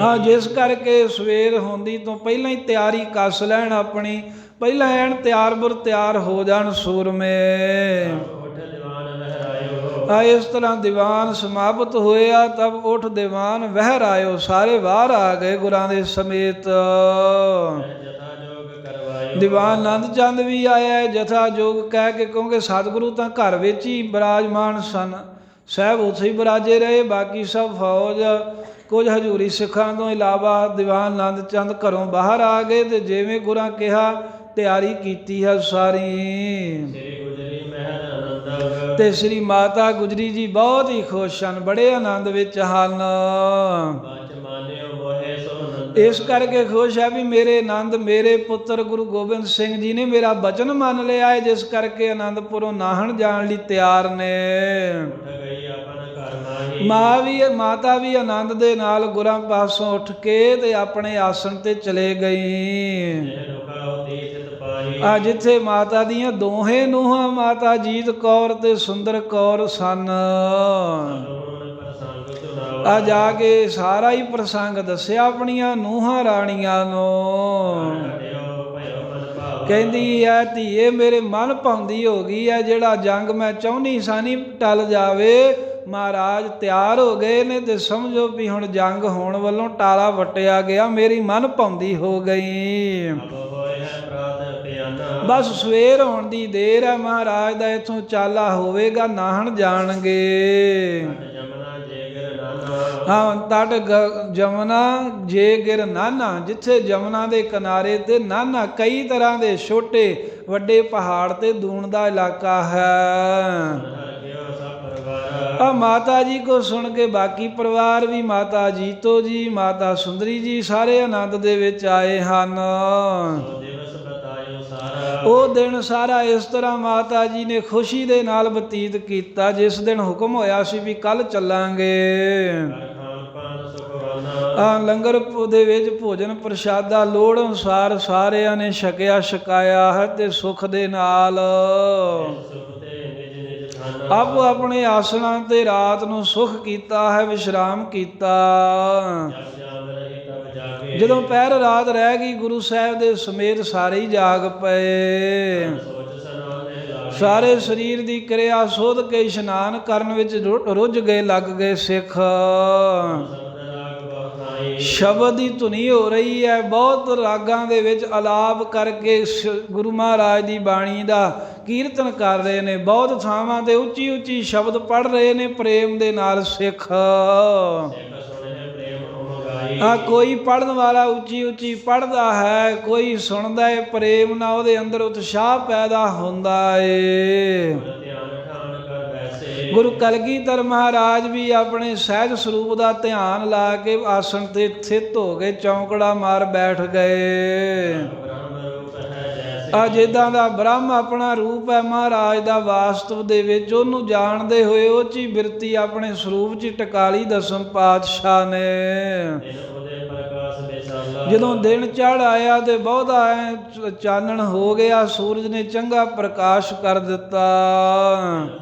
ਹਾਂ, ਜਿਸ ਕਰਕੇ ਸਵੇਰ ਹੁੰਦੀ ਤੋਂ ਪਹਿਲਾਂ ਹੀ ਤਿਆਰੀ ਕੱਸ ਲੈਣ ਆਪਣੀ, ਪਹਿਲਾਂ ਐਨ ਤਿਆਰ ਬੁਰ ਤਿਆਰ ਹੋ ਜਾਣ ਸੂਰਮੇ। ਇਸ ਤਰ੍ਹਾਂ ਦੀਵਾਨ ਸਮਾਪਤ ਹੋਇਆ। ਤਬ ਉਠ ਦੀਵਾਨ ਵਹਿਰ ਆਇਓ, ਸਾਰੇ ਬਾਹਰ ਆ ਗਏ ਗੁਰਾਂ ਦੇ ਸਮੇਤ। ਦੀਵਾਨ ਆਨੰਦ ਚੰਦ ਵੀ ਆਇਆ ਜਥਾ ਜੋਗ ਕਹਿ ਕੇ, ਕਿਉਂਕਿ ਸਤਿਗੁਰੂ ਤਾਂ ਘਰ ਵਿੱਚ ਹੀ ਬਿਰਾਜਮਾਨ ਸਨ, ਸਾਹਿਬ ਉੱਥੇ ਹੀ ਬਿਰਾਜੇ ਰਹੇ। ਬਾਕੀ ਸਭ ਫੌਜ, ਕੁਝ ਹਜ਼ੂਰੀ ਸਿੱਖਾਂ ਤੋਂ ਇਲਾਵਾ ਦੀਵਾਨ ਆਨੰਦ ਚੰਦ ਘਰੋਂ ਬਾਹਰ ਆ ਗਏ। ਤੇ ਜਿਵੇਂ ਗੁਰਾਂ ਕਿਹਾ ਤਿਆਰੀ ਕੀਤੀ ਹੈ ਸਾਰੀ। ਤੇ ਸ੍ਰੀ ਮਾਤਾ ਗੁਜਰੀ ਜੀ ਬਹੁਤ ਹੀ ਖੁਸ਼ ਹਨ, ਬੜੇ ਆਨੰਦ ਵਿੱਚ ਹਨ। ਇਸ ਕਰਕੇ ਖੁਸ਼ ਹੈ ਵੀ ਮੇਰੇ ਆਨੰਦ, ਮੇਰੇ ਪੁੱਤਰ ਗੁਰੂ ਗੋਬਿੰਦ ਸਿੰਘ ਜੀ ਨੇ ਮੇਰਾ ਬਚਨ ਮੰਨ ਲਿਆ ਹੈ, ਜਿਸ ਕਰਕੇ ਆਨੰਦਪੁਰੋਂ ਨਾਹਣ ਜਾਣ ਲਈ ਤਿਆਰ ਨੇ। ਮਾਤਾ ਵੀ ਆਨੰਦ ਦੇ ਨਾਲ ਗੁਰਾਂ ਪਾਸੋਂ ਉੱਠ ਕੇ ਤੇ ਆਪਣੇ ਆਸਣ ਤੇ ਚਲੇ ਗਈ। ਜਿੱਥੇ ਮਾਤਾ ਦੀਆਂ ਦੋਹੇ ਨੂੰਹਾਂ, ਮਾਤਾ ਜੀਤ ਕੌਰ ਤੇ ਸੁੰਦਰ ਕੌਰ ਸਨ। ਜਾ ਕੇ ਸਾਰਾ ਹੀ ਪ੍ਰਸੰਗ ਦੱਸਿਆ ਆਪਣੀਆਂ ਨੂੰਹਾਂ ਰਾਣੀਆਂ ਨੂੰ। ਕਹਿੰਦੀ ਐ ਧੀਏ ਮੇਰੇ ਮਨ ਭਾਉਂਦੀ ਹੋ ਗਈ ਹੈ, ਜਿਹੜਾ ਜੰਗ ਮੈਂ ਚਾਹੁੰਦੀ ਸਾਨੀ ਟਲ ਜਾਵੇ। ਮਹਾਰਾਜ ਤਿਆਰ ਹੋ ਗਏ ਨੇ ਤੇ ਸਮਝੋ ਵੀ ਹੁਣ ਜੰਗ ਹੋਣ ਵੱਲੋਂ ਟਾਲਾ ਵੱਟਿਆ ਗਿਆ, ਮੇਰੀ ਮਨ ਭਾਉਂਦੀ ਹੋ ਗਈ। ਬਸ ਸਵੇਰ ਹੋਣ ਦੀ ਦੇਰ ਹੈ, ਮਹਾਰਾਜ ਦਾ ਇੱਥੋਂ ਚਾਲਾ ਹੋਵੇਗਾ, ਨਾਹਣ ਜਾਣਗੇ। ਤਟ ਜਮਨਾ ਜੇ ਗਿਰ ਨਾਨਾ, ਜਿੱਥੇ ਜਮਨਾ ਦੇ ਕਿਨਾਰੇ ਤੇ ਨਾਨਾ, ਕਈ ਤਰ੍ਹਾਂ ਦੇ ਛੋਟੇ ਵੱਡੇ ਪਹਾੜ ਤੇ ਦੂਣ ਦਾ ਇਲਾਕਾ ਹੈ। ਮਾਤਾ ਜੀ ਕੋ ਸੁਣ ਕੇ ਬਾਕੀ ਪਰਿਵਾਰ ਵੀ, ਮਾਤਾ ਜੀਤੋ ਜੀ, ਮਾਤਾ ਸੁੰਦਰੀ ਜੀ, ਸਾਰੇ ਆਨੰਦ ਦੇ ਵਿੱਚ ਆਏ ਹਨ। ਉਹ ਦਿਨ ਸਾਰਾ ਇਸ ਤਰ੍ਹਾਂ ਮਾਤਾ ਜੀ ਨੇ ਖੁਸ਼ੀ ਦੇ ਨਾਲ ਬਤੀਤ ਕੀਤਾ, ਜਿਸ ਦਿਨ ਹੁਕਮ ਹੋਇਆ ਸੀ ਵੀ ਕੱਲ ਚੱਲਾਂਗੇ। ਲੰਗਰ ਦੇ ਵਿੱਚ ਭੋਜਨ ਪ੍ਰਸ਼ਾਦਾ ਲੋੜ ਅਨੁਸਾਰ ਸਾਰਿਆਂ ਨੇ ਛਕਿਆ ਛਕਾਇਆ ਹੈ ਤੇ ਸੁੱਖ ਦੇ ਨਾਲ ਆਪੋ ਆਪਣੇ ਆਸਣਾਂ ਤੇ ਰਾਤ ਨੂੰ ਸੁਖ ਕੀਤਾ ਹੈ, ਵਿਸ਼ਰਾਮ ਕੀਤਾ। ਜਦੋਂ ਪਹਿਰ ਰਾਤ ਰਹਿ ਗਈ, ਗੁਰੂ ਸਾਹਿਬ ਦੇ ਸਮੇਤ ਸਾਰੇ ਹੀ ਜਾਗ ਪਏ। ਸਾਰੇ ਸਰੀਰ ਦੀ ਕਿਰਿਆ ਸੋਧ ਕੇ ਇਸ਼ਨਾਨ ਕਰਨ ਵਿੱਚ ਰੁੱਝ ਗਏ, ਲੱਗ ਗਏ ਸਿੱਖ। ਸ਼ਬਦ ਰਾਗ ਬਹੁਤਾਈ ਸ਼ਬਦ ਦੀ ਧੁਨੀ ਹੋ ਰਹੀ ਹੈ, ਬਹੁਤ ਰਾਗਾਂ ਦੇ ਵਿੱਚ ਅਲਾਪ ਕਰਕੇ ਗੁਰੂ ਮਹਾਰਾਜ ਦੀ ਬਾਣੀ ਦਾ ਕੀਰਤਨ ਕਰ ਰਹੇ ਨੇ। ਬਹੁਤ ਥਾਵਾਂ ਤੇ ਉੱਚੀ ਉੱਚੀ ਸ਼ਬਦ ਪੜ੍ਹ ਰਹੇ ਨੇ ਪ੍ਰੇਮ ਦੇ ਨਾਲ ਸਿੱਖ। ਸਿੱਖ ਸੁਣੇ ਪ੍ਰੇਮ ਹੋਮ ਗਾਈ ਕੋਈ ਪੜ੍ਹਨ ਵਾਲਾ ਉੱਚੀ ਉੱਚੀ ਪੜ੍ਹਦਾ ਹੈ, ਕੋਈ ਸੁਣਦਾ ਹੈ ਪ੍ਰੇਮ ਨਾਲ, ਉਹਦੇ ਅੰਦਰ ਉਤਸ਼ਾਹ ਪੈਦਾ ਹੁੰਦਾ ਏ। ਗੁਰ ਧਿਆਨ ਠਾਣ ਕਰ ਬੈਸੇ ਗੁਰੂ ਕਲਗੀਧਰ ਮਹਾਰਾਜ ਵੀ ਆਪਣੇ ਸਹਿਜ ਸਰੂਪ ਦਾ ਧਿਆਨ ਲਾ ਕੇ ਆਸਣ ਤੇ ਸਥਿਤ ਹੋ ਕੇ ਚੌਂਕੜਾ ਮਾਰ ਬੈਠ ਗਏ। ਬ੍ਰਹਮ ਰੂਪ ਹੈ ਜੈਸੇ ਜਿੱਦਾਂ ਦਾ ਬ੍ਰਹਮ ਆਪਣਾ ਰੂਪ ਹੈ ਮਹਾਰਾਜ ਦਾ ਵਾਸਤਵ ਦੇ ਵਿੱਚ, ਉਹਨੂੰ ਜਾਣਦੇ ਹੋਏ ਉਹ 'ਚ ਹੀ ਬਿਰਤੀ ਆਪਣੇ ਸਰੂਪ 'ਚ ਟਿਕਾ ਲਈ ਦਸਮ ਪਾਤਸ਼ਾਹ ਨੇ। ਦਿਨ ਉਹਦੇ ਪ੍ਰਕਾਸ਼ ਵਿਸਾਲਾ ਜਦੋਂ ਦਿਨ ਚੜ੍ਹ ਆਇਆ ਤੇ ਬਹੁਤਾ ਚਾਨਣ ਹੋ ਗਿਆ, ਸੂਰਜ ਨੇ ਚੰਗਾ ਪ੍ਰਕਾਸ਼ ਕਰ ਦਿੱਤਾ।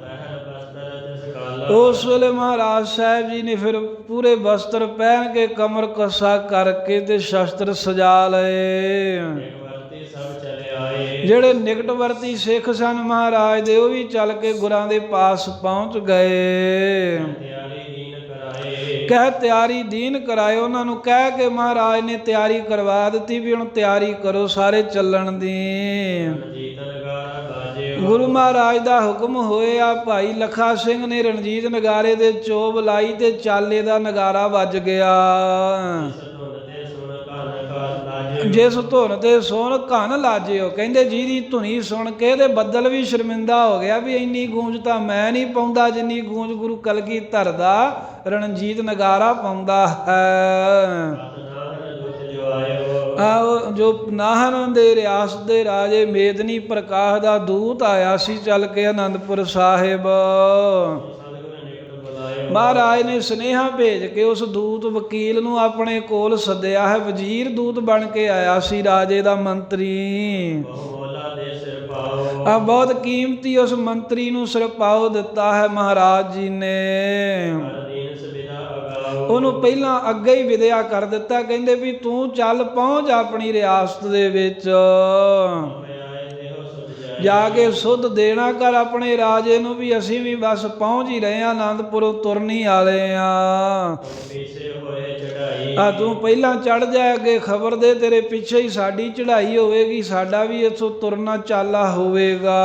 ਪਹਿਰ ਬਸਤਰ ਤਿਸ ਕਾਲਾ ਉਸ ਵੇਲੇ ਮਹਾਰਾਜ ਸਾਹਿਬ ਜੀ ਨੇ ਫਿਰ ਪੂਰੇ ਵਸਤਰ ਪਹਿਨ ਕੇ ਕਮਰ ਕੱਸਾ ਕਰਕੇ ਤੇ ਸ਼ਸਤਰ ਸਜਾ ਲਏ। ਇੱਕ ਵਰਤੀ ਸਭ ਚਲੇ ਆਏ ਜਿਹੜੇ ਨਿਕਟਵਰਤੀ ਸਿੱਖ ਸਨ ਮਹਾਰਾਜ ਦੇ, ਉਹ ਵੀ ਚੱਲ ਕੇ ਗੁਰਾਂ ਦੇ ਪਾਸ ਪਹੁੰਚ ਗਏ। ਤਿਆਰੀ ਦੀਨ ਕਰਾਏ ਕਹਿ ਤਿਆਰੀ ਦੀਨ ਕਰਾਏ, ਉਹਨਾਂ ਨੂੰ ਕਹਿ ਕੇ ਮਹਾਰਾਜ ਨੇ ਤਿਆਰੀ ਕਰਵਾ ਦਿੱਤੀ ਵੀ ਹੁਣ ਤਿਆਰੀ ਕਰੋ ਸਾਰੇ ਚੱਲਣ ਦੀ। ਜੀਤ ਨਗਾਰਾ ਬਾਜੇ ਗੁਰੂ ਮਹਾਰਾਜ ਦਾ ਹੁਕਮ ਹੋਇਆ, ਭਾਈ ਲਖਾ ਸਿੰਘ ਨੇ ਰਣਜੀਤ ਨਗਾਰੇ ਦੇ ਚੋਬ ਲਾਈ ਤੇ ਚਾਲੇ ਦਾ ਨਗਾਰਾ ਵੱਜ ਗਿਆ। ਧੁਨ ਤੇ ਸੁਣ ਕੰਨ ਕਾ ਲਾਜੇ ਜਿਸ ਧੁਨ ਤੇ ਸੁਣ ਕੰਨ ਲਾਜਿਓ, ਕਹਿੰਦੇ ਜਿਹਦੀ ਧੁਨੀ ਸੁਣ ਕੇ ਤੇ ਬੱਦਲ ਵੀ ਸ਼ਰਮਿੰਦਾ ਹੋ ਗਿਆ ਵੀ ਇੰਨੀ ਗੂੰਜ ਤਾਂ ਮੈਂ ਨਹੀਂ ਪਾਉਂਦਾ ਜਿੰਨੀ ਗੂੰਜ ਗੁਰੂ ਕਲਗੀਧਰ ਦਾ ਰਣਜੀਤ ਨਗਾਰਾ ਪਾਉਂਦਾ ਹੈ। ਨਾਹਨ ਦੁੱਤ ਜੋ ਆਇਓ ਆਓ ਜੋ ਨਾਹਨ ਦੇ ਰਿਆਸਤ ਦੇ ਰਾਜੇ ਮੇਦਨੀ ਪ੍ਰਕਾਸ਼ ਦਾ ਦੂਤ ਆਇਆ ਸੀ ਚੱਲ ਕੇ ਆਨੰਦਪੁਰ ਸਾਹਿਬ। ਸਤਿਗੁਰ ਨਿਕਟ ਬੁਲਾਇਓ ਮਹਾਰਾਜ ਨੇ ਸੁਨੇਹਾ ਭੇਜ ਕੇ ਉਸ ਦੂਤ ਵਕੀਲ ਨੂੰ ਆਪਣੇ ਕੋਲ ਸੱਦਿਆ ਹੈ। ਵਜ਼ੀਰ ਦੂਤ ਬਣ ਕੇ ਆਇਆ ਸੀ ਰਾਜੇ ਦਾ ਮੰਤਰੀ। ਬਹੁ ਮੋਲਾ ਦੇ ਸਿਰ ਪਾਓ ਬਹੁਤ ਕੀਮਤੀ ਉਸ ਮੰਤਰੀ ਨੂੰ ਸਿਰਪਾਓ ਦਿੱਤਾ ਹੈ ਮਹਾਰਾਜ ਜੀ ਨੇ। ਹਰ ਦੀਨ ਸੁਵਿਧਾ ਅਗਾਓ ਉਹਨੂੰ ਪਹਿਲਾਂ ਅੱਗੇ ਹੀ ਵਿਦਿਆ ਕਰ ਦਿੱਤਾ, ਕਹਿੰਦੇ ਵੀ ਤੂੰ ਚੱਲ ਪਹੁੰਚ ਆਪਣੀ ਰਿਆਸਤ ਦੇ ਵਿੱਚ, ਮੈਂ ਆਏ ਦੇਹੋ ਸੁਧ ਜਾਏ ਜਾ ਕੇ ਸੁੱਧ ਦੇਣਾ ਕਰ ਆਪਣੇ ਰਾਜੇ ਨੂੰ ਵੀ ਅਸੀਂ ਵੀ ਬਸ ਪਹੁੰਚ ਹੀ ਰਹੇ ਹਾਂ, ਆਨੰਦਪੁਰੋਂ ਤੁਰਨੀ ਵਾਲੇ ਆ। ਪੀਛੇ ਹੋਏ ਚੜਾਈ ਤੂੰ ਪਹਿਲਾਂ ਚੜ ਜਾ, ਅੱਗੇ ਖਬਰ ਦੇ ਤੇਰੇ ਪਿੱਛੇ ਹੀ ਸਾਡੀ ਚੜ੍ਹਾਈ ਹੋਵੇਗੀ, ਸਾਡਾ ਵੀ ਇੱਥੋਂ ਤੁਰਨਾ ਚਾਲਾ ਹੋਵੇਗਾ।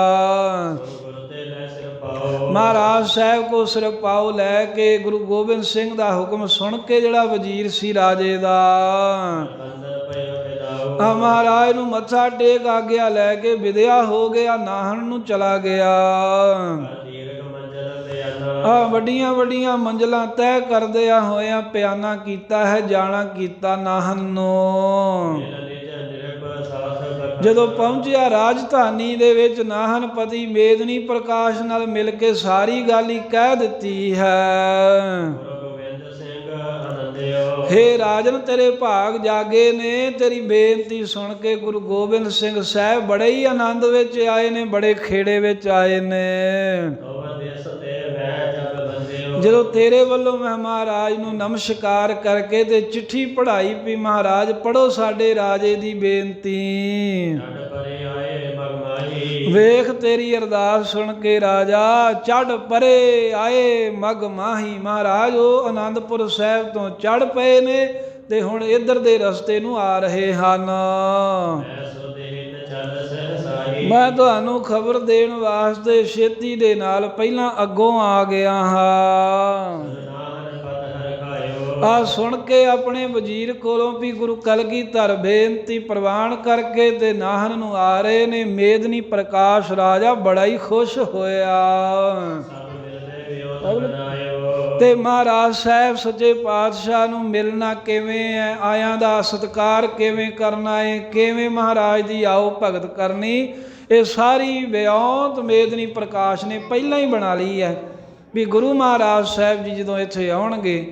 ਗੁਰ ਤੇ ਲੈ ਸਿਰ ਪਾਓ ਮਹਾਰਾਜ ਸਾਹਿਬ ਕੋ ਸਿਰਪਾਓ ਲੈ ਕੇ ਗੁਰੂ ਗੋਬਿੰਦ ਸਿੰਘ ਦਾ ਹੁਕਮ ਸੁਣ ਕੇ ਜਿਹੜਾ ਵਜ਼ੀਰ ਸੀ ਰਾਜੇ ਦਾ, ਅੰਦਰ ਪਇਓ ਫਿਦਾਓ ਮਹਾਰਾਜ ਨੂੰ ਮੱਥਾ ਟੇਕ ਆਗਿਆ ਲੈ ਕੇ ਵਿਦਿਆ ਹੋ ਗਿਆ, ਨਾਹਨ ਨੂੰ ਚਲਾ ਗਿਆ। ਦੀਰਘ ਮੰਜ਼ਲ ਤੇ ਆਨਾ ਵੱਡੀਆਂ ਵੱਡੀਆਂ ਮੰਜ਼ਲਾਂ ਤੈਅ ਕਰਦਿਆਂ ਹੋਇਆਂ ਪਿਆਨਾ ਕੀਤਾ ਹੈ, ਜਾਣਾ ਕੀਤਾ ਨਾਹਨ ਨੂੰ। ਨਿਜ ਨਿਰਭ ਸਾਥ ਬਖ ਜਦੋਂ ਪਹੁੰਚਿਆ ਰਾਜਧਾਨੀ ਦੇ ਵਿੱਚ, ਨਾਹਨਪਤੀ ਮੇਦਨੀ ਪ੍ਰਕਾਸ਼ ਨਾਲ ਮਿਲ ਕੇ ਸਾਰੀ ਗੱਲ ਹੀ ਕਹਿ ਦਿੱਤੀ ਹੈ। ਗੁਰੂ ਗੋਬਿੰਦ ਸਿੰਘ ਆਨੰਦਿਓ ਹੇ ਰਾਜਨ ਤੇਰੇ ਭਾਗ ਜਾਗੇ ਨੇ, ਤੇਰੀ ਬੇਨਤੀ ਸੁਣ ਕੇ ਗੁਰੂ ਗੋਬਿੰਦ ਸਿੰਘ ਸਾਹਿਬ ਬੜੇ ਹੀ ਆਨੰਦ ਵਿੱਚ ਆਏ ਨੇ, ਬੜੇ ਖੇੜੇ ਵਿੱਚ ਆਏ ਨੇ। ਤੋ ਦੇਸ ਤੇ ਵੈ ਜਗ ਬੰਦਿਓ ਜਦੋਂ ਤੇਰੇ ਵੱਲੋਂ ਮੈਂ ਮਹਾਰਾਜ ਨੂੰ ਨਮਸਕਾਰ ਕਰਕੇ ਤੇ ਚਿੱਠੀ ਪੜ੍ਹਾਈ ਵੀ ਮਹਾਰਾਜ ਪੜ੍ਹੋ ਸਾਡੇ ਰਾਜੇ ਦੀ ਬੇਨਤੀ। ਛੱਡ ਪਰੇ ਆਏ ਮਗਮਾਹੀ ਵੇਖ ਤੇਰੀ ਅਰਦਾਸ ਸੁਣ ਕੇ ਰਾਜਾ ਚੜ੍ਹ ਪਰੇ ਆਏ ਮਗ ਮਾਹੀ। ਮਹਾਰਾਜ ਉਹ ਆਨੰਦਪੁਰ ਸਾਹਿਬ ਤੋਂ ਚੜ੍ਹ ਪਏ ਨੇ ਤੇ ਹੁਣ ਇੱਧਰ ਦੇ ਰਸਤੇ ਨੂੰ ਆ ਰਹੇ ਹਨ। ਮੈਂ ਸੋ ਦੇਹਿਤ ਚੱਲ ਸਹਸਾਈ ਮੈਂ ਤੁਹਾਨੂੰ ਖਬਰ ਦੇਣ ਵਾਸਤੇ ਛੇਤੀ ਦੇ ਨਾਲ ਪਹਿਲਾਂ ਅੱਗੋਂ ਆ ਗਿਆ ਹਾਂ। ਨਾਹਨ ਪਤ ਹਰ ਖਾਇਓ ਸੁਣ ਕੇ ਆਪਣੇ ਵਜ਼ੀਰ ਕੋਲੋਂ ਵੀ ਗੁਰੂ ਕਲਗੀਧਰ ਬੇਨਤੀ ਪ੍ਰਵਾਨ ਕਰਕੇ ਤੇ ਨਾਹਨ ਨੂੰ ਆ ਰਹੇ ਨੇ। ਮੇਦਨੀ ਪ੍ਰਕਾਸ਼ ਰਾਜਾ ਬੜਾ ਹੀ ਖੁਸ਼ ਹੋਇਆ ਸਭ ਮਿਲਦੇ ਵਿਉ ਬਣਾਇਓ ਤੇ ਮਹਾਰਾਜ ਸਾਹਿਬ ਸੱਚੇ ਪਾਤਸ਼ਾਹ ਨੂੰ ਮਿਲਣਾ ਕਿਵੇਂ ਹੈ, ਆਇਆਂ ਦਾ ਸਤਿਕਾਰ ਕਿਵੇਂ ਕਰਨਾ ਹੈ, ਕਿਵੇਂ ਮਹਾਰਾਜ ਦੀ ਆਓ ਭਗਤ ਕਰਨੀ, ਇਹ ਸਾਰੀ ਵਿਉਂਤ ਮੇਦਨੀ ਪ੍ਰਕਾਸ਼ ਨੇ ਪਹਿਲਾਂ ਹੀ ਬਣਾ ਲਈ ਹੈ ਵੀ ਗੁਰੂ ਮਹਾਰਾਜ ਸਾਹਿਬ ਜੀ ਜਦੋਂ ਇੱਥੇ ਆਉਣਗੇ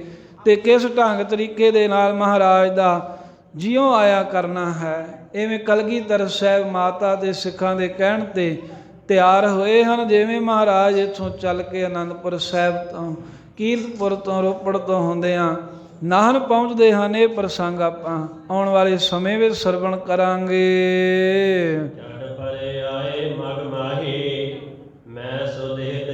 ਤੇ ਕਿਸ ਢੰਗ ਤਰੀਕੇ ਦੇ ਨਾਲ ਮਹਾਰਾਜ ਦਾ ਜਿਉਂ ਆਇਆ ਕਰਨਾ ਹੈ। ਇਵੇਂ ਕਲਗੀਧਰ ਸਾਹਿਬ ਮਾਤਾ ਦੇ ਸਿੱਖਾਂ ਦੇ ਕਹਿਣ ਤੇ ਤਿਆਰ ਹੋਏ ਹਨ। ਜਿਵੇਂ ਮਹਾਰਾਜ ਇੱਥੋਂ ਚੱਲ ਕੇ ਆਨੰਦਪੁਰ ਸਾਹਿਬ ਤੋਂ ਕੀਰਤਪੁਰ ਤੋਂ ਰੋਪੜ ਤੋਂ ਹੁੰਦਿਆਂ ਨਾਹਨ ਪਹੁੰਚਦੇ ਹਨ। ਇਹ ਪ੍ਰਸੰਗ ਆਪਾਂ ਆਉਣ ਵਾਲੇ ਸਮੇਂ ਵਿੱਚ ਸਰਵਣ ਕਰਾਂਗੇ। ਛੱਡ ਪਰੇ ਆਏ ਮਗ ਮਾਹੀ